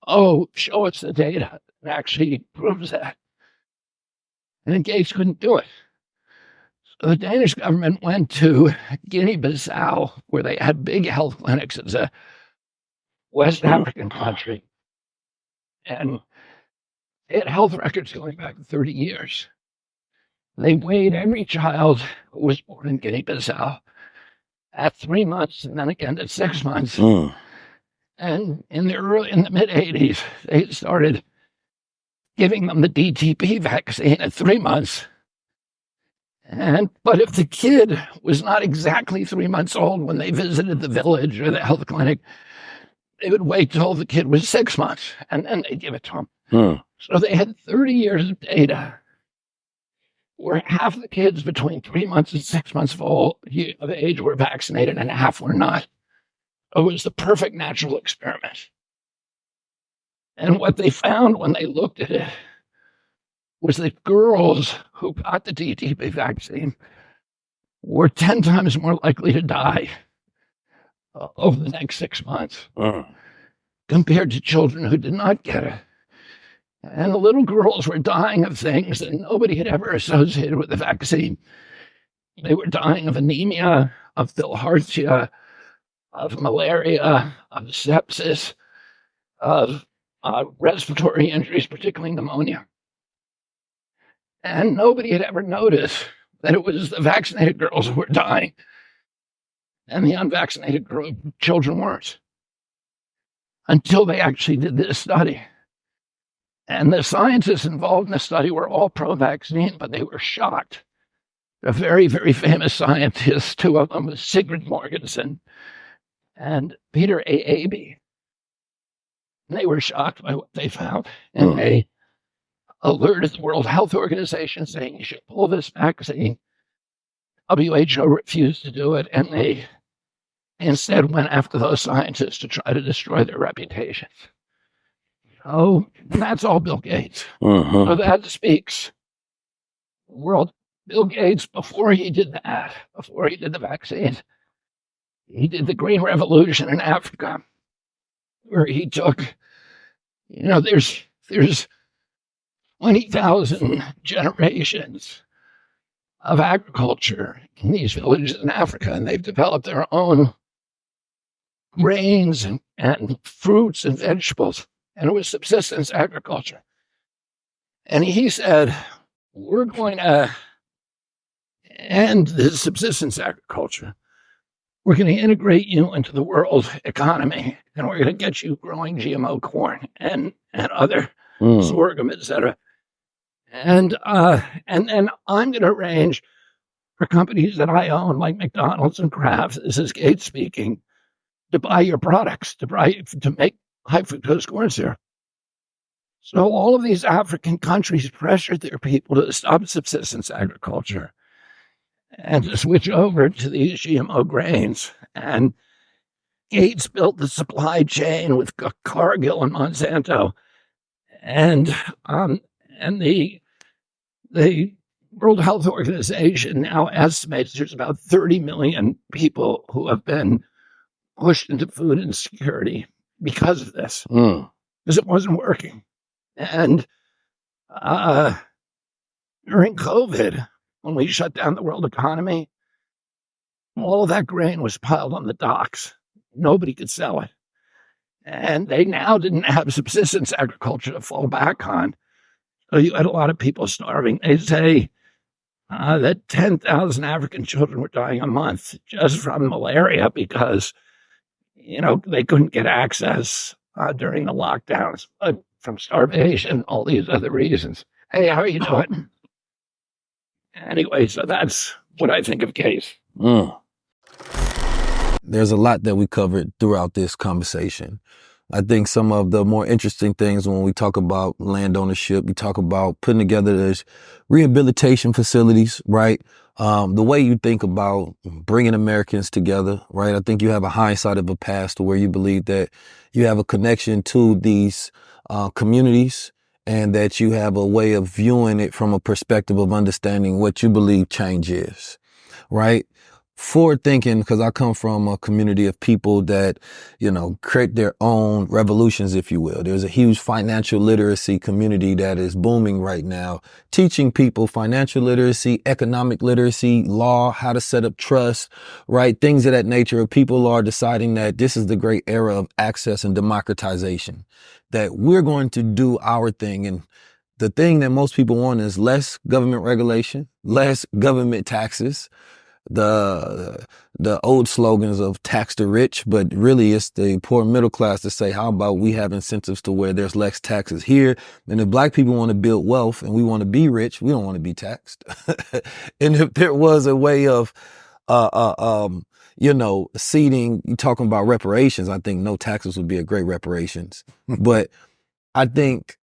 oh, show us the data that actually proves that. And Gates couldn't do it. So the Danish government went to Guinea-Bissau, where they had big health clinics. It's a West African country. And they had health records going back 30 years. They weighed every child who was born in Guinea-Bissau at 3 months and then again at 6 months. And in the mid-'80s, they started giving them the DTP vaccine at 3 months. But if the kid was not exactly 3 months old when they visited the village or the health clinic, they would wait till the kid was 6 months, and then they'd give it to him. So they had 30 years of data where half the kids between 3 months and 6 months of age were vaccinated and half were not. It was the perfect natural experiment. And what they found when they looked at it was that girls who got the DTP vaccine were 10 times more likely to die over the next 6 months compared to children who did not get it. And the little girls were dying of things that nobody had ever associated with the vaccine. They were dying of anemia, of bilharzia, of malaria, of sepsis, of respiratory injuries, particularly pneumonia. And nobody had ever noticed that it was the vaccinated girls who were dying and the unvaccinated children weren't, until they actually did this study. And the scientists involved in the study were all pro-vaccine, but they were shocked. A very, very famous scientist, two of them was Sigrid Morgensen and Peter A. Abbe. They were shocked by what they found, and they alerted the World Health Organization saying you should pull this vaccine. WHO refused to do it, and they instead went after those scientists to try to destroy their reputations. So that's all Bill Gates. So that speaks. Bill Gates, before he did that, before he did the vaccine, he did the Green Revolution in Africa, where he took, there's 20,000 generations of agriculture in these villages in Africa, and they've developed their own grains and fruits and vegetables, and it was subsistence agriculture. And he said, we're going to end this subsistence agriculture. We're going to integrate you into the world economy, and we're going to get you growing GMO corn and other sorghum, etc. And then I'm going to arrange for companies that I own, like McDonald's and Kraft, this is Gates speaking, to buy your products, to make high fructose corn syrup. So all of these African countries pressured their people to stop subsistence agriculture and to switch over to these GMO grains. And Gates built the supply chain with Cargill and Monsanto. And the World Health Organization now estimates there's about 30 million people who have been pushed into food insecurity because of this, because it wasn't working. And during COVID, when we shut down the world economy, all of that grain was piled on the docks. Nobody could sell it. And they now didn't have subsistence agriculture to fall back on. So you had a lot of people starving. They say that 10,000 African children were dying a month just from malaria because, they couldn't get access during the lockdowns, but from starvation, all these other reasons. Hey, how are you doing? Anyway, so that's what I think of Case. There's a lot that we covered throughout this conversation. I think some of the more interesting things when we talk about land ownership, we talk about putting together those rehabilitation facilities, right? The way you think about bringing Americans together, right? I think you have a hindsight of a past where you believe that you have a connection to these communities and that you have a way of viewing it from a perspective of understanding what you believe change is, right? Forward thinking, because I come from a community of people that, create their own revolutions, if you will. There's a huge financial literacy community that is booming right now, teaching people financial literacy, economic literacy, law, how to set up trust, right? Things of that nature. People are deciding that this is the great era of access and democratization, that we're going to do our thing. And the thing that most people want is less government regulation, less government taxes, the old slogans of tax the rich, but really it's the poor middle class to say, how about we have incentives to where there's less taxes here? And if black people want to build wealth and we want to be rich, we don't want to be taxed. And if there was a way of, seeding, you talking about reparations, I think no taxes would be a great reparations. But I think,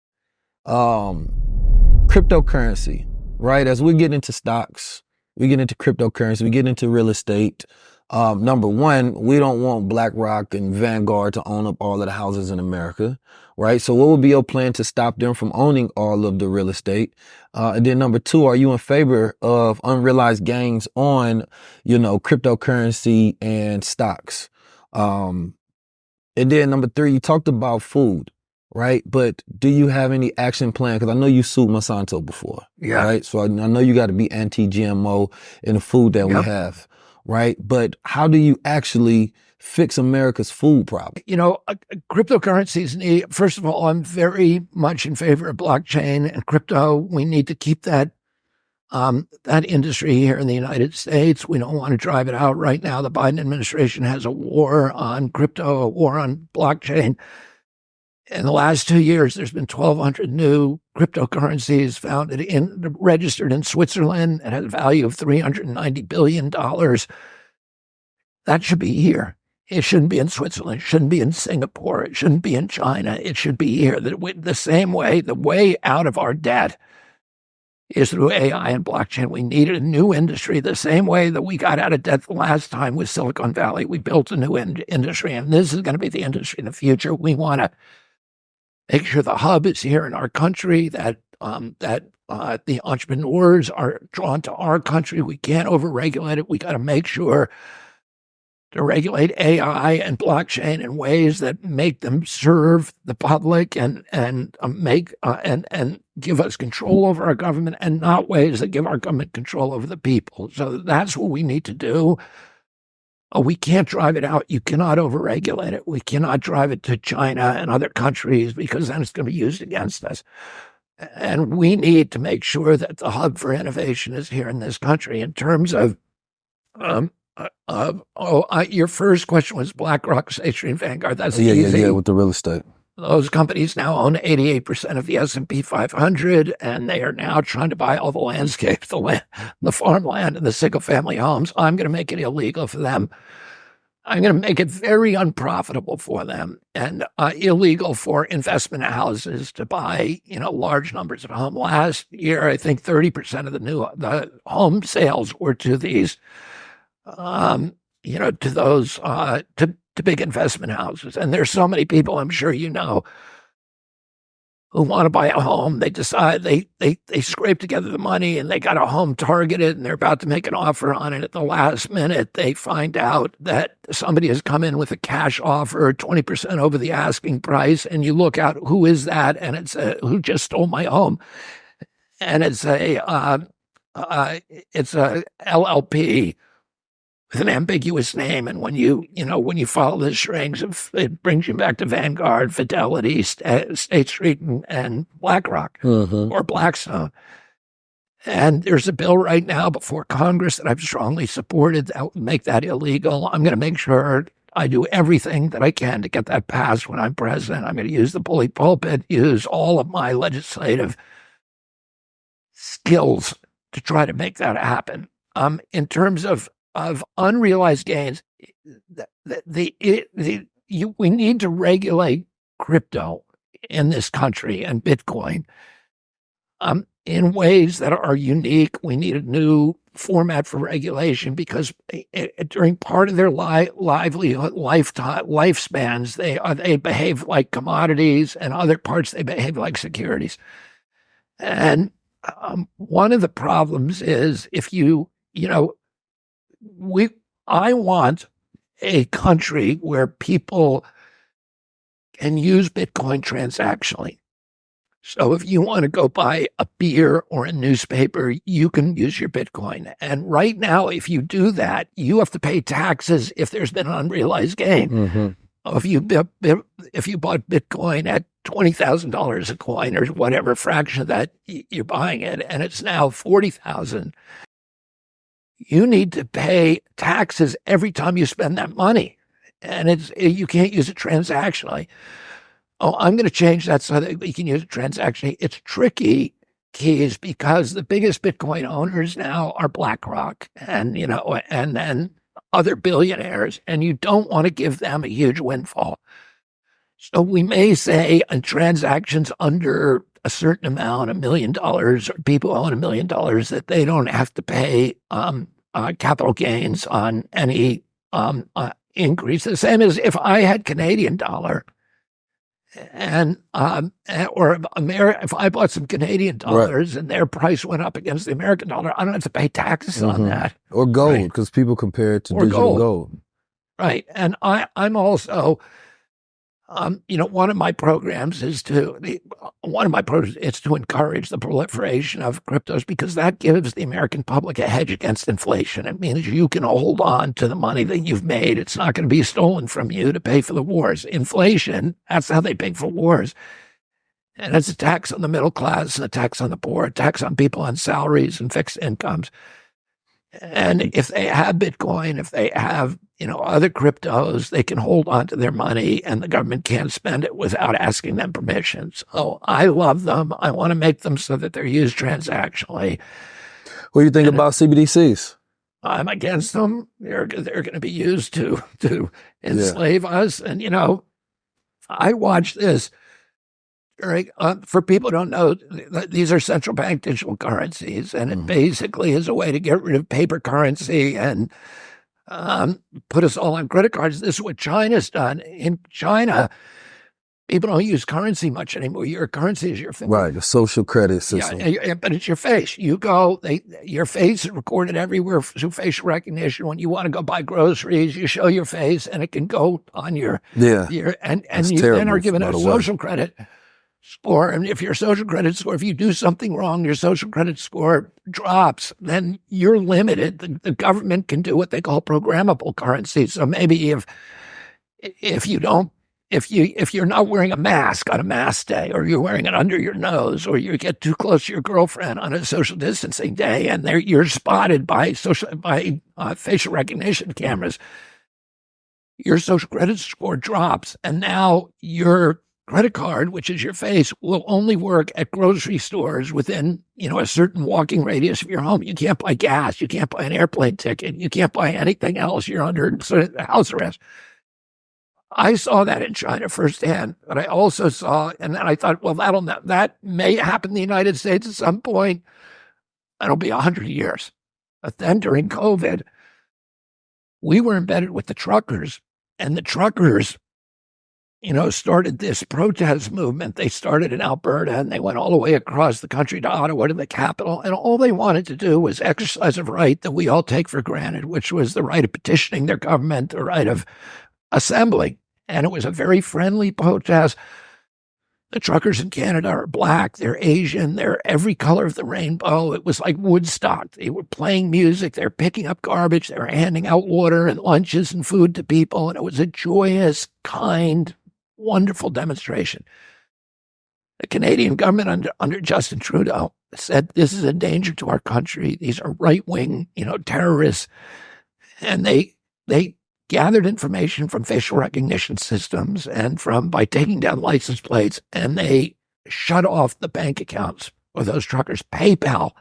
cryptocurrency, right? As we get into stocks, we get into cryptocurrency, we get into real estate. Number one, we don't want BlackRock and Vanguard to own up all of the houses in America, right? So what would be your plan to stop them from owning all of the real estate? And then number two, are you in favor of unrealized gains on, cryptocurrency and stocks? And then number three, you talked about food, right? But do you have any action plan? Because I know you sued Monsanto before, right? So I know you got to be anti-GMO in the food that we have, right? But how do you actually fix America's food problem? Cryptocurrencies first of all, I'm very much in favor of blockchain and crypto. We need to keep that industry here in the United States. We don't want to drive it out right now. The Biden administration has a war on crypto, a war on blockchain. In the last 2 years, there's been 1,200 new cryptocurrencies registered in Switzerland and has a value of $390 billion. That should be here. It shouldn't be in Switzerland. It shouldn't be in Singapore. It shouldn't be in China. It should be here. The same way, the way out of our debt is through AI and blockchain. We needed a new industry the same way that we got out of debt the last time with Silicon Valley. We built a new industry, and this is going to be the industry in the future. We want to make sure the hub is here in our country, that the entrepreneurs are drawn to our country. We can't overregulate it. We got to make sure to regulate AI and blockchain in ways that make them serve the public and give us control over our government, and not ways that give our government control over the people. So that's what we need to do. We can't drive it out. You cannot overregulate it. We cannot drive it to China and other countries, because then it's going to be used against us. And we need to make sure that the hub for innovation is here in this country. In terms of, your first question was BlackRock, State Street, and Vanguard. That's easy. Yeah, with the real estate. Those companies now own 88% of the S&P 500, and they are now trying to buy all the landscape, the farmland, and the single-family homes. I'm going to make it illegal for them. I'm going to make it very unprofitable for them, and illegal for investment houses to buy, large numbers of homes. Last year, I think 30% of the home sales were to these, to big investment houses. And there's so many people, I'm sure you know, who want to buy a home. They decide they scrape together the money and they got a home targeted and they're about to make an offer on it. At the last minute, they find out that somebody has come in with a cash offer 20% over the asking price. And you look out, who is that? And it's who just stole my home. And it's a LLP with an ambiguous name. And when you follow the strings, it brings you back to Vanguard, Fidelity, State Street, and BlackRock or Blackstone. And there's a bill right now before Congress that I've strongly supported that would make that illegal. I'm going to make sure I do everything that I can to get that passed when I'm president. I'm going to use the bully pulpit, use all of my legislative skills to try to make that happen. In terms of unrealized gains, we need to regulate crypto in this country and Bitcoin in ways that are unique. We need a new format for regulation because during part of their lifespans, they behave like commodities, and other parts they behave like securities. And one of the problems is I want a country where people can use Bitcoin transactionally. So if you want to go buy a beer or a newspaper, you can use your Bitcoin. And right now, if you do that, you have to pay taxes if there's been an unrealized gain. Mm-hmm. If you bought Bitcoin at $20,000 a coin or whatever fraction of that you're buying it, and it's now $40,000, you need to pay taxes every time you spend that money, and you can't use it transactionally. Oh, I'm going to change that so that we can use it transactionally. It's tricky, Keys, because the biggest Bitcoin owners now are BlackRock and then other billionaires, and you don't want to give them a huge windfall. So we may say on transactions under a certain amount, $1 million, or people own $1 million, that they don't have to pay capital gains on any increase. The same as if I had Canadian dollar and if I bought some Canadian dollars and their price went up against the American dollar, I don't have to pay taxes on that. Or gold, because people compare it to digital gold. Right. And I'm also, one of my programs is to encourage the proliferation of cryptos, because that gives the American public a hedge against inflation. It means you can hold on to the money that you've made. It's not going to be stolen from you to pay for the wars. Inflation, that's how they pay for wars. And it's a tax on the middle class, and a tax on the poor, a tax on people on salaries and fixed incomes. And if they have Bitcoin, if they have, other cryptos, they can hold on to their money, and the government can't spend it without asking them permission. So I love them. I want to make them so that they're used transactionally. What do you think about CBDCs? I'm against them. They're going to be used to enslave us. And, I watch this. For people who don't know, these are central bank digital currencies, and it basically is a way to get rid of paper currency and put us all on credit cards. This is what China's done. In China, people don't use currency much anymore. Your currency is your face. Right, the social credit system. Yeah, but it's your face. You go, your face is recorded everywhere through facial recognition. When you want to go buy groceries, you show your face, and it can go on your and you then are given a social credit score. And if your social credit score, if you do something wrong, your social credit score drops, then you're limited. The government can do what they call programmable currency. So maybe if you're not wearing a mask on a mask day, or you're wearing it under your nose, or you get too close to your girlfriend on a social distancing day, and you're spotted by facial recognition cameras, your social credit score drops, and now your credit card, which is your face, will only work at grocery stores within, a certain walking radius of your home. You can't buy gas. You can't buy an airplane ticket. You can't buy anything else. You're under house arrest. I saw that in China firsthand, but I also saw, and then I thought, well, that may happen in the United States at some point. It'll be 100 years. But then during COVID, we were embedded with the truckers, and the truckers started this protest movement. They started in Alberta, and they went all the way across the country to Ottawa, to the capital. And all they wanted to do was exercise a right that we all take for granted, which was the right of petitioning their government, the right of assembling. And it was a very friendly protest. The truckers in Canada are black, they're Asian, they're every color of the rainbow. It was like Woodstock. They were playing music, they're picking up garbage, they were handing out water and lunches and food to people. And it was a joyous, kind, wonderful demonstration. The Canadian government under Justin Trudeau said, this is a danger to our country. These are right-wing, terrorists. And they gathered information from facial recognition systems and by taking down license plates, and they shut off the bank accounts of those truckers. PayPal,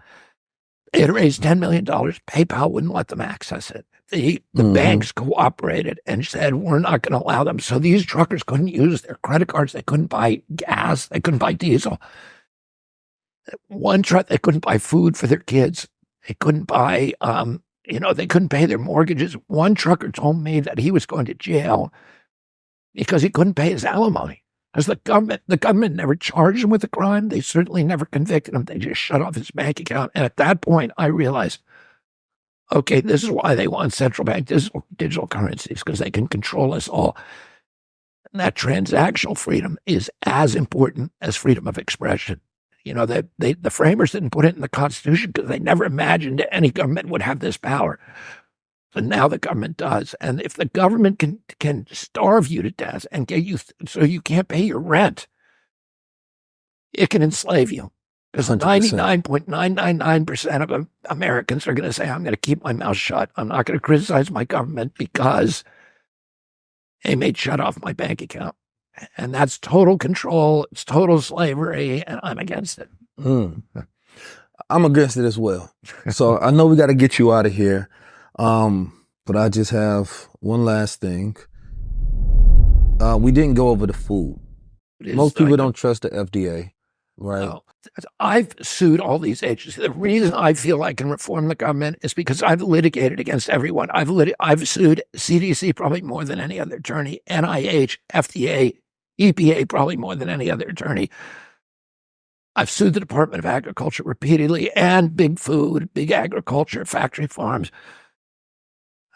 they had raised $10 million. PayPal wouldn't let them access it. the banks cooperated and said, we're not going to allow them. So these truckers couldn't use their credit cards. They couldn't buy gas. They couldn't buy diesel. One truck, they couldn't buy food for their kids. They couldn't buy, they couldn't pay their mortgages. One trucker told me that he was going to jail because he couldn't pay his alimony. Because the government never charged him with a crime. They certainly never convicted him. They just shut off his bank account. And at that point, I realized, okay, this is why they want central bank digital currencies, because they can control us all. And that transactional freedom is as important as freedom of expression. The framers didn't put it in the Constitution because they never imagined any government would have this power. So now the government does. And if the government can starve you to death and get you so you can't pay your rent, it can enslave you. Because 99.999% of Americans are going to say, I'm going to keep my mouth shut. I'm not going to criticize my government because they may shut off my bank account. And that's total control. It's total slavery. And I'm against it. I'm against it as well. So I know we got to get you out of here. But I just have one last thing. We didn't go over the food. Most people don't trust the FDA, right? No. I've sued all these agencies. The reason I feel I can reform the government is because I've litigated against everyone. I've sued CDC probably more than any other attorney, NIH, FDA, EPA probably more than any other attorney. I've sued the Department of Agriculture repeatedly and big food, big agriculture, factory farms.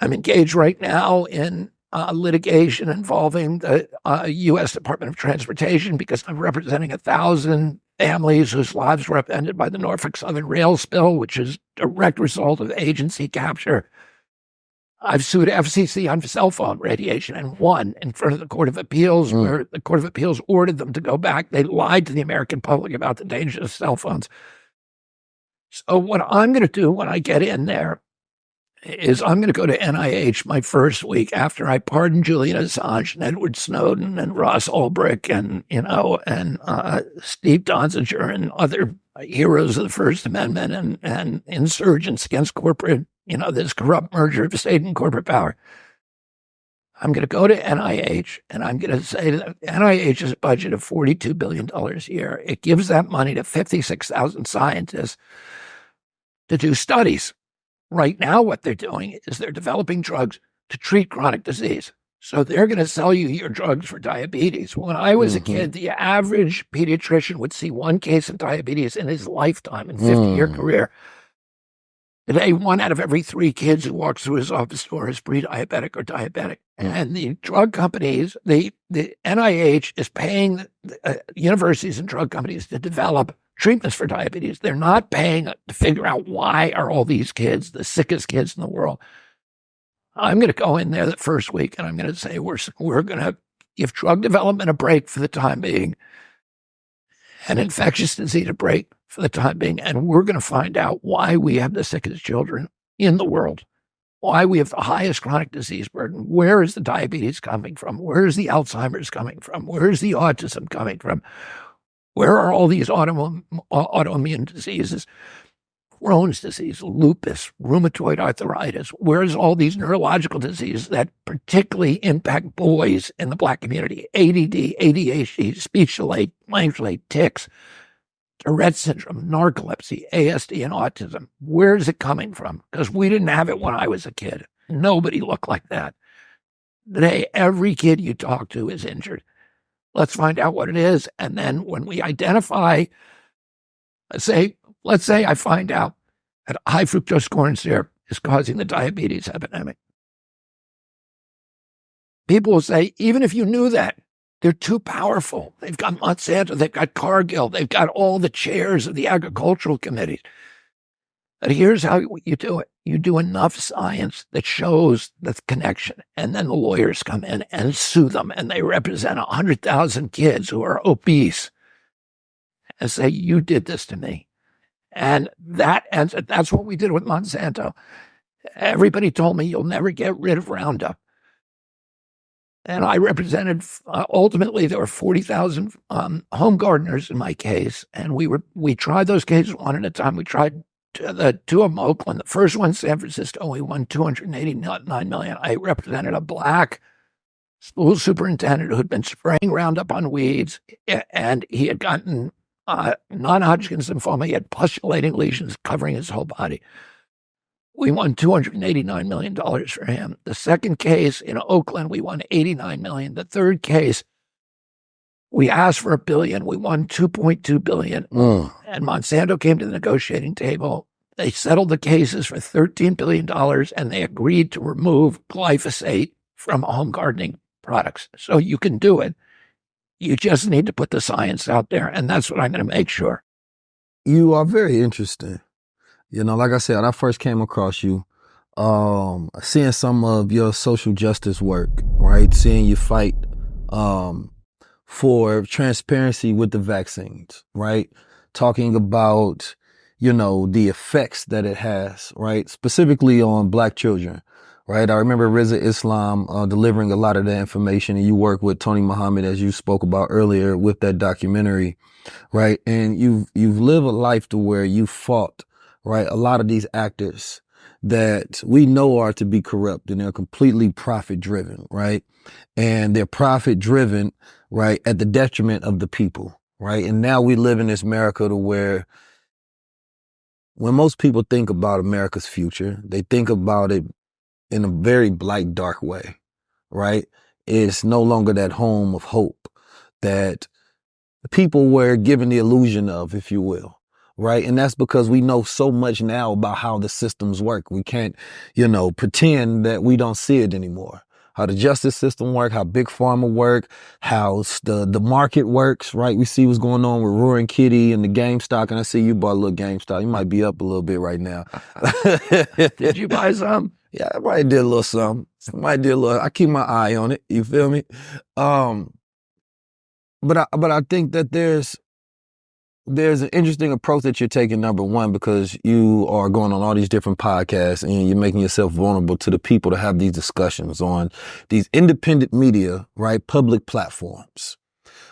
I'm engaged right now in litigation involving the U.S. Department of Transportation because I'm representing 1,000 families whose lives were upended by the Norfolk Southern rail spill, which is a direct result of agency capture. I've sued FCC on cell phone radiation and won in front of the Court of Appeals, where the Court of Appeals ordered them to go back. They lied to the American public about the dangers of cell phones. So what I'm going to do when I get in there is I'm going to go to NIH my first week after I pardon Julian Assange and Edward Snowden and Ross Ulbricht and Steve Donziger and other heroes of the First Amendment and insurgents against corporate, this corrupt merger of state and corporate power. I'm going to go to NIH and I'm going to say that NIH has a budget of $42 billion a year. It gives that money to 56,000 scientists to do studies. Right now, what they're doing is they're developing drugs to treat chronic disease. So they're going to sell you your drugs for diabetes. When I was a kid, the average pediatrician would see one case of diabetes in his lifetime, in 50-year career. Today, 1 out of every 3 kids who walks through his office door is pre-diabetic or diabetic. And the drug companies, the NIH is paying universities and drug companies to develop treatments for diabetes. They're not paying to figure out why are all these kids the sickest kids in the world. I'm going to go in there the first week and I'm going to say we're going to give drug development a break for the time being and infectious disease a break for the time being. And we're going to find out why we have the sickest children in the world, why we have the highest chronic disease burden. Where is the diabetes coming from? Where is the Alzheimer's coming from? Where is the autism coming from? Where are all these autoimmune diseases? Crohn's disease, lupus, rheumatoid arthritis. Where's all these neurological diseases that particularly impact boys in the Black community? ADD, ADHD, speech delay, language delay, tics, Tourette syndrome, narcolepsy, ASD, and autism. Where is it coming from? Because we didn't have it when I was a kid. Nobody looked like that. Today, every kid you talk to is injured. Let's find out what it is. And then when we identify, let's say I find out that high fructose corn syrup is causing the diabetes epidemic. People will say, even if you knew that, they're too powerful. They've got Monsanto, they've got Cargill, they've got all the chairs of the agricultural committees. But here's how you do it. You do enough science that shows the connection, and then the lawyers come in and sue them, and they represent 100,000 kids who are obese and say, you did this to me. And that's what we did with Monsanto. Everybody told me you'll never get rid of Roundup. And I represented, ultimately, there were 40,000 home gardeners in my case. And we tried those cases one at a time. We tried the two of them, Oakland. The first one, San Francisco, we won $289 million. I represented a black school superintendent who had been spraying Roundup on weeds, and he had gotten non-Hodgkin's lymphoma. He had pustulating lesions covering his whole body. We won $289 million for him. The second case in Oakland, we won $89 million. The third case, we asked for $1 billion. We won $2.2 billion. And Monsanto came to the negotiating table. They settled the cases for $13 billion, and they agreed to remove glyphosate from home gardening products. So you can do it. You just need to put the science out there, and that's what I'm going to make sure. You are very interesting. You know, like I said, when I first came across you, seeing some of your social justice work, right? Seeing you fight for transparency with the vaccines, right? Talking about, you know, the effects that it has, right? Specifically on Black children, right? I remember Riza Islam delivering a lot of that information, and you work with Tony Muhammad, as you spoke about earlier, with that documentary, right? And you've lived a life to where you fought, right, a lot of these actors that we know are to be corrupt, and they're completely profit driven, right? And they're profit driven, right, at the detriment of the people, right? And now we live in this America to where when most people think about America's future, they think about it in a very black, dark way, right? It's no longer that home of hope that people were given the illusion of, if you will. Right. And that's because we know so much now about how the systems work. We can't, you know, pretend that we don't see it anymore. How the justice system work, how Big Pharma work, how the market works, right? We see what's going on with Roaring Kitty and the GameStop. And I see you bought a little GameStop. You might be up a little bit right now. Did you buy some? Yeah, I probably did a little something. I keep my eye on it. You feel me? But I think that there's an interesting approach that you're taking, number one, because you are going on all these different podcasts and you're making yourself vulnerable to the people to have these discussions on these independent media, right? Public platforms,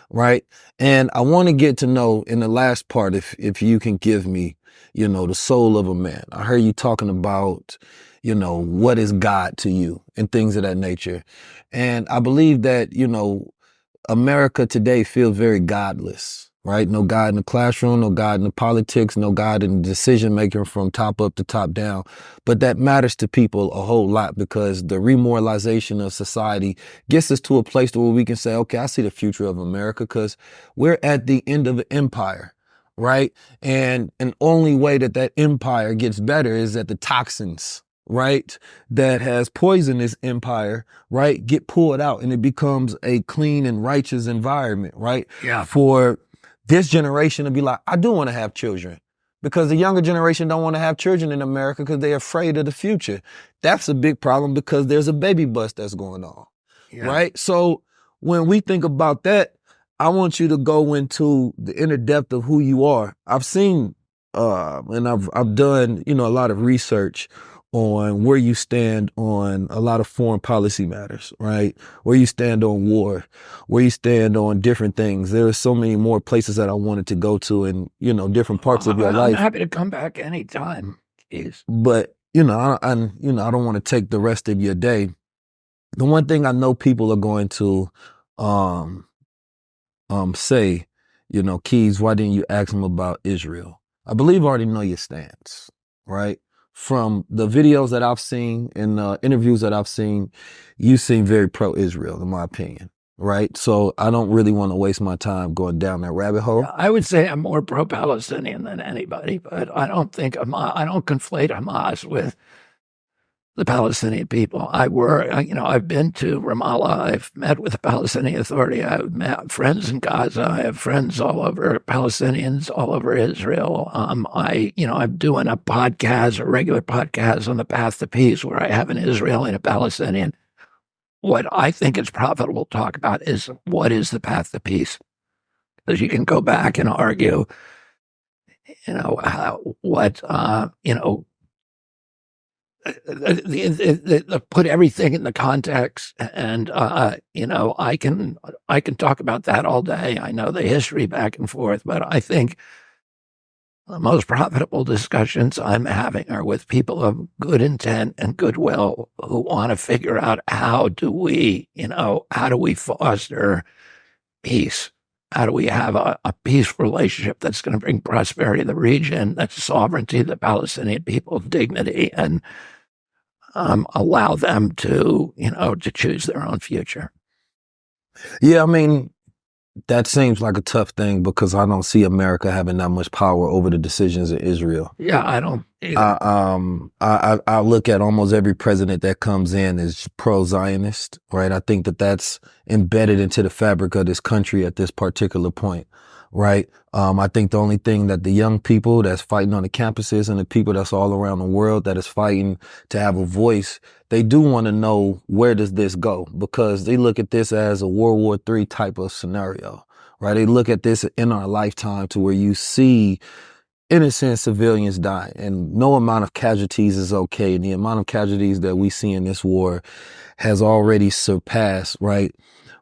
right? And I want to get to know in the last part, if you can give me, you know, the soul of a man. I heard you talking about, you know, what is God to you and things of that nature. And I believe that, you know, America today feels very godless. Right? No God in the classroom, no God in the politics, no God in the decision making from top up to top down. But that matters to people a whole lot because the remoralization of society gets us to a place where we can say, okay, I see the future of America because we're at the end of an empire, right? And an only way that empire gets better is that the toxins, right, that has poisoned this empire, right, get pulled out and it becomes a clean and righteous environment, right? Yeah. For this generation to be like, I do want to have children because the younger generation don't want to have children in America because they're afraid of the future. That's a big problem because there's a baby bust that's going on, right? So when we think about that, I want you to go into the inner depth of who you are. I've seen, and I've done, you know, a lot of research on where you stand on a lot of foreign policy matters, right? Where you stand on war, where you stand on different things. There are so many more places that I wanted to go to in, you know, different parts of your life. I'm happy to come back anytime. But, you know, I don't want to take the rest of your day. The one thing I know people are going to say, you know, Keys, why didn't you ask him about Israel? I believe I already know your stance, right? From the videos that I've seen and the interviews that I've seen, you seem very pro-Israel, in my opinion, right? So I don't really want to waste my time going down that rabbit hole. I would say I'm more pro-Palestinian than anybody, but I don't conflate Hamas with the Palestinian people. I've been to Ramallah. I've met with the Palestinian Authority. I've met friends in Gaza. I have friends all over, Palestinians all over Israel. I'm doing a regular podcast on the path to peace where I have an Israeli and a Palestinian. What I think is profitable to talk about is what is the path to peace? Because you can go back and argue, put everything in the context, and I can talk about that all day. I know the history back and forth, but I think The most profitable discussions I'm having are with people of good intent and goodwill who want to figure out how do we foster peace? How do we have a peaceful relationship that's going to bring prosperity to the region, that's sovereignty, the Palestinian people's dignity, and allow them to choose their own future? Yeah, I mean, that seems like a tough thing because I don't see America having that much power over the decisions of Israel. Yeah, I don't either. I look at almost every president that comes in as pro-Zionist, right? I think that that's embedded into the fabric of this country at this particular point, right? I think the only thing that the young people that's fighting on the campuses and the people that's all around the world that is fighting to have a voice, they do want to know, where does this go? Because they look at this as a World War III type of scenario, right? They look at this in our lifetime to where you see innocent civilians die and no amount of casualties is okay. And the amount of casualties that we see in this war has already surpassed, right?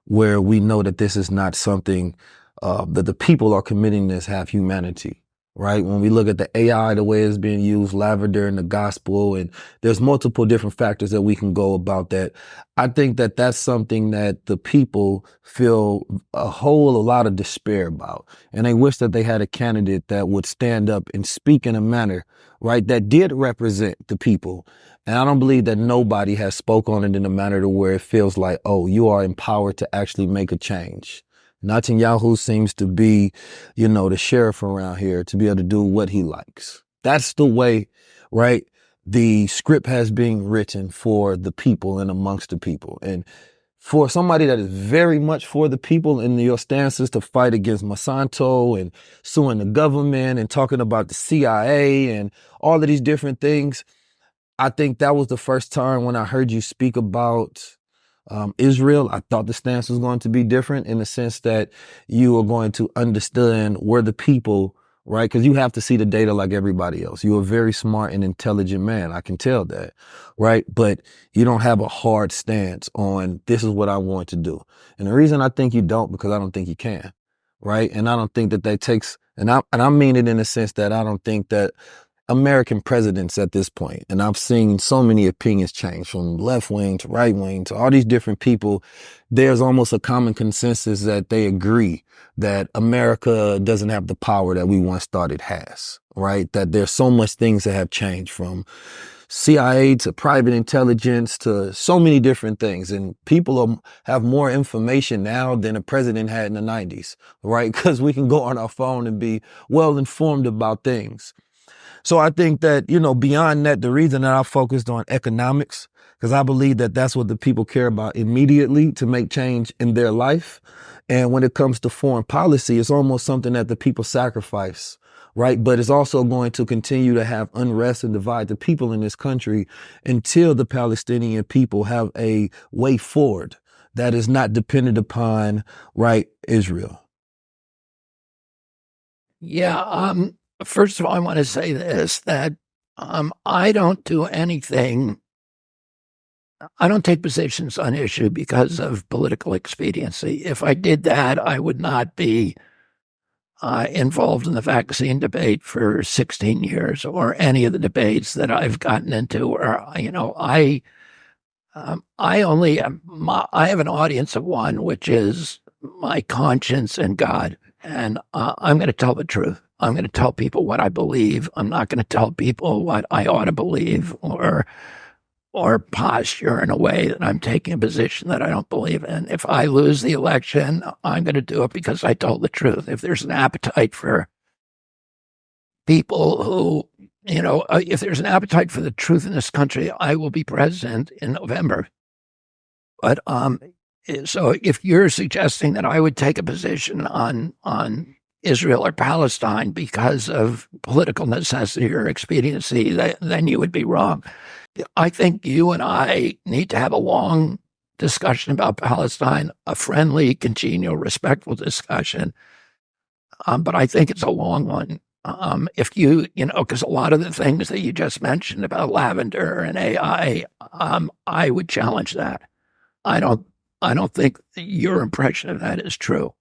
Where we know that this is not something that the people are committing this half humanity, right? When we look at the AI, the way it's being used, lavender in the gospel, and there's multiple different factors that we can go about that. I think that that's something that the people feel a lot of despair about. And they wish that they had a candidate that would stand up and speak in a manner, right, that did represent the people. And I don't believe that nobody has spoke on it in a manner to where it feels like, oh, you are empowered to actually make a change. Netanyahu seems to be, the sheriff around here, to be able to do what he likes. That's the way, right? The script has been written for the people and amongst the people. And for somebody that is very much for the people, and your stances to fight against Monsanto and suing the government and talking about the CIA and all of these different things, I think that was the first time when I heard you speak about Israel. I thought the stance was going to be different in the sense that you are going to understand where the people, right? Because you have to see the data like everybody else. You're a very smart and intelligent man. I can tell that, right? But you don't have a hard stance on this is what I want to do. And the reason I think you don't, because I don't think you can, right? And I don't think that takes, and I mean it in the sense that I don't think that American presidents at this point, and I've seen so many opinions change from left wing to right wing to all these different people, there's almost a common consensus that they agree that America doesn't have the power that we once thought it has, right? That there's so much things that have changed, from CIA to private intelligence to so many different things. And people have more information now than a president had in the 90s, right? Because we can go on our phone and be well informed about things. So I think that, beyond that, the reason that I focused on economics, because I believe that that's what the people care about immediately to make change in their life. And when it comes to foreign policy, it's almost something that the people sacrifice, right? But it's also going to continue to have unrest and divide the people in this country until the Palestinian people have a way forward that is not dependent upon, right, Israel. Yeah, first of all, I want to say this, that I don't do anything. I don't take positions on issue because of political expediency. If I did that, I would not be involved in the vaccine debate for 16 years or any of the debates that I've gotten into. Or, I have an audience of one, which is my conscience and God, and I'm going to tell the truth. I'm going to tell people what I believe. I'm not going to tell people what I ought to believe or posture in a way that I'm taking a position that I don't believe in. If I lose the election, I'm going to do it because I told the truth. If there's an appetite for people who, if there's an appetite for the truth in this country, I will be president in November. But so if you're suggesting that I would take a position on Israel or Palestine because of political necessity or expediency, then you would be wrong. I think you and I need to have a long discussion about Palestine, a friendly, congenial, respectful discussion. But I think it's a long one. If because a lot of the things that you just mentioned about lavender and AI, I would challenge that. I don't think your impression of that is true.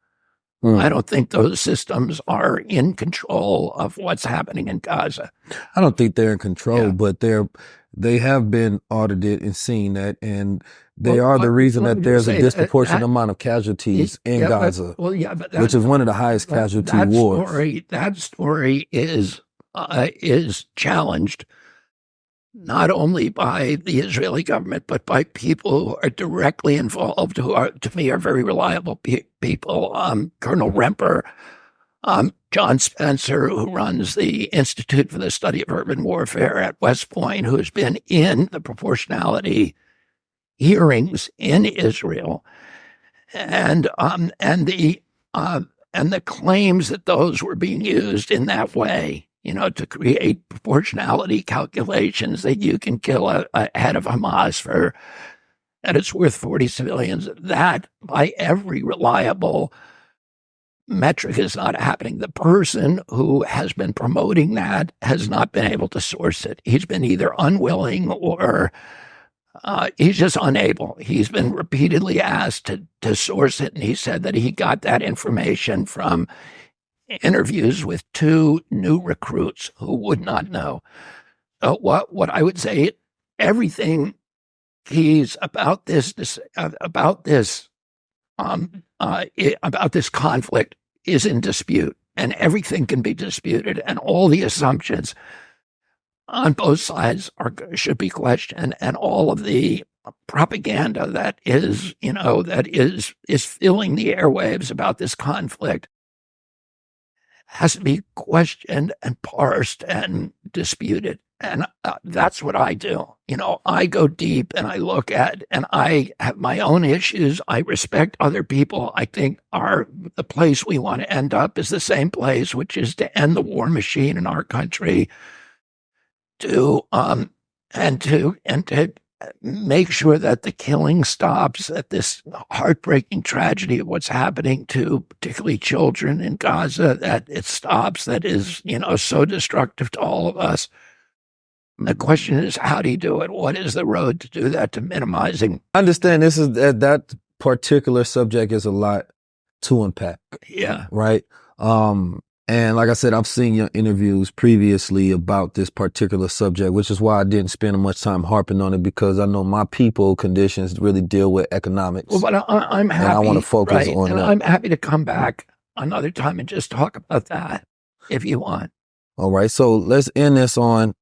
I don't think those systems are in control of what's happening in Gaza. I don't think they're in control, but they have been audited and seen that, and they are the reason that there's a disproportionate amount of casualties in Gaza, which is one of the highest casualty wars. That story is challenged not only by the Israeli government, but by people who are directly involved, who are, to me, are very reliable people. Colonel Remper, John Spencer, who runs the Institute for the Study of Urban Warfare at West Point, who's been in the proportionality hearings in Israel, and the claims that those were being used in that way, to create proportionality calculations that you can kill a head of Hamas for, and it's worth 40 civilians. That, by every reliable metric, is not happening. The person who has been promoting that has not been able to source it. He's been either unwilling or he's just unable. He's been repeatedly asked to source it, and he said that he got that information from interviews with 2 new recruits who would not know. What I would say, everything he's about this conflict is in dispute, and everything can be disputed, and all the assumptions on both sides should be questioned, and all of the propaganda that is filling the airwaves about this conflict has to be questioned and parsed and disputed. And that's what I do. I go deep and I look at, and I have my own issues. I respect other people. I think the place we want to end up is the same place, which is to end the war machine in our country, to make sure that the killing stops, that this heartbreaking tragedy of what's happening to particularly children in Gaza, that it stops, that is, so destructive to all of us. The question is, how do you do it? What is the road to do that, to minimizing? I understand that particular subject is a lot to unpack. Yeah. Right? And like I said, I've seen your interviews previously about this particular subject, which is why I didn't spend much time harping on it, because I know my people conditions really deal with economics. Well, but I'm happy. And I want to focus on that. I'm happy to come back another time and just talk about that if you want. All right. So let's end this on,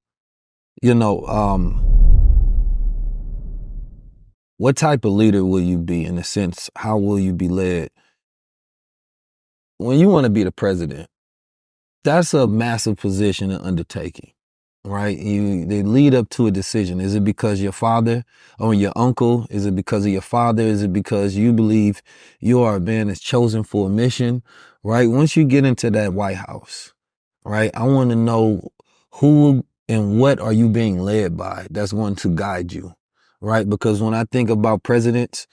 what type of leader will you be, in a sense? How will you be led? When you want to be the president, that's a massive position and undertaking, right? They lead up to a decision. Is it because your father or your uncle? Is it because of your father? Is it because you believe you are a man that's chosen for a mission, right? Once you get into that White House, right, I want to know who and what are you being led by that's going to guide you, right? Because when I think about presidents,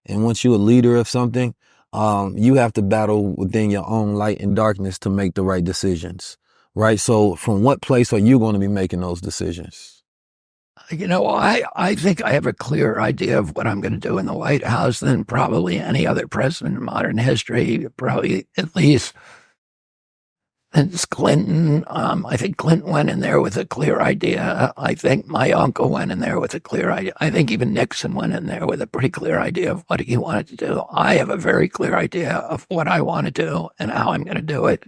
and once you're a leader of something, you have to battle within your own light and darkness to make the right decisions, right? So from what place are you going to be making those decisions? I think I have a clearer idea of what I'm going to do in the White House than probably any other president in modern history, probably at least since Clinton. I think Clinton went in there with a clear idea. I think my uncle went in there with a clear idea. I think even Nixon went in there with a pretty clear idea of what he wanted to do. I have a very clear idea of what I want to do and how I'm going to do it.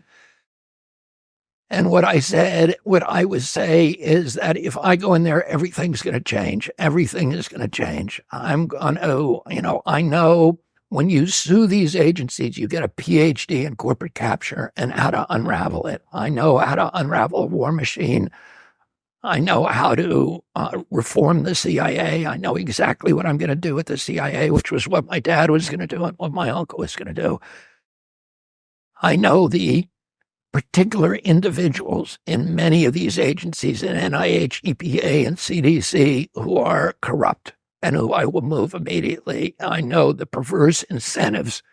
And what I would say is that if I go in there, everything's going to change. Everything is going to change. I'm going to, I know when you sue these agencies, you get a PhD in corporate capture and how to unravel it. I know how to unravel a war machine. I know how to reform the CIA. I know exactly what I'm going to do with the CIA, which was what my dad was going to do and what my uncle was going to do. I know the particular individuals in many of these agencies, in NIH, EPA, and CDC, who are corrupt, and who I will move immediately. I know the perverse incentives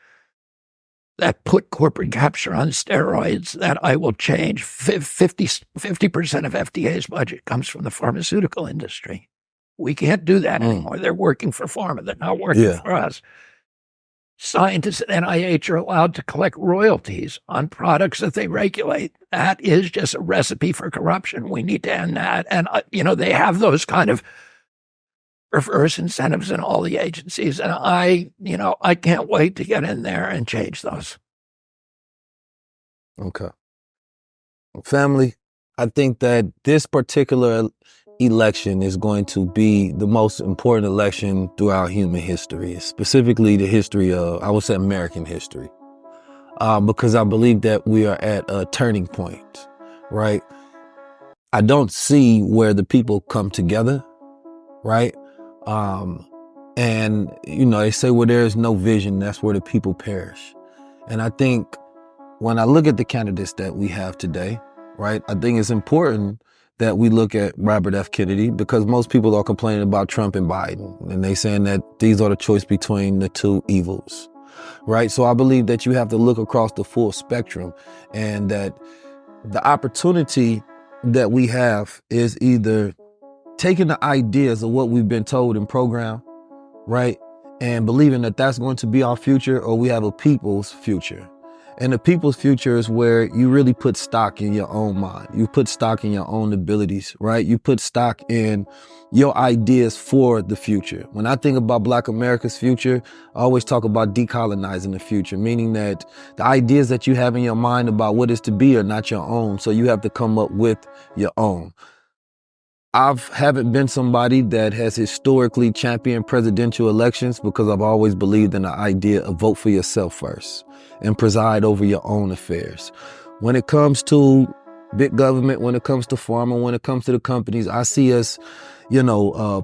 that put corporate capture on steroids that I will change. 50% of FDA's budget comes from the pharmaceutical industry. We can't do that anymore. They're working for pharma. They're not working for us. Scientists at NIH are allowed to collect royalties on products that they regulate. That is just a recipe for corruption. We need to end that. And, they have those kind of reverse incentives in all the agencies. And I can't wait to get in there and change those. Okay. Family, I think that this particular election is going to be the most important election throughout human history, specifically the history of, I would say, American history, because I believe that we are at a turning point, right? I don't see where the people come together, right? And, they say where there is no vision, that's where the people perish. And I think when I look at the candidates that we have today, right, I think it's important that we look at Robert F. Kennedy, because most people are complaining about Trump and Biden, and they saying that these are the choice between the two evils, right? So I believe that you have to look across the full spectrum, and that the opportunity that we have is either taking the ideas of what we've been told and programmed, right, and believing that that's going to be our future, or we have a people's future. And the people's future is where you really put stock in your own mind. You put stock in your own abilities, right? You put stock in your ideas for the future. When I think about Black America's future, I always talk about decolonizing the future, meaning that the ideas that you have in your mind about what is to be are not your own. So you have to come up with your own. I haven't been somebody that has historically championed presidential elections, because I've always believed in the idea of vote for yourself first and preside over your own affairs. When it comes to big government, when it comes to pharma, when it comes to the companies, I see us,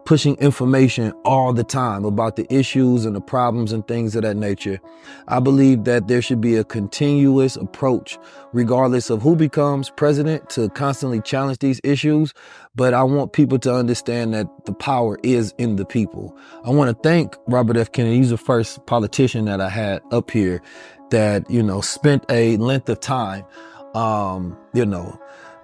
pushing information all the time about the issues and the problems and things of that nature. I believe that there should be a continuous approach, regardless of who becomes president, to constantly challenge these issues. But I want people to understand that the power is in the people. I want to thank Robert F. Kennedy. He's the first politician that I had up here that, spent a length of time,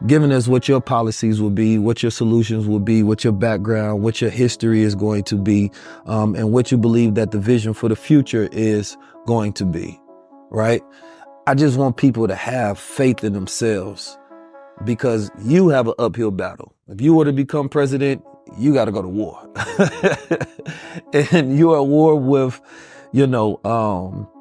giving us what your policies will be, what your solutions will be, what your background, what your history is going to be, and what you believe that the vision for the future is going to be, right? I just want people to have faith in themselves, because you have an uphill battle. If you were to become president, you got to go to war. And you're at war with,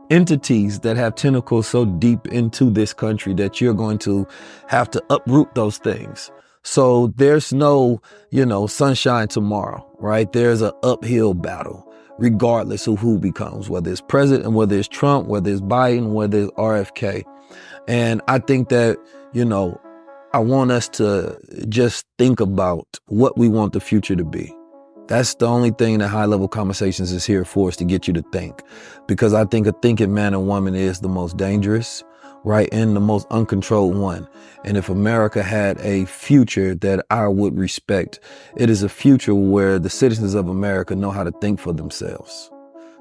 entities that have tentacles so deep into this country that you're going to have to uproot those things. So there's no, sunshine tomorrow, right? There's an uphill battle, regardless of who becomes, whether it's president, whether it's Trump, whether it's Biden, whether it's RFK. And I think that, I want us to just think about what we want the future to be. That's the only thing that High Level Conversations is here for, is to get you to think. Because I think a thinking man and woman is the most dangerous, right? And the most uncontrolled one. And if America had a future that I would respect, it is a future where the citizens of America know how to think for themselves.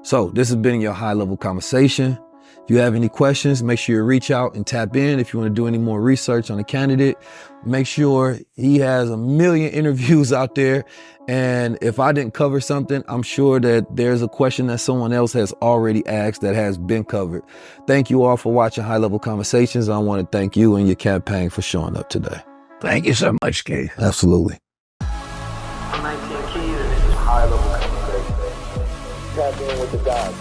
So this has been your High Level Conversation. If you have any questions, make sure you reach out and tap in. If you want to do any more research on a candidate, make sure he has a million interviews out there. And if I didn't cover something, I'm sure that there's a question that someone else has already asked that has been covered. Thank you all for watching High Level Conversations. I want to thank you and your campaign for showing up today. Thank you so much, Keith. Absolutely. I'm 19 Keys, and this is High Level Conversations. Tap in with the guys.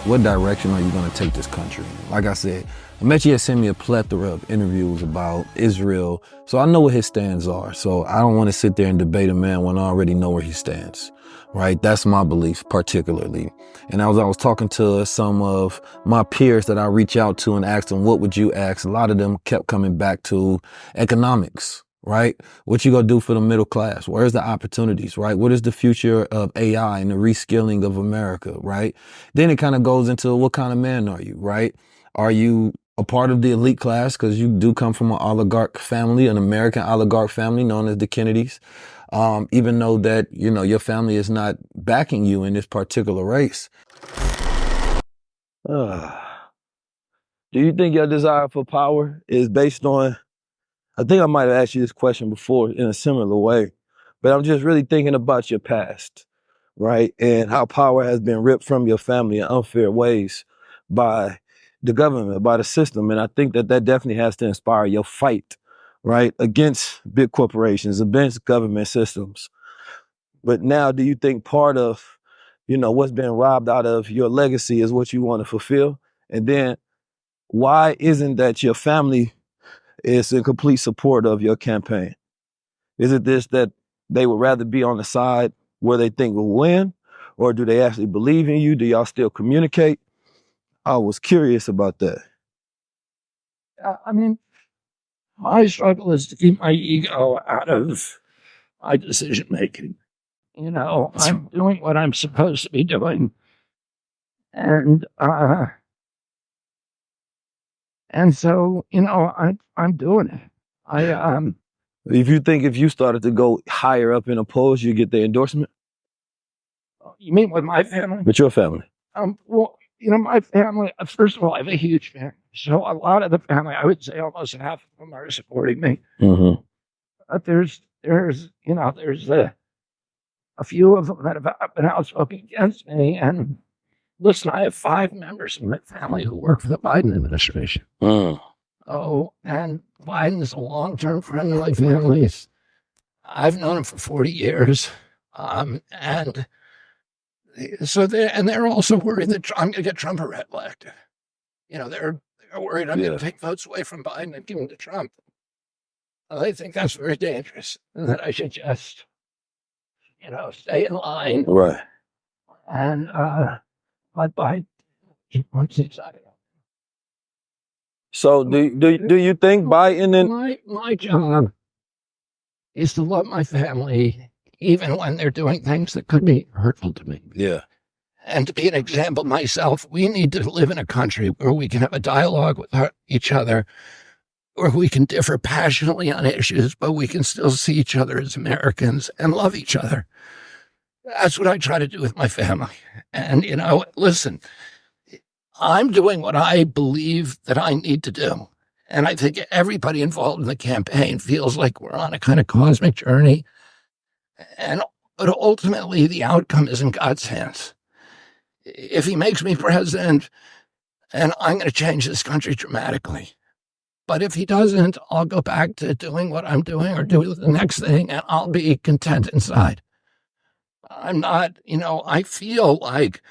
What direction are you going to take this country? Like I said, Amechi has sent me a plethora of interviews about Israel, so I know what his stands are. So I don't want to sit there and debate a man when I already know where he stands, right? That's my belief particularly. And as I was talking to some of my peers that I reach out to and ask them, what would you ask? A lot of them kept coming back to economics. Right? What you gonna do for the middle class? Where's the opportunities, right? What is the future of AI and the reskilling of America, right? Then it kind of goes into what kind of man are you, right? Are you a part of the elite class? Because you do come from an oligarch family, an American oligarch family known as the Kennedys. Even though that, your family is not backing you in this particular race. Do you think your desire for power is based on, I think I might have asked you this question before in a similar way, but I'm just really thinking about your past, right? And how power has been ripped from your family in unfair ways by the government, by the system. And I think that that definitely has to inspire your fight, right, against big corporations, against government systems. But now, do you think part of, what's been robbed out of your legacy is what you want to fulfill? And then why isn't that your family is in complete support of your campaign? Is it this that they would rather be on the side where they think will win? Or do they actually believe in you? Do y'all still communicate? I was curious about that. I mean, my struggle is to keep my ego out of my decision making. I'm doing what I'm supposed to be doing. And so, I'm doing it. If you think if you started to go higher up in a polls, you get the endorsement? You mean with my family? With your family? Well, my family, first of all, I have a huge family. So a lot of the family, I would say almost half of them are supporting me. Mm-hmm. But there's a few of them that have been outspoken against me. And listen, I have 5 members of my family who work for the Biden administration. Oh, and Biden's a long-term friend of my family's. I've known him for 40 years. And so they're also worried that I'm going to get Trump elected. They're worried I'm going to take votes away from Biden and give them to Trump. They think that's very dangerous and that I should just, stay in line. Right. And, but Biden, once he's out of it. So do you think Biden and my job is to love my family even when they're doing things that could be hurtful to me. Yeah. And to be an example myself, we need to live in a country where we can have a dialogue with each other, where we can differ passionately on issues, but we can still see each other as Americans and love each other. That's what I try to do with my family. And, listen, I'm doing what I believe that I need to do. And I think everybody involved in the campaign feels like we're on a kind of cosmic journey. But ultimately, the outcome is in God's hands. If he makes me president, and I'm going to change this country dramatically. But if he doesn't, I'll go back to doing what I'm doing or do the next thing, and I'll be content inside. I'm not, I feel like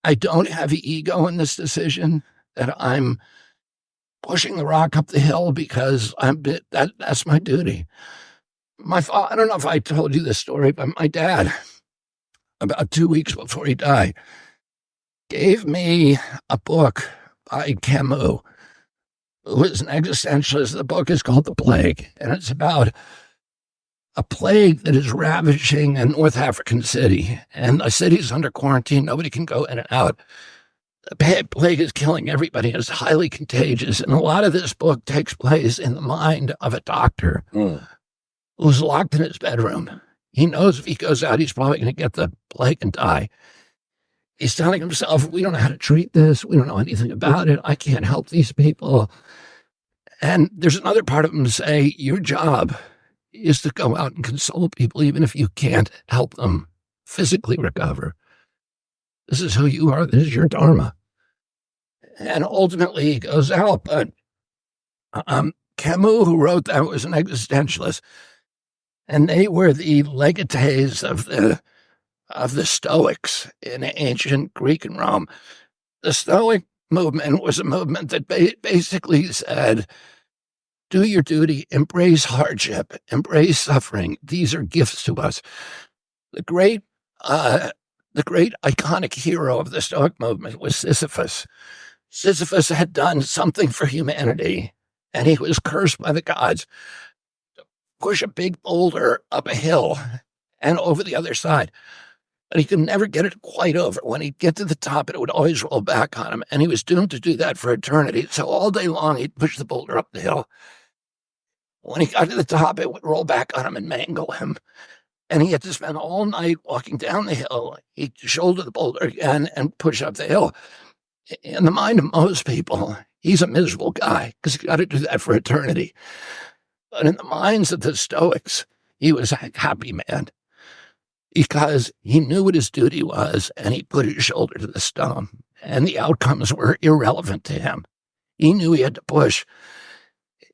I don't have the ego in this decision, that I'm pushing the rock up the hill because that's my duty. I don't know if I told you this story, but my dad, about 2 weeks before he died, gave me a book by Camus, who is an existentialist. The book is called The Plague, and it's about a plague that is ravaging a North African city, and the city's under quarantine. Nobody can go in and out. The plague is killing everybody. It's highly contagious, and a lot of this book takes place in the mind of a doctor who's locked in his bedroom. He knows if he goes out, he's probably going to get the plague and die. He's telling himself, we don't know how to treat this. We don't know anything about it. I can't help these people. And there's another part of him to say, your job is to go out and console people, even if you can't help them physically recover. This is who you are. This is your dharma. And ultimately he goes out. But Camus, who wrote that, was an existentialist. And they were the legates of the Stoics in ancient Greek and Rome. The Stoic movement was a movement that basically said, do your duty, embrace hardship, embrace suffering. These are gifts to us. The great iconic hero of the Stoic movement was Sisyphus. Sisyphus had done something for humanity, and he was cursed by the gods to push a big boulder up a hill and over the other side. But he could never get it quite over. When he'd get to the top, it would always roll back on him, and he was doomed to do that for eternity. So all day long, he'd push the boulder up the hill. When he got to the top, it would roll back on him and mangle him. And he had to spend all night walking down the hill. He'd shoulder the boulder again and push up the hill. In the mind of most people, he's a miserable guy because he's got to do that for eternity. But in the minds of the Stoics, he was a happy man. because he knew what his duty was and he put his shoulder to the stone, and the outcomes were irrelevant to him. He knew he had to push.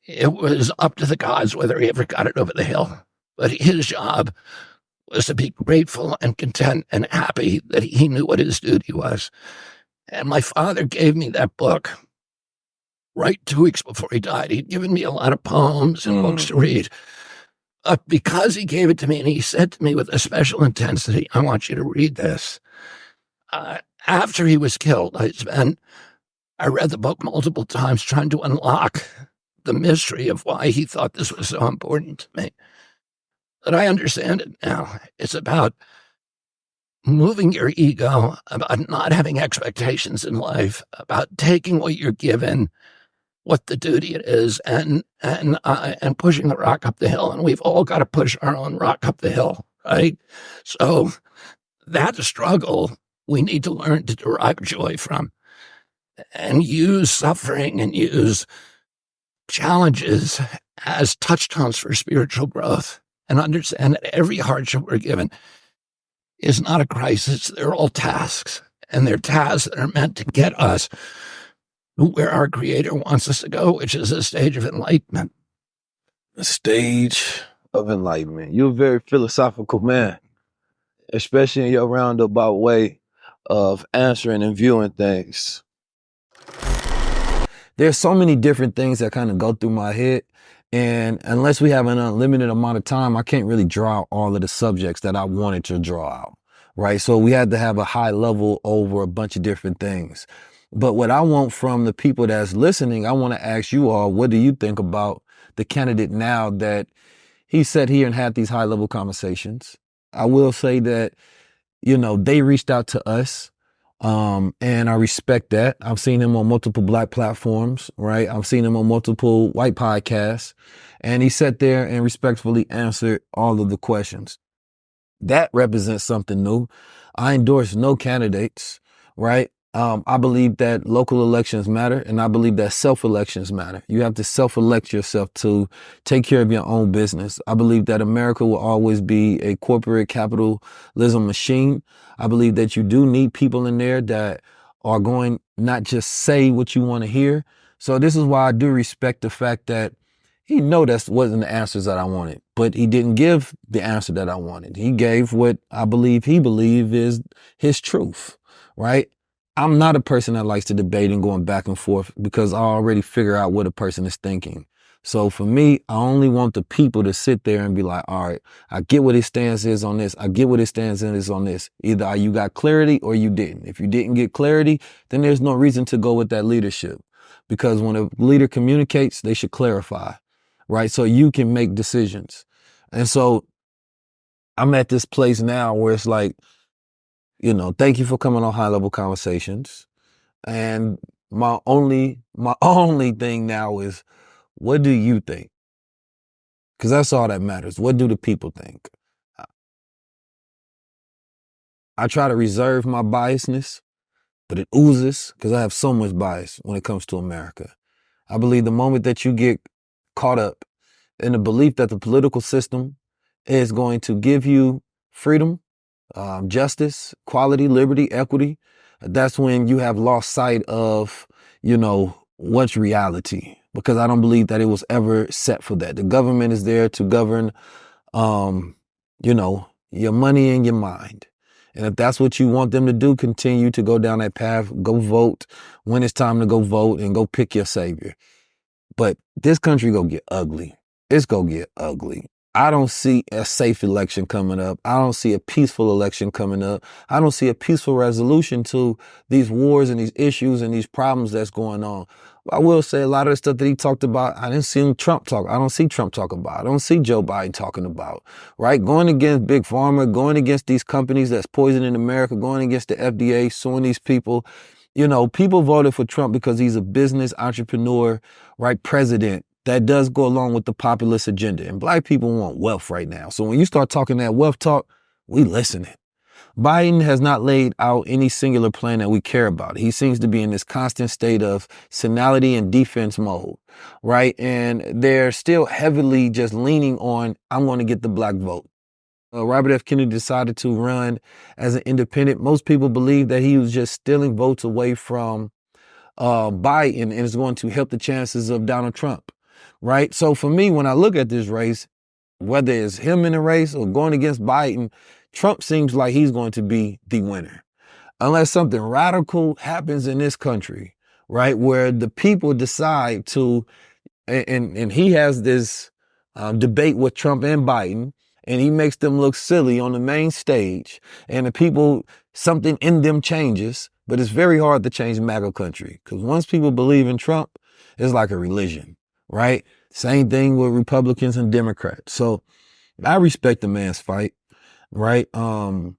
It was up to the gods whether he ever got it over the hill. But his job was to be grateful and content and happy that he knew what his duty was. And my father gave me that book right 2 weeks before he died. He'd given me a lot of poems and books to read. Because he gave it to me, and he said to me with a special intensity, I want you to read this. After he was killed, I read the book multiple times trying to unlock the mystery of why he thought this was so important to me. But I understand it now. It's about moving your ego, about not having expectations in life, about taking what you're given, what the duty it is, and pushing the rock up the hill. And we've all got to push our own rock up the hill, right? So that struggle we need to learn to derive joy from, and use suffering and use challenges as touchstones for spiritual growth, and understand that every hardship we're given is not a crisis. They're all tasks, and they're tasks that are meant to get us where our Creator wants us to go, which is a stage of enlightenment. A stage of enlightenment. You're a very philosophical man, especially in your roundabout way of answering and viewing things. There's so many different things that kind of go through my head, and unless we have an unlimited amount of time, I can't really draw out all of the subjects that I wanted to draw out, right? So we had to have a high level over a bunch of different things. But what I want from the people that's listening, I want to ask you all, what do you think about the candidate now that he sat here and had these high level conversations? I will say that, they reached out to us. And I respect that. I've seen him on multiple Black platforms, right? I've seen him on multiple white podcasts, and he sat there and respectfully answered all of the questions. That represents something new. I endorse no candidates, right? I believe that local elections matter, and I believe that self-elections matter. You have to self-elect yourself to take care of your own business. I believe that America will always be a corporate capitalism machine. I believe that you do need people in there that are going not just say what you want to hear. So this is why I do respect the fact that he know that wasn't the answers that I wanted, but he didn't give the answer that I wanted. He gave what I believe he believed is his truth, right? I'm not a person that likes to debate and going back and forth because I already figure out what a person is thinking. So for me, I only want the people to sit there and be like, all right, I get what his stance is on this. I get what his stance is on this. Either you got clarity or you didn't. If you didn't get clarity, then there's no reason to go with that leadership, because when a leader communicates, they should clarify, right? So you can make decisions. And so I'm at this place now where it's like, thank you for coming on High Level Conversations. And my only thing now is, what do you think? Because that's all that matters. What do the people think? I try to reserve my biasness, but it oozes because I have so much bias when it comes to America. I believe the moment that you get caught up in the belief that the political system is going to give you freedom, justice, equality, liberty, equity, that's when you have lost sight of, what's reality. Because I don't believe that it was ever set for that. The government is there to govern, your money and your mind. And if that's what you want them to do, continue to go down that path, go vote when it's time to go vote and go pick your savior. But this country gonna get ugly. It's gonna get ugly. I don't see a safe election coming up. I don't see a peaceful election coming up. I don't see a peaceful resolution to these wars and these issues and these problems that's going on. I will say a lot of the stuff that he talked about, I didn't see Trump talk. I don't see Trump talk about. I don't see Joe Biden talking about, right? Going against Big Pharma, going against these companies that's poisoning America, going against the FDA, suing these people. People voted for Trump because he's a business entrepreneur, right? President. That does go along with the populist agenda. And Black people want wealth right now. So when you start talking that wealth talk, we listening. Biden has not laid out any singular plan that we care about. He seems to be in this constant state of senility and defense mode, right? And they're still heavily just leaning on, I'm going to get the Black vote. Robert F. Kennedy decided to run as an independent, most people believe that he was just stealing votes away from Biden and is going to help the chances of Donald Trump, right? So for me, when I look at this race, whether it's him in the race or going against Biden, Trump seems like he's going to be the winner. Unless something radical happens in this country, right, where the people decide to, and he has this debate with Trump and Biden, and he makes them look silly on the main stage, and the people, something in them changes, but it's very hard to change MAGA country, because once people believe in Trump, it's like a religion, right? Same thing with Republicans and Democrats. So I respect the man's fight, right? I'm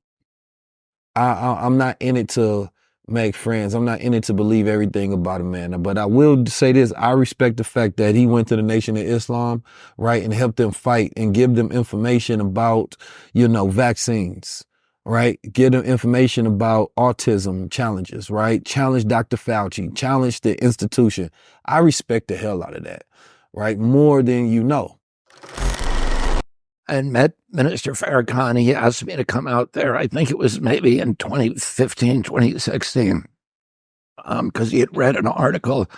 not in it to make friends. I'm not in it to believe everything about a man. But I will say this. I respect the fact that he went to the Nation of Islam, right, and helped them fight and give them information about, vaccines, right? Give them information about autism challenges, right? Challenge Dr. Fauci, challenge the institution. I respect the hell out of that, right? More than you know. And met Minister Farrakhan. He asked me to come out there. I think it was maybe in 2015, 2016, because he had read an article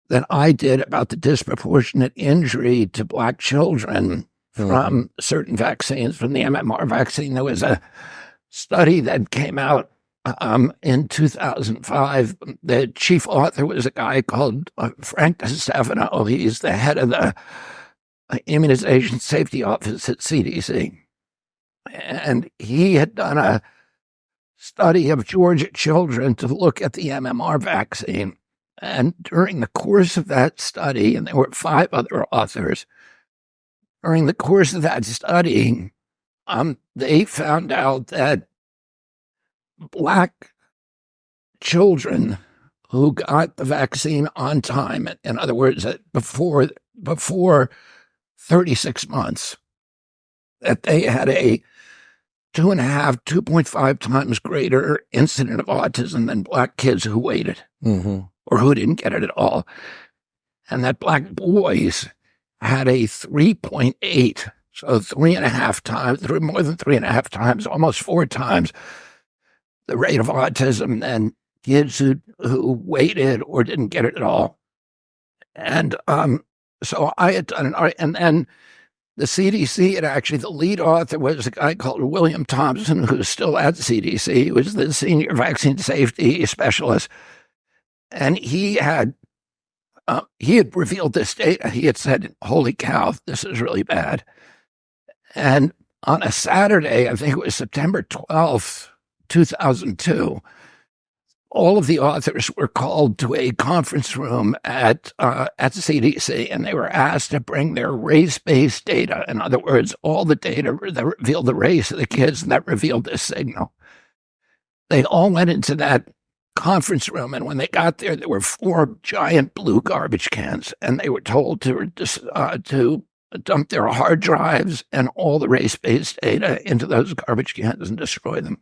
that I did about the disproportionate injury to Black children from certain vaccines, from the MMR vaccine. There was a study that came out in 2005. The chief author was a guy called Frank DeStefano. He's the head of the Immunization Safety Office at CDC. And he had done a study of Georgia children to look at the MMR vaccine. And during the course of that study, and there were 5 other authors, during the course of that study, they found out that Black children who got the vaccine on time, in other words, before 36 months, that they had a 2.5 times greater incident of autism than Black kids who waited or who didn't get it at all. And that Black boys had a 3.8, so 3.5 times, more than 3.5 times, almost 4 times the rate of autism than kids who waited or didn't get it at all. And so I had done and then the CDC had actually, the lead author was a guy called William Thompson, who's still at CDC. He was the senior vaccine safety specialist. And he had revealed this data. He had said, holy cow, this is really bad. And on a Saturday, I think it was September 12th, 2002, all of the authors were called to a conference room at CDC, and they were asked to bring their race-based data. In other words, all the data that revealed the race of the kids and that revealed this signal. They all went into that conference room, and when they got there, there were 4 giant blue garbage cans, and they were told to dump their hard drives and all the race-based data into those garbage cans and destroy them.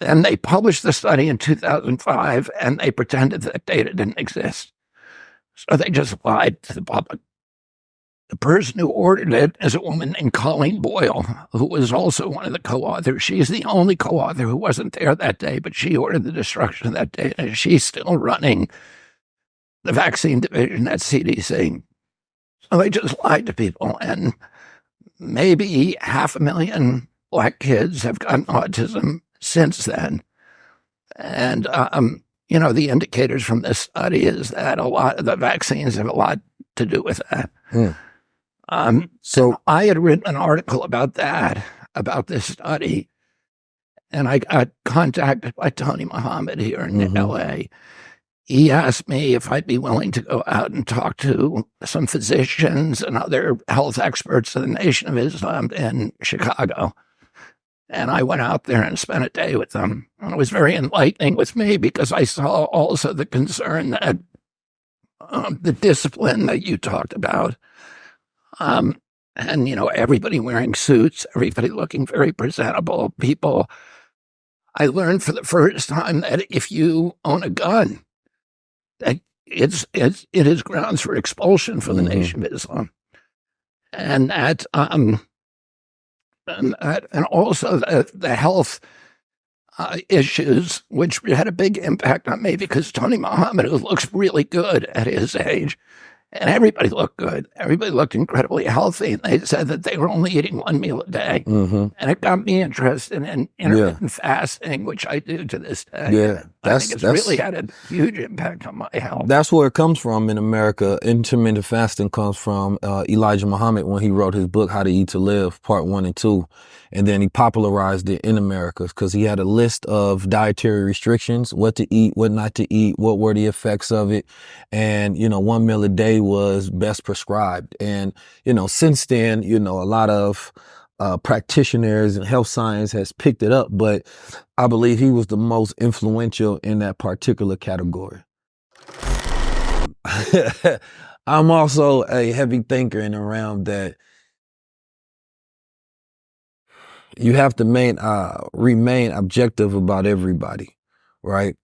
And they published the study in 2005, and they pretended that data didn't exist. So they just lied to the public. The person who ordered it is a woman named Colleen Boyle, who was also one of the co-authors. She's the only co-author who wasn't there that day, but she ordered the destruction of that data. She's still running the vaccine division at CDC. So they just lied to people, and maybe 500,000 Black kids have gotten autism since then. And, the indicators from this study is that a lot of the vaccines have a lot to do with that. So I had written an article about that, about this study, and I got contacted by Tony Muhammad here in LA. He asked me if I'd be willing to go out and talk to some physicians and other health experts of the Nation of Islam in Chicago. And I went out there and spent a day with them. And it was very enlightening with me because I saw also the concern that the discipline that you talked about, and, everybody wearing suits, everybody looking very presentable, people. I learned for the first time that if you own a gun, that it is grounds for expulsion from the Nation of Islam. And that and also the health issues, which had a big impact on me because Tony Muhammad, who looks really good at his age, and everybody looked good. Everybody looked incredibly healthy. And they said that they were only eating one meal a day. Mm-hmm. And it got me interested in intermittent fasting, which I do to this day. Yeah, I think it's really had a huge impact on my health. That's where it comes from in America. Intermittent fasting comes from Elijah Muhammad when he wrote his book, How to Eat to Live, part 1 and 2. And then he popularized it in America because he had a list of dietary restrictions, what to eat, what not to eat, what were the effects of it. And, 1 meal a day was best prescribed. And, since then, a lot of practitioners and health science has picked it up, but I believe he was the most influential in that particular category. I'm also a heavy thinker in the realm that you have to remain objective about everybody, right?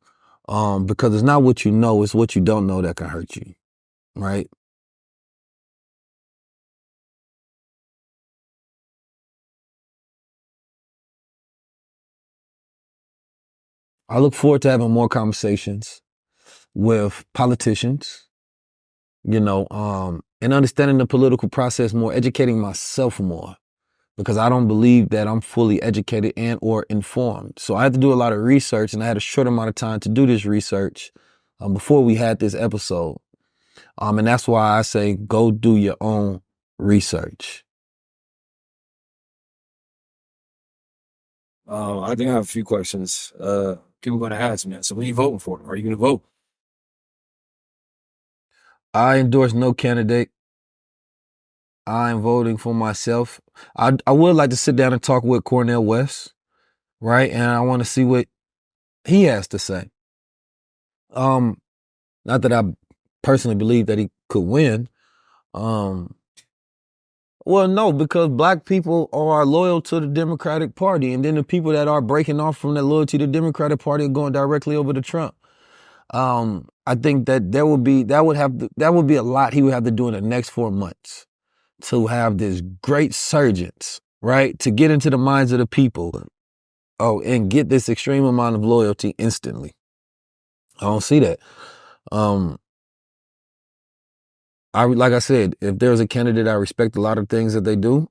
Because it's not what you know, it's what you don't know that can hurt you, right? I look forward to having more conversations with politicians, and understanding the political process more, educating myself more, because I don't believe that I'm fully educated and or informed. So I had to do a lot of research, and I had a short amount of time to do this research before we had this episode. And that's why I say go do your own research. I think I have a few questions. People going to ask me. So, what are you voting for? Are you going to vote? I endorse no candidate. I'm voting for myself. I would like to sit down and talk with Cornel West, right? And I want to see what he has to say. Not that I personally believe that he could win. Well, no, because black people are loyal to the Democratic Party, and then the people that are breaking off from that loyalty to the Democratic Party are going directly over to Trump. I think that that would be a lot he would have to do in the next 4 months to have this great surgence, right? To get into the minds of the people. And get this extreme amount of loyalty instantly. I don't see that. Like I said, if there was a candidate I respect a lot of things that they do,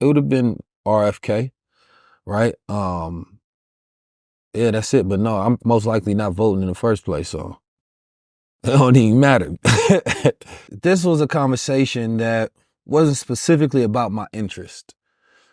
it would have been RFK, right? Yeah, that's it. But no, I'm most likely not voting in the first place, so it don't even matter. This was a conversation that wasn't specifically about my interest,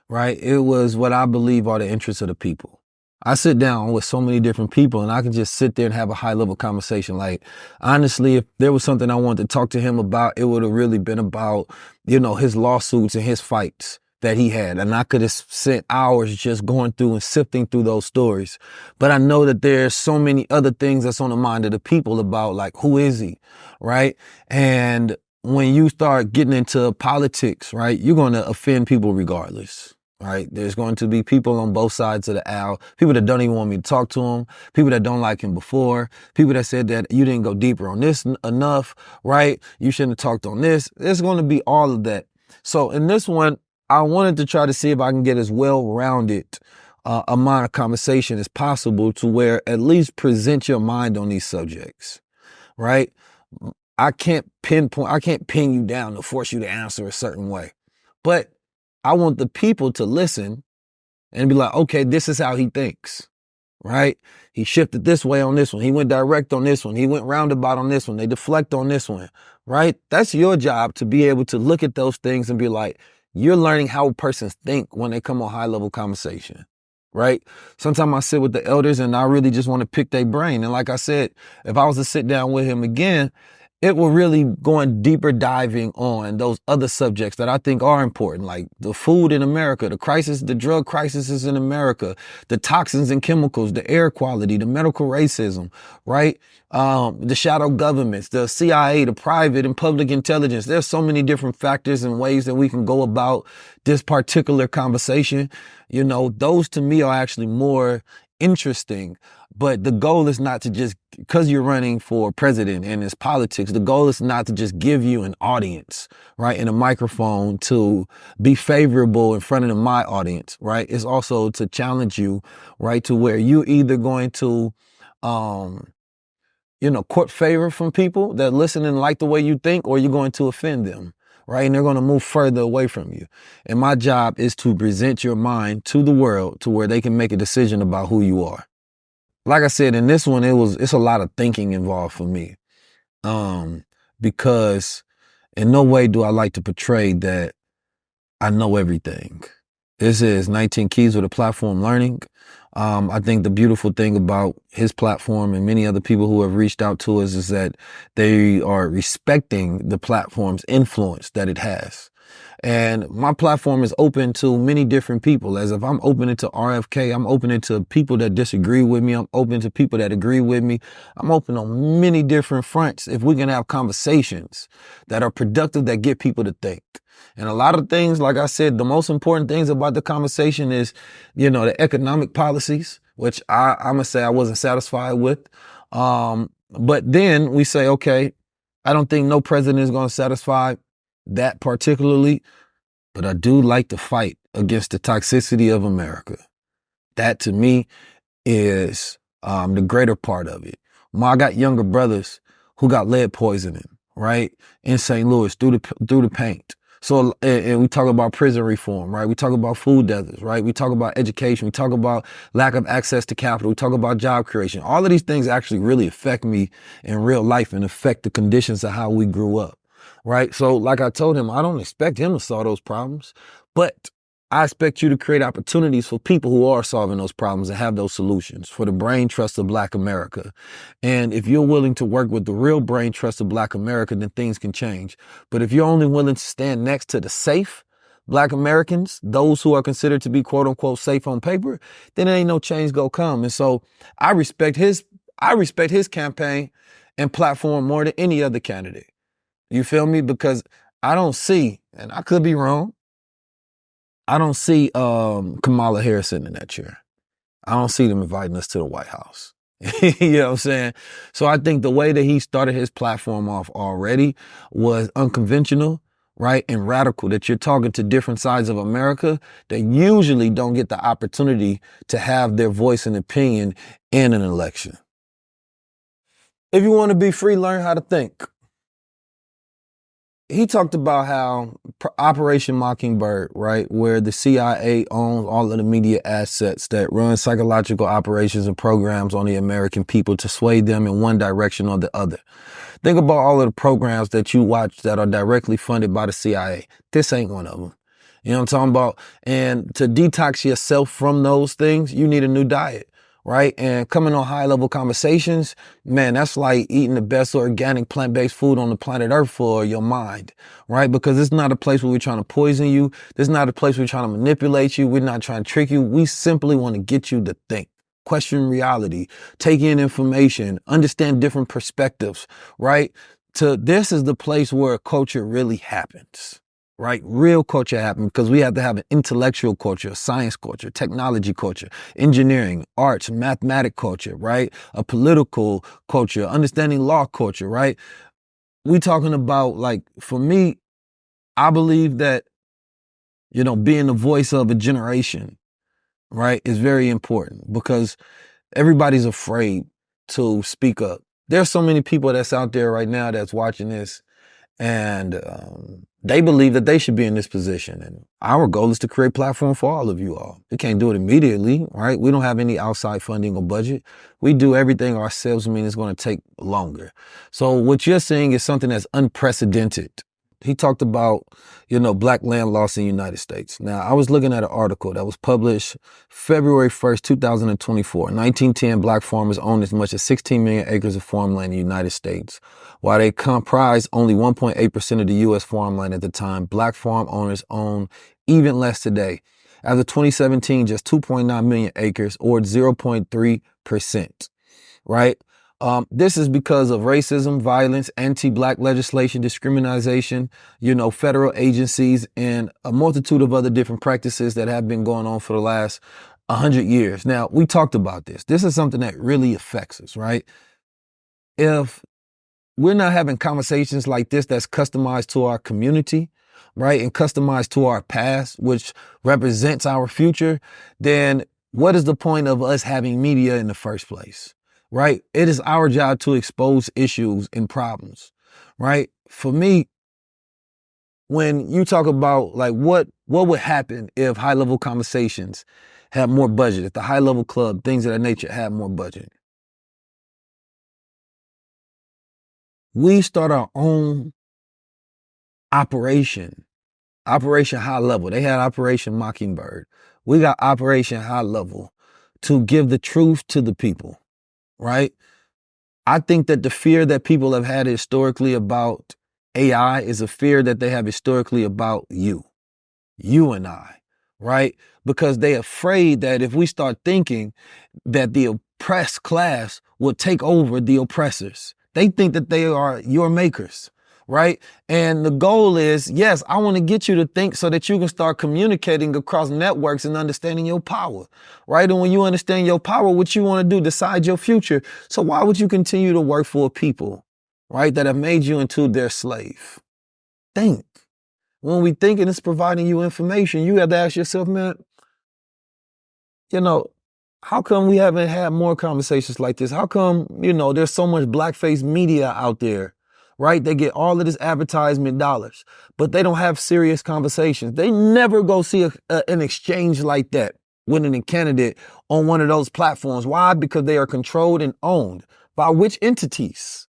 right? It was what I believe are the interests of the people. I sit down with so many different people and I can just sit there and have a high level conversation. Like, honestly, if there was something I wanted to talk to him about, it would have really been about, his lawsuits and his fights that he had. And I could have spent hours just going through and sifting through those stories. But I know that there's so many other things that's on the mind of the people about, like, who is he, right? And when you start getting into politics, right, you're going to offend people regardless. Right. There's going to be people on both sides of the aisle, people that don't even want me to talk to him, people that don't like him before, people that said that you didn't go deeper on this enough, right? You shouldn't have talked on this. There's going to be all of that. So in this one, I wanted to try to see if I can get as well-rounded amount of conversation as possible to where at least present your mind on these subjects, right? I can't pin you down to force you to answer a certain way, but I want the people to listen and be like, okay, this is how he thinks, right? He shifted this way on this one. He went direct on this one. He went roundabout on this one. They deflect on this one, right? That's your job to be able to look at those things and be like, you're learning how persons think when they come on high level conversation, right? Sometimes I sit with the elders and I really just want to pick their brain. And like I said, if I was to sit down with him again, it will really go in deeper diving on those other subjects that I think are important, like the food in America, the drug crisis in America, the toxins and chemicals, the air quality, the medical racism, right? The shadow governments, the CIA, the private and public intelligence. There's so many different factors and ways that we can go about this particular conversation. Those to me are actually more interesting, but the goal is not to just, because you're running for president and it's politics, the goal is not to just give you an audience, right, and a microphone to be favorable in front of my audience, right? It's also to challenge you, right, to where you're either going to, court favor from people that listen and like the way you think, or you're going to offend them, right? And they're going to move further away from you. And my job is to present your mind to the world to where they can make a decision about who you are. Like I said, in this one, it's a lot of thinking involved for me. Because in no way do I like to portray that I know everything. This is 19 Keys with a Platform Learning. I think the beautiful thing about his platform and many other people who have reached out to us is that they are respecting the platform's influence that it has. And my platform is open to many different people. As if I'm open it to RFK, I'm open it to people that disagree with me. I'm open to people that agree with me. I'm open on many different fronts if we can have conversations that are productive, that get people to think. And a lot of things, like I said, the most important things about the conversation is, the economic policies, which I'm going to say I wasn't satisfied with. But then we say, okay, I don't think no president is going to satisfy that particularly, but I do like to fight against the toxicity of America. That to me is the greater part of it. I got younger brothers who got lead poisoning, right, in St. Louis through the paint. So, and we talk about prison reform, right? We talk about food deserts, right? We talk about education. We talk about lack of access to capital. We talk about job creation. All of these things actually really affect me in real life and affect the conditions of how we grew up, right? So like I told him, I don't expect him to solve those problems, but I expect you to create opportunities for people who are solving those problems and have those solutions for the brain trust of Black America. And if you're willing to work with the real brain trust of Black America, then things can change. But if you're only willing to stand next to the safe Black Americans, those who are considered to be quote unquote safe on paper, then there ain't no change gonna come. And so I respect his campaign and platform more than any other candidate. You feel me? Because I don't see, and I could be wrong, I don't see Kamala Harris sitting in that chair. I don't see them inviting us to the White House. You know what I'm saying? So I think the way that he started his platform off already was unconventional, right, and radical, that you're talking to different sides of America that usually don't get the opportunity to have their voice and opinion in an election. If you want to be free, learn how to think. He talked about how Operation Mockingbird, right, where the CIA owns all of the media assets that run psychological operations and programs on the American people to sway them in one direction or the other. Think about all of the programs that you watch that are directly funded by the CIA. This ain't one of them. You know what I'm talking about? And to detox yourself from those things, you need a new diet. Right? And coming on high level conversations, man, that's like eating the best organic plant-based food on the planet Earth for your mind, right? Because it's not a place where we're trying to poison you. This is not a place where we're trying to manipulate you. We're not trying to trick you. We simply want to get you to think, question reality, take in information, understand different perspectives, right? This is the place where culture really happens. Right? Real culture happens because we have to have an intellectual culture, science culture, technology culture, engineering, arts, mathematic culture, right? A political culture, understanding law culture, right? We talking about, like, for me, I believe that, being the voice of a generation, right, is very important because everybody's afraid to speak up. There's so many people that's out there right now that's watching this and they believe that they should be in this position. And our goal is to create a platform for all of you all. We can't do it immediately, right? We don't have any outside funding or budget. We do everything ourselves, meaning it's going to take longer. So what you're seeing is something that's unprecedented. He talked about, Black land loss in the United States. Now, I was looking at an article that was published February 1st, 2024. 1910, Black farmers owned as much as 16 million acres of farmland in the United States. While they comprised only 1.8% of the U.S. farmland at the time, Black farm owners own even less today. As of 2017, just 2.9 million acres, or 0.3%, right? This is because of racism, violence, anti-Black legislation, discrimination, federal agencies, and a multitude of other different practices that have been going on for the last 100 years. Now, we talked about this. This is something that really affects us, right? If we're not having conversations like this that's customized to our community, right, and customized to our past, which represents our future, then what is the point of us having media in the first place, right? It is our job to expose issues and problems, right? For me, when you talk about like what would happen if high-level conversations had more budget, if the high-level club, things of that nature had more budget. We start our own Operation High Level. They had Operation Mockingbird. We got Operation High Level to give the truth to the people, right? I think that the fear that people have had historically about AI is a fear that they have historically about you and I, right? Because they're afraid that if we start thinking that the oppressed class will take over the oppressors, they think that they are your makers, right? And the goal is, yes, I want to get you to think so that you can start communicating across networks and understanding your power, right? And when you understand your power, what you want to do, decide your future. So why would you continue to work for people, right, that have made you into their slave? Think. When we think and it's providing you information, you have to ask yourself, man, you know, how come we haven't had more conversations like this? How come, there's so much blackface media out there, right? They get all of this advertisement dollars, but they don't have serious conversations. They never go see an exchange like that with a candidate on one of those platforms. Why? Because they are controlled and owned by which entities?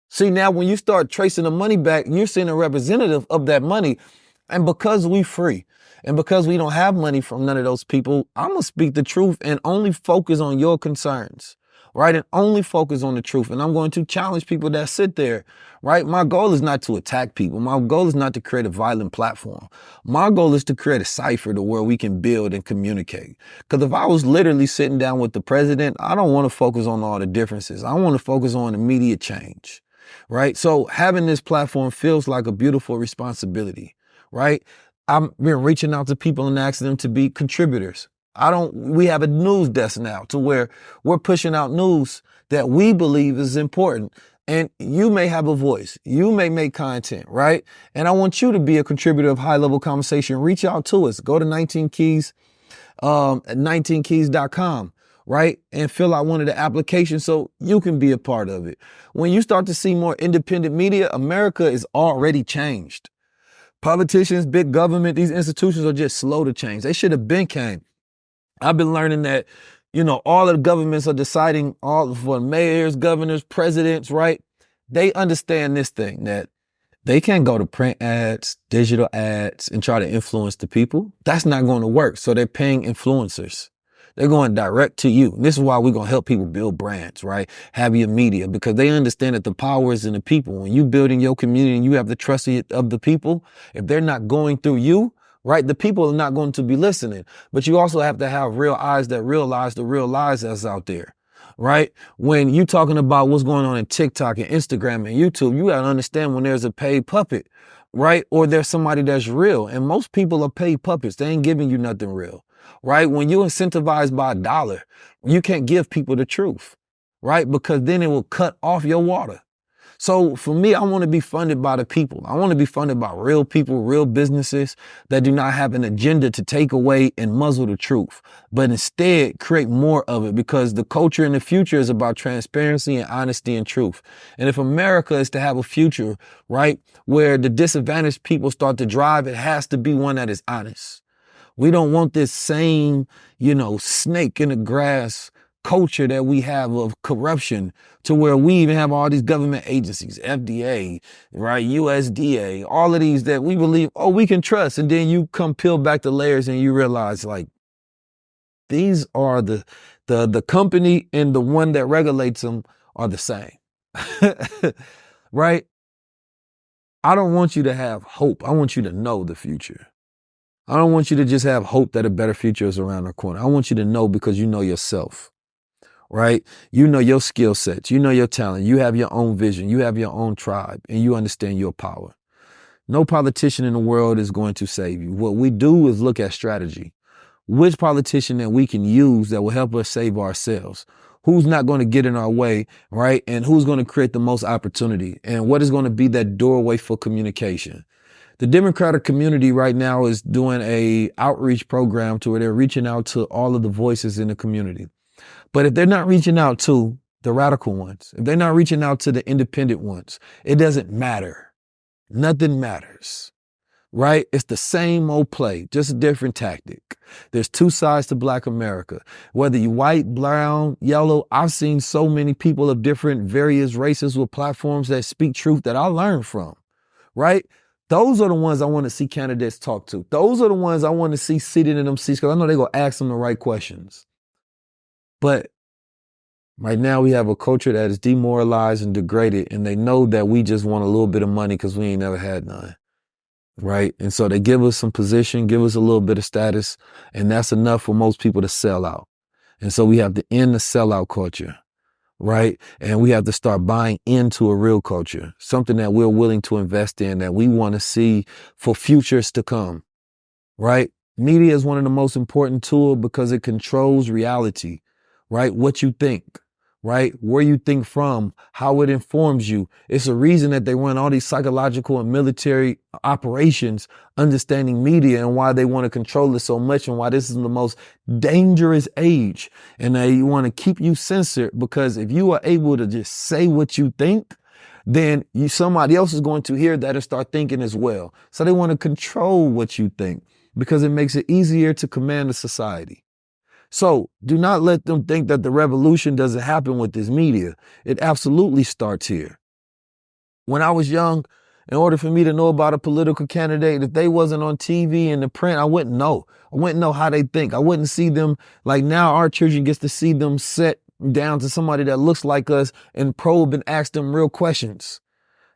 See, now when you start tracing the money back, you're seeing a representative of that money. And because we free and because we don't have money from none of those people, I'm going to speak the truth and only focus on your concerns, right? And only focus on the truth. And I'm going to challenge people that sit there, right? My goal is not to attack people. My goal is not to create a violent platform. My goal is to create a cipher to where we can build and communicate. Because if I was literally sitting down with the president, I don't want to focus on all the differences. I want to focus on immediate change, right? So having this platform feels like a beautiful responsibility, right? I've been reaching out to people and asking them to be contributors. We have a news desk now to where we're pushing out news that we believe is important. And you may have a voice. You may make content, right? And I want you to be a contributor of high-level conversation. Reach out to us. Go to 19 Keys, at 19keys.com, right? And fill out one of the applications so you can be a part of it. When you start to see more independent media, America is already changed. Politicians, big government, these institutions are just slow to change. They should have been came. I've been learning that, all of the governments are deciding all for mayors, governors, presidents, right? They understand this thing that they can't go to print ads, digital ads, and try to influence the people. That's not going to work. So they're paying influencers. They're going direct to you. And this is why we're going to help people build brands, right? Have your media, because they understand that the power is in the people. When you build in your community and you have the trust of the people, if they're not going through you, right, the people are not going to be listening. But you also have to have real eyes that realize the real lies that's out there, right? When you're talking about what's going on in TikTok and Instagram and YouTube, you got to understand when there's a paid puppet, right? Or there's somebody that's real. And most people are paid puppets. They ain't giving you nothing real. Right? When you're incentivized by $1, you can't give people the truth, right? Because then it will cut off your water. So for me, I want to be funded by the people. I want to be funded by real people, real businesses that do not have an agenda to take away and muzzle the truth, but instead create more of it, because the culture in the future is about transparency and honesty and truth. And if America is to have a future, right, where the disadvantaged people start to drive, it has to be one that is honest. We don't want this same, snake in the grass culture that we have of corruption, to where we even have all these government agencies, FDA, right, USDA, all of these that we believe, we can trust. And then you come peel back the layers and you realize, like, these are the company and the one that regulates them are the same, right? I don't want you to have hope. I want you to know the future. I don't want you to just have hope that a better future is around the corner. I want you to know, because you know yourself, right? You know your skill sets. You know your talent. You have your own vision. You have your own tribe, and you understand your power. No politician in the world is going to save you. What we do is look at strategy. which politician that we can use that will help us save ourselves. Who's not going to get in our way, right? And who's going to create the most opportunity? And what is going to be that doorway for communication? The Democratic community right now is doing a outreach program to where they're reaching out to all of the voices in the community. But if they're not reaching out to the radical ones, if they're not reaching out to the independent ones, it doesn't matter. Nothing matters, right? It's the same old play, just a different tactic. There's two sides to Black America. Whether you white, brown, yellow, I've seen so many people of different various races with platforms that speak truth that I learned from, right? Those are the ones I want to see candidates talk to. Those are the ones I want to see seated in them seats because I know they're going to ask them the right questions. But right now we have a culture that is demoralized and degraded, and they know that we just want a little bit of money because we ain't never had none, right? And so they give us some position, give us a little bit of status, and that's enough for most people to sell out. And so we have to end the sellout culture, right? And we have to start buying into a real culture, something that we're willing to invest in, that we want to see for futures to come, right? Media is one of the most important tools because it controls reality, right? What you think, right? Where you think from, how it informs you. It's a reason that they run all these psychological and military operations, understanding media and why they want to control it so much and why this is the most dangerous age. And they want to keep you censored because if you are able to just say what you think, then somebody else is going to hear that and start thinking as well. So they want to control what you think because it makes it easier to command a society. So do not let them think that the revolution doesn't happen with this media. It absolutely starts here. When I was young, in order for me to know about a political candidate, if they wasn't on TV and the print, I wouldn't know. I wouldn't know how they think. I wouldn't see them like now our children gets to see them sit down to somebody that looks like us and probe and ask them real questions.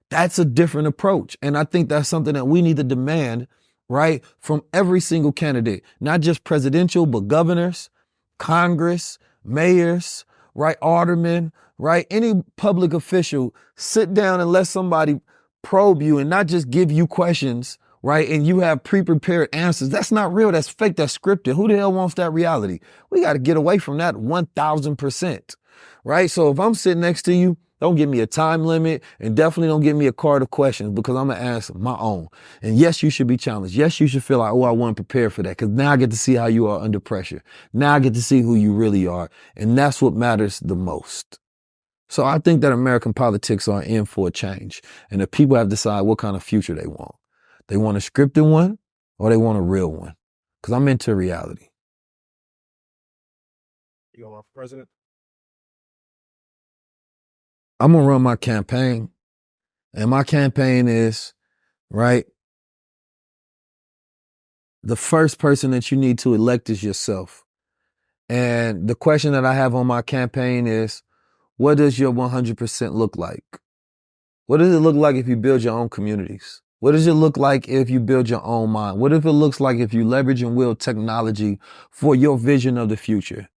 That's a different approach. And I think that's something that we need to demand, right, from every single candidate, not just presidential, but governors, Congress, mayors, right, aldermen, right, any public official, sit down and let somebody probe you and not just give you questions, right, and you have pre-prepared answers. That's not real. That's fake. That's scripted. Who the hell wants that reality? We got to get away from that 1,000%, right? So if I'm sitting next to you, don't give me a time limit and definitely don't give me a card of questions because I'm going to answer my own. And yes, you should be challenged. Yes, you should feel like, oh, I wasn't prepared for that because now I get to see how you are under pressure. Now I get to see who you really are. And that's what matters the most. So I think that American politics are in for a change. And the people have to decide what kind of future they want. They want a scripted one or they want a real one because I'm into reality. You gonna run for president? I'm going to run my campaign. And my campaign is, right, the first person that you need to elect is yourself. And the question that I have on my campaign is, what does your 100% look like? What does it look like if you build your own communities? What does it look like if you build your own mind? What if it looks like if you leverage and wield technology for your vision of the future?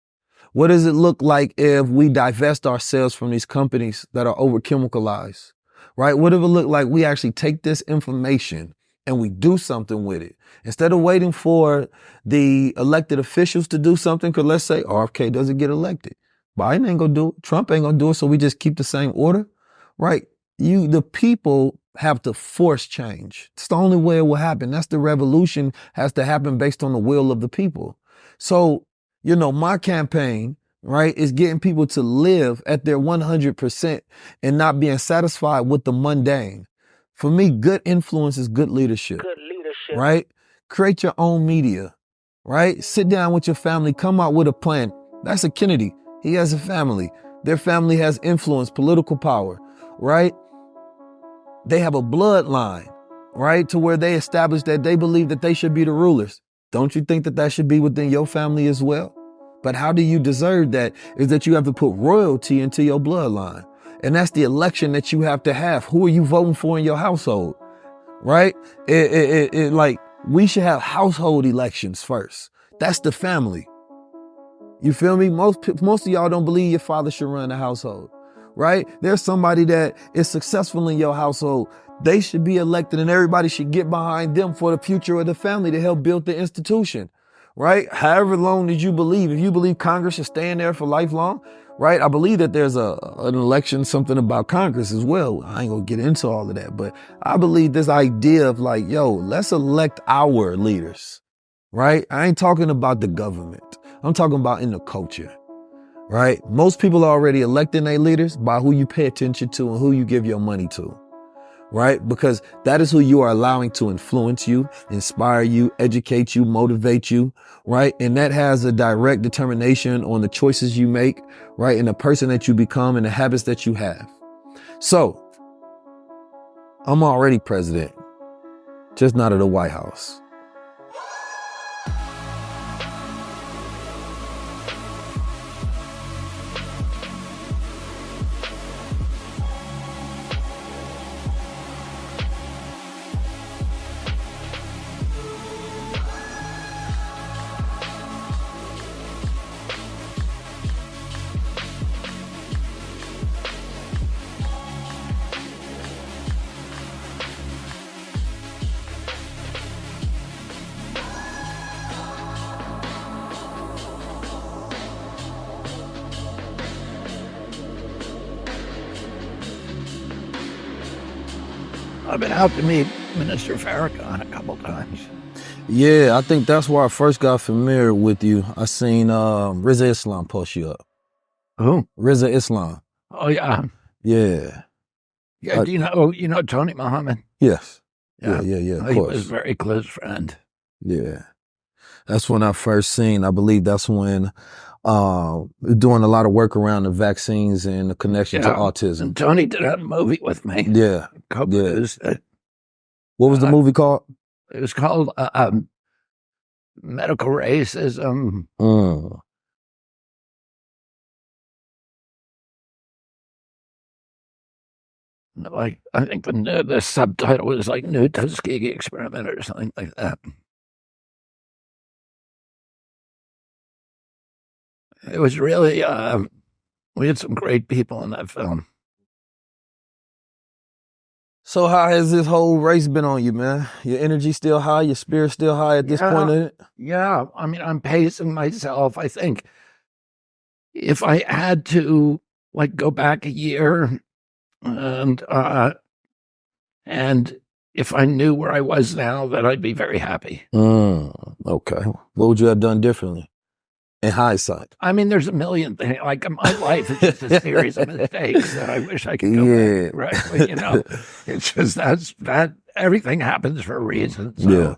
What does it look like if we divest ourselves from these companies that are over chemicalized, right? What if it look like we actually take this information and we do something with it? Instead of waiting for the elected officials to do something, because let's say RFK doesn't get elected. Biden ain't gonna do it. Trump ain't gonna do it. So we just keep the same order, right? The people have to force change. It's the only way it will happen. That's the revolution has to happen based on the will of the people. So, you know, my campaign, right, is getting people to live at their 100% and not being satisfied with the mundane. For me, good influence is good leadership. Good leadership. Right? Create your own media, right? Sit down with your family, come out with a plan. That's a Kennedy. He has a family. Their family has influence, political power, right? They have a bloodline, right? To where they establish that they believe that they should be the rulers. Don't you think that that should be within your family as well? But how do you deserve that? Is that you have to put royalty into your bloodline. And that's the election that you have to have. Who are you voting for in your household? Right? Like, we should have household elections first. That's the family. You feel me? Most of y'all don't believe your father should run the household. Right? There's somebody that is successful in your household. They should be elected and everybody should get behind them for the future of the family to help build the institution. right? However long did you believe? If you believe Congress should stay in there for lifelong, right? I believe that there's an election, something about Congress as well. I ain't gonna get into all of that, but I believe this idea of like, yo, let's elect our leaders, right? I ain't talking about the government. I'm talking about in the culture, right? Most people are already electing their leaders by who you pay attention to and who you give your money to, right? Because that is who you are allowing to influence you, inspire you, educate you, motivate you, right? And that has a direct determination on the choices you make, right? And the person that you become and the habits that you have. So I'm already president, just not of the White House. I've been out to meet Minister Farrakhan a couple times. Yeah, I think that's where I first got familiar with you. I seen Rizza Islam post you up. Who? Rizza Islam. Oh yeah. Yeah. Yeah. Do you know Tony Muhammad? Yes. Yeah. Yeah. Of He course. was a very close friend. Yeah. That's when I first seen, I believe that's when doing a lot of work around the vaccines and the connection to autism. And Tony did a movie with me. Yeah. Co-produced it. What was the movie called? It was called Medical Racism. Like, I think the subtitle was like New Tuskegee Experiment or something like that. It was really, we had some great people in that film. So how has this whole race been on you, man? Your energy still high? Your spirit still high at this point in it? Yeah. I mean, I'm pacing myself. I think if I had to like go back a year and if I knew where I was now, that I'd be very happy. Okay. What would you have done differently in hindsight? I mean, there's a million things. Like my life is just a series of mistakes that I wish I could go back. Right? But, you know, it's just that everything happens for a reason. So,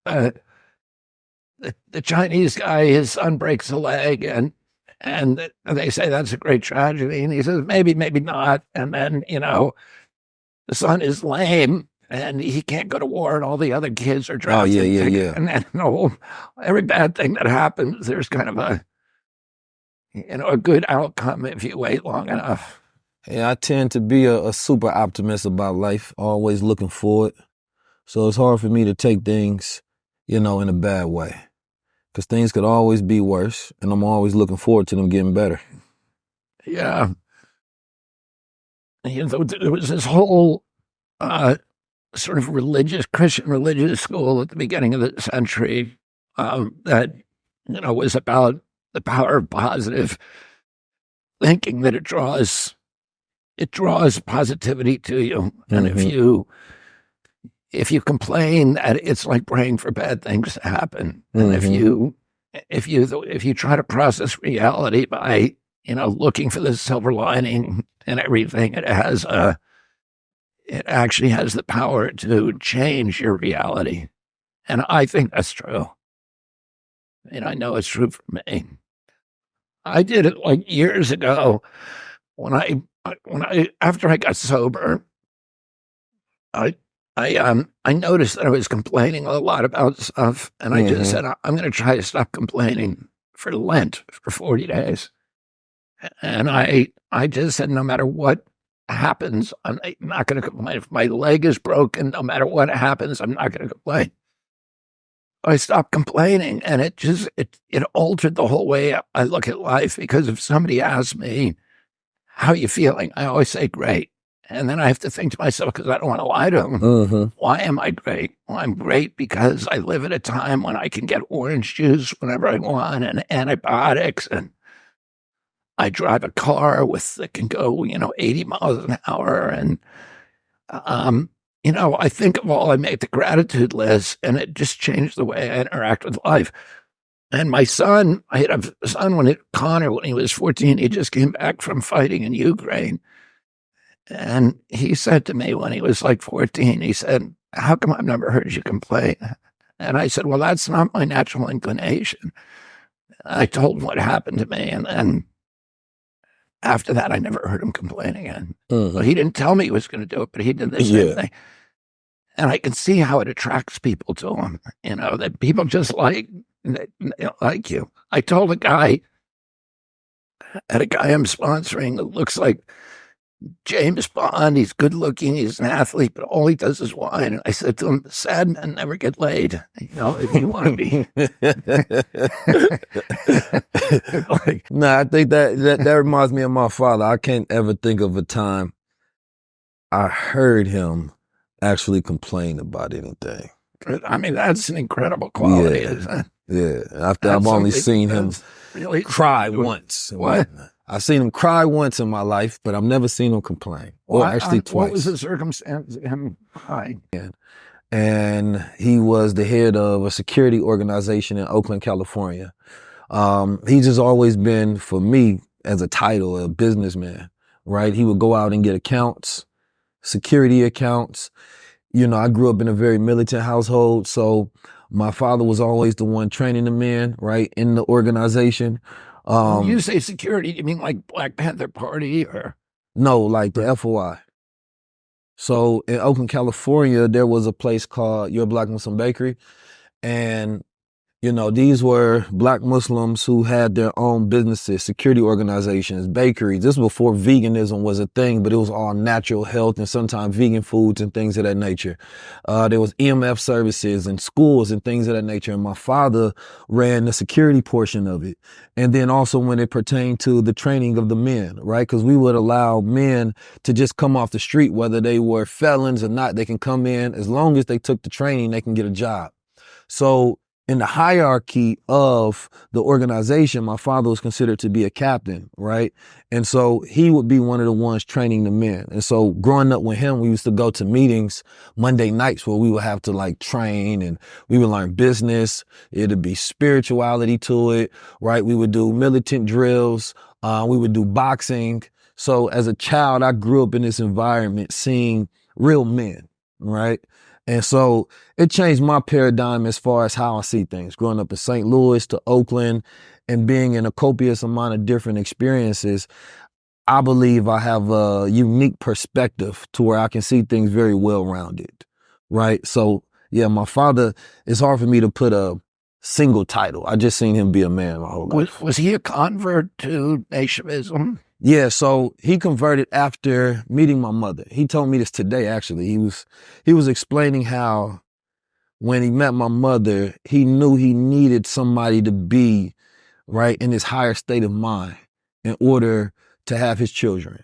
the Chinese guy, his son breaks a leg, and they say that's a great tragedy, and he says maybe not, and then you know, the son is lame. And he can't go to war, and all the other kids are drafted. Yeah. And then, you know, every bad thing that happens, there's kind of a good outcome if you wait long enough. Yeah, I tend to be a super optimist about life, always looking forward. So it's hard for me to take things, you know, in a bad way. Because things could always be worse, and I'm always looking forward to them getting better. Yeah. You know, there was this whole sort of Christian religious school at the beginning of the century that, you know, was about the power of positive thinking, that it draws positivity to you. And if you complain, that it's like praying for bad things to happen. And if you try to process reality by, you know, looking for the silver lining and everything, it actually has the power to change your reality. And I think that's true. And I know it's true for me. I did it like years ago when I after I got sober, I noticed that I was complaining a lot about stuff, and I just said, I'm going to try to stop complaining for Lent for 40 days. And I just said, no matter what happens, I'm not going to complain. If my leg is broken, no matter what happens, I'm not going to complain. I stopped complaining, and it altered the whole way I look at life. Because if somebody asks me, how are you feeling? I always say, great. And then I have to think to myself, because I don't want to lie to him, why am I great? Well, I'm great because I live at a time when I can get orange juice whenever I want and antibiotics, and I drive a car that can go, 80 miles an hour. And, I think of all, I make the gratitude list, and it just changed the way I interact with life. And my son, I had a son Connor, when he was 14, he just came back from fighting in Ukraine. And he said to me when he was like 14, he said, "How come I've never heard you complain?" And I said, "Well, that's not my natural inclination." I told him what happened to me. And then after that, I never heard him complain again. Well, he didn't tell me he was going to do it, but he did the same thing. And I can see how it attracts people to him, that people just like you. I told a guy I'm sponsoring that looks like James Bond. He's good looking, he's an athlete, but all he does is whine. And I said to him, sad men never get laid. If you want to be. Nah, I think that reminds me of my father. I can't ever think of a time I heard him actually complain about anything. I mean, that's an incredible quality, isn't it? Yeah. I've only seen him really cry once. What? I've seen him cry once in my life, but I've never seen him complain. Or actually twice. What was the circumstance of him crying? And he was the head of a security organization in Oakland, California. He's just always been, for me, as a title, a businessman, right? He would go out and get accounts, security accounts. I grew up in a very militant household, so my father was always the one training the men, right, in the organization. When you say security, you mean like Black Panther Party or? No, like the FOI. So in Oakland, California, there was a place called Your Black Muslim Bakery. And, these were Black Muslims who had their own businesses, security organizations, bakeries. This was before veganism was a thing, but it was all natural health and sometimes vegan foods and things of that nature. There was EMF services and schools and things of that nature. And my father ran the security portion of it. And then also when it pertained to the training of the men, right? Because we would allow men to just come off the street, whether they were felons or not. They can come in as long as they took the training, they can get a job. So in the hierarchy of the organization, my father was considered to be a captain, right? And so he would be one of the ones training the men. And so growing up with him, we used to go to meetings Monday nights where we would have to train, and we would learn business. It'd be spirituality to it, right? We would do militant drills. We would do boxing. So as a child, I grew up in this environment seeing real men, right? And so it changed my paradigm as far as how I see things. Growing up in St. Louis to Oakland and being in a copious amount of different experiences, I believe I have a unique perspective to where I can see things very well-rounded, right? So, yeah, my father, it's hard for me to put a single title. I just seen him be a man my whole life. Was he a convert to Nativism? Yeah, so he converted after meeting my mother. He told me this today, actually. He was explaining how when he met my mother, he knew he needed somebody to be, right, in this higher state of mind in order to have his children.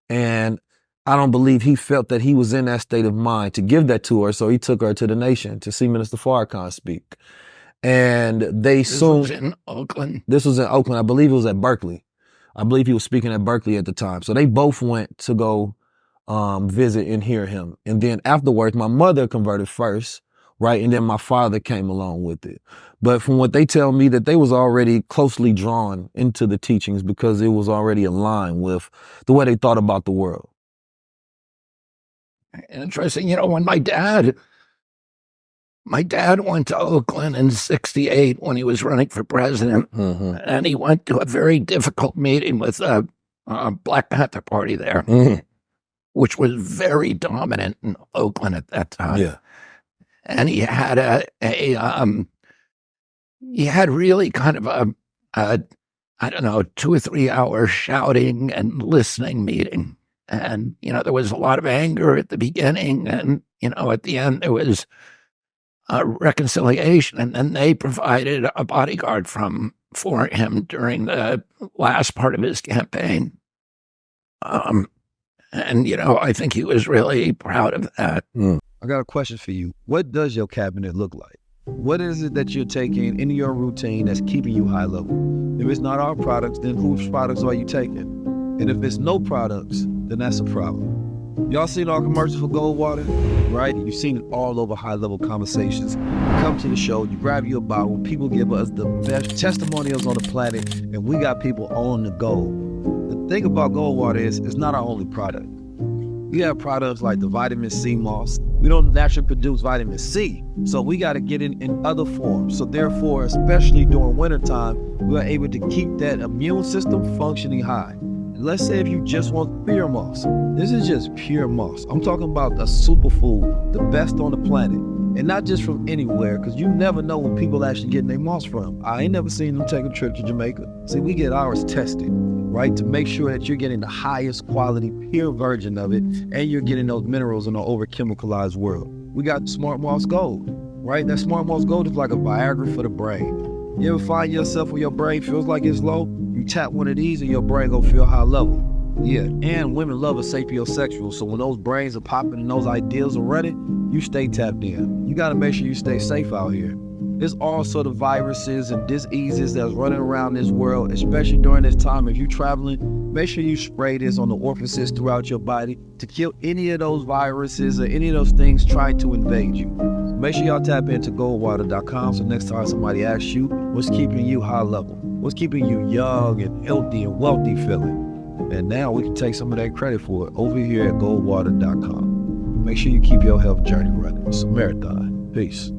And I don't believe he felt that he was in that state of mind to give that to her, so he took her to the nation to see Minister Farrakhan speak. And This was in Oakland? This was in Oakland. I believe it was at Berkeley. I believe he was speaking at Berkeley at the time. So they both went to go visit and hear him. And then afterwards, my mother converted first, right? And then my father came along with it. But from what they tell me, that they was already closely drawn into the teachings because it was already aligned with the way they thought about the world. Interesting. When my dad went to Oakland in '68 when he was running for president, and he went to a very difficult meeting with the Black Panther Party there, which was very dominant in Oakland at that time. Yeah. And he had he had really kind of a I don't know, 2 or 3 hour shouting and listening meeting. And, there was a lot of anger at the beginning, and, at the end there was reconciliation, and then they provided a bodyguard for him during the last part of his campaign. And, I think he was really proud of that. I got a question for you. What does your cabinet look like? What is it that you're taking in your routine that's keeping you high level? If it's not our products, then whose products are you taking? And if it's no products, then that's a problem. Y'all seen our commercials for Goldewater, right? You've seen it all over high level conversations. You come to the show, you grab your bottle, people give us the best testimonials on the planet, and we got people on the go. The thing about Goldewater is it's not our only product. We have products like the vitamin C moss. We don't naturally produce vitamin C, so we got to get in other forms. So therefore, especially during wintertime, we are able to keep that immune system functioning high. Let's say if you just want pure moss. This is just pure moss. I'm talking about a superfood, the best on the planet. And not just from anywhere, because you never know where people actually getting their moss from. I ain't never seen them take a trip to Jamaica. See, we get ours tested, right? To make sure that you're getting the highest quality, pure version of it, and you're getting those minerals in an over-chemicalized world. We got Smart Moss Gold, right? That Smart Moss Gold is like a Viagra for the brain. You ever find yourself when your brain feels like it's low? You tap one of these and your brain gonna feel high level. Yeah, and women love a sapiosexual, so when those brains are popping and those ideals are running, you stay tapped in. You gotta make sure you stay safe out here. There's all sort of viruses and diseases that's running around this world, especially during this time. If you're traveling, make sure you spray this on the orifices throughout your body to kill any of those viruses or any of those things trying to invade you. Make sure y'all tap into Goldewater.com so next time somebody asks you what's keeping you high level, what's keeping you young and healthy and wealthy feeling. And now we can take some of that credit for it over here at Goldewater.com. Make sure you keep your health journey running. It's a marathon. Peace.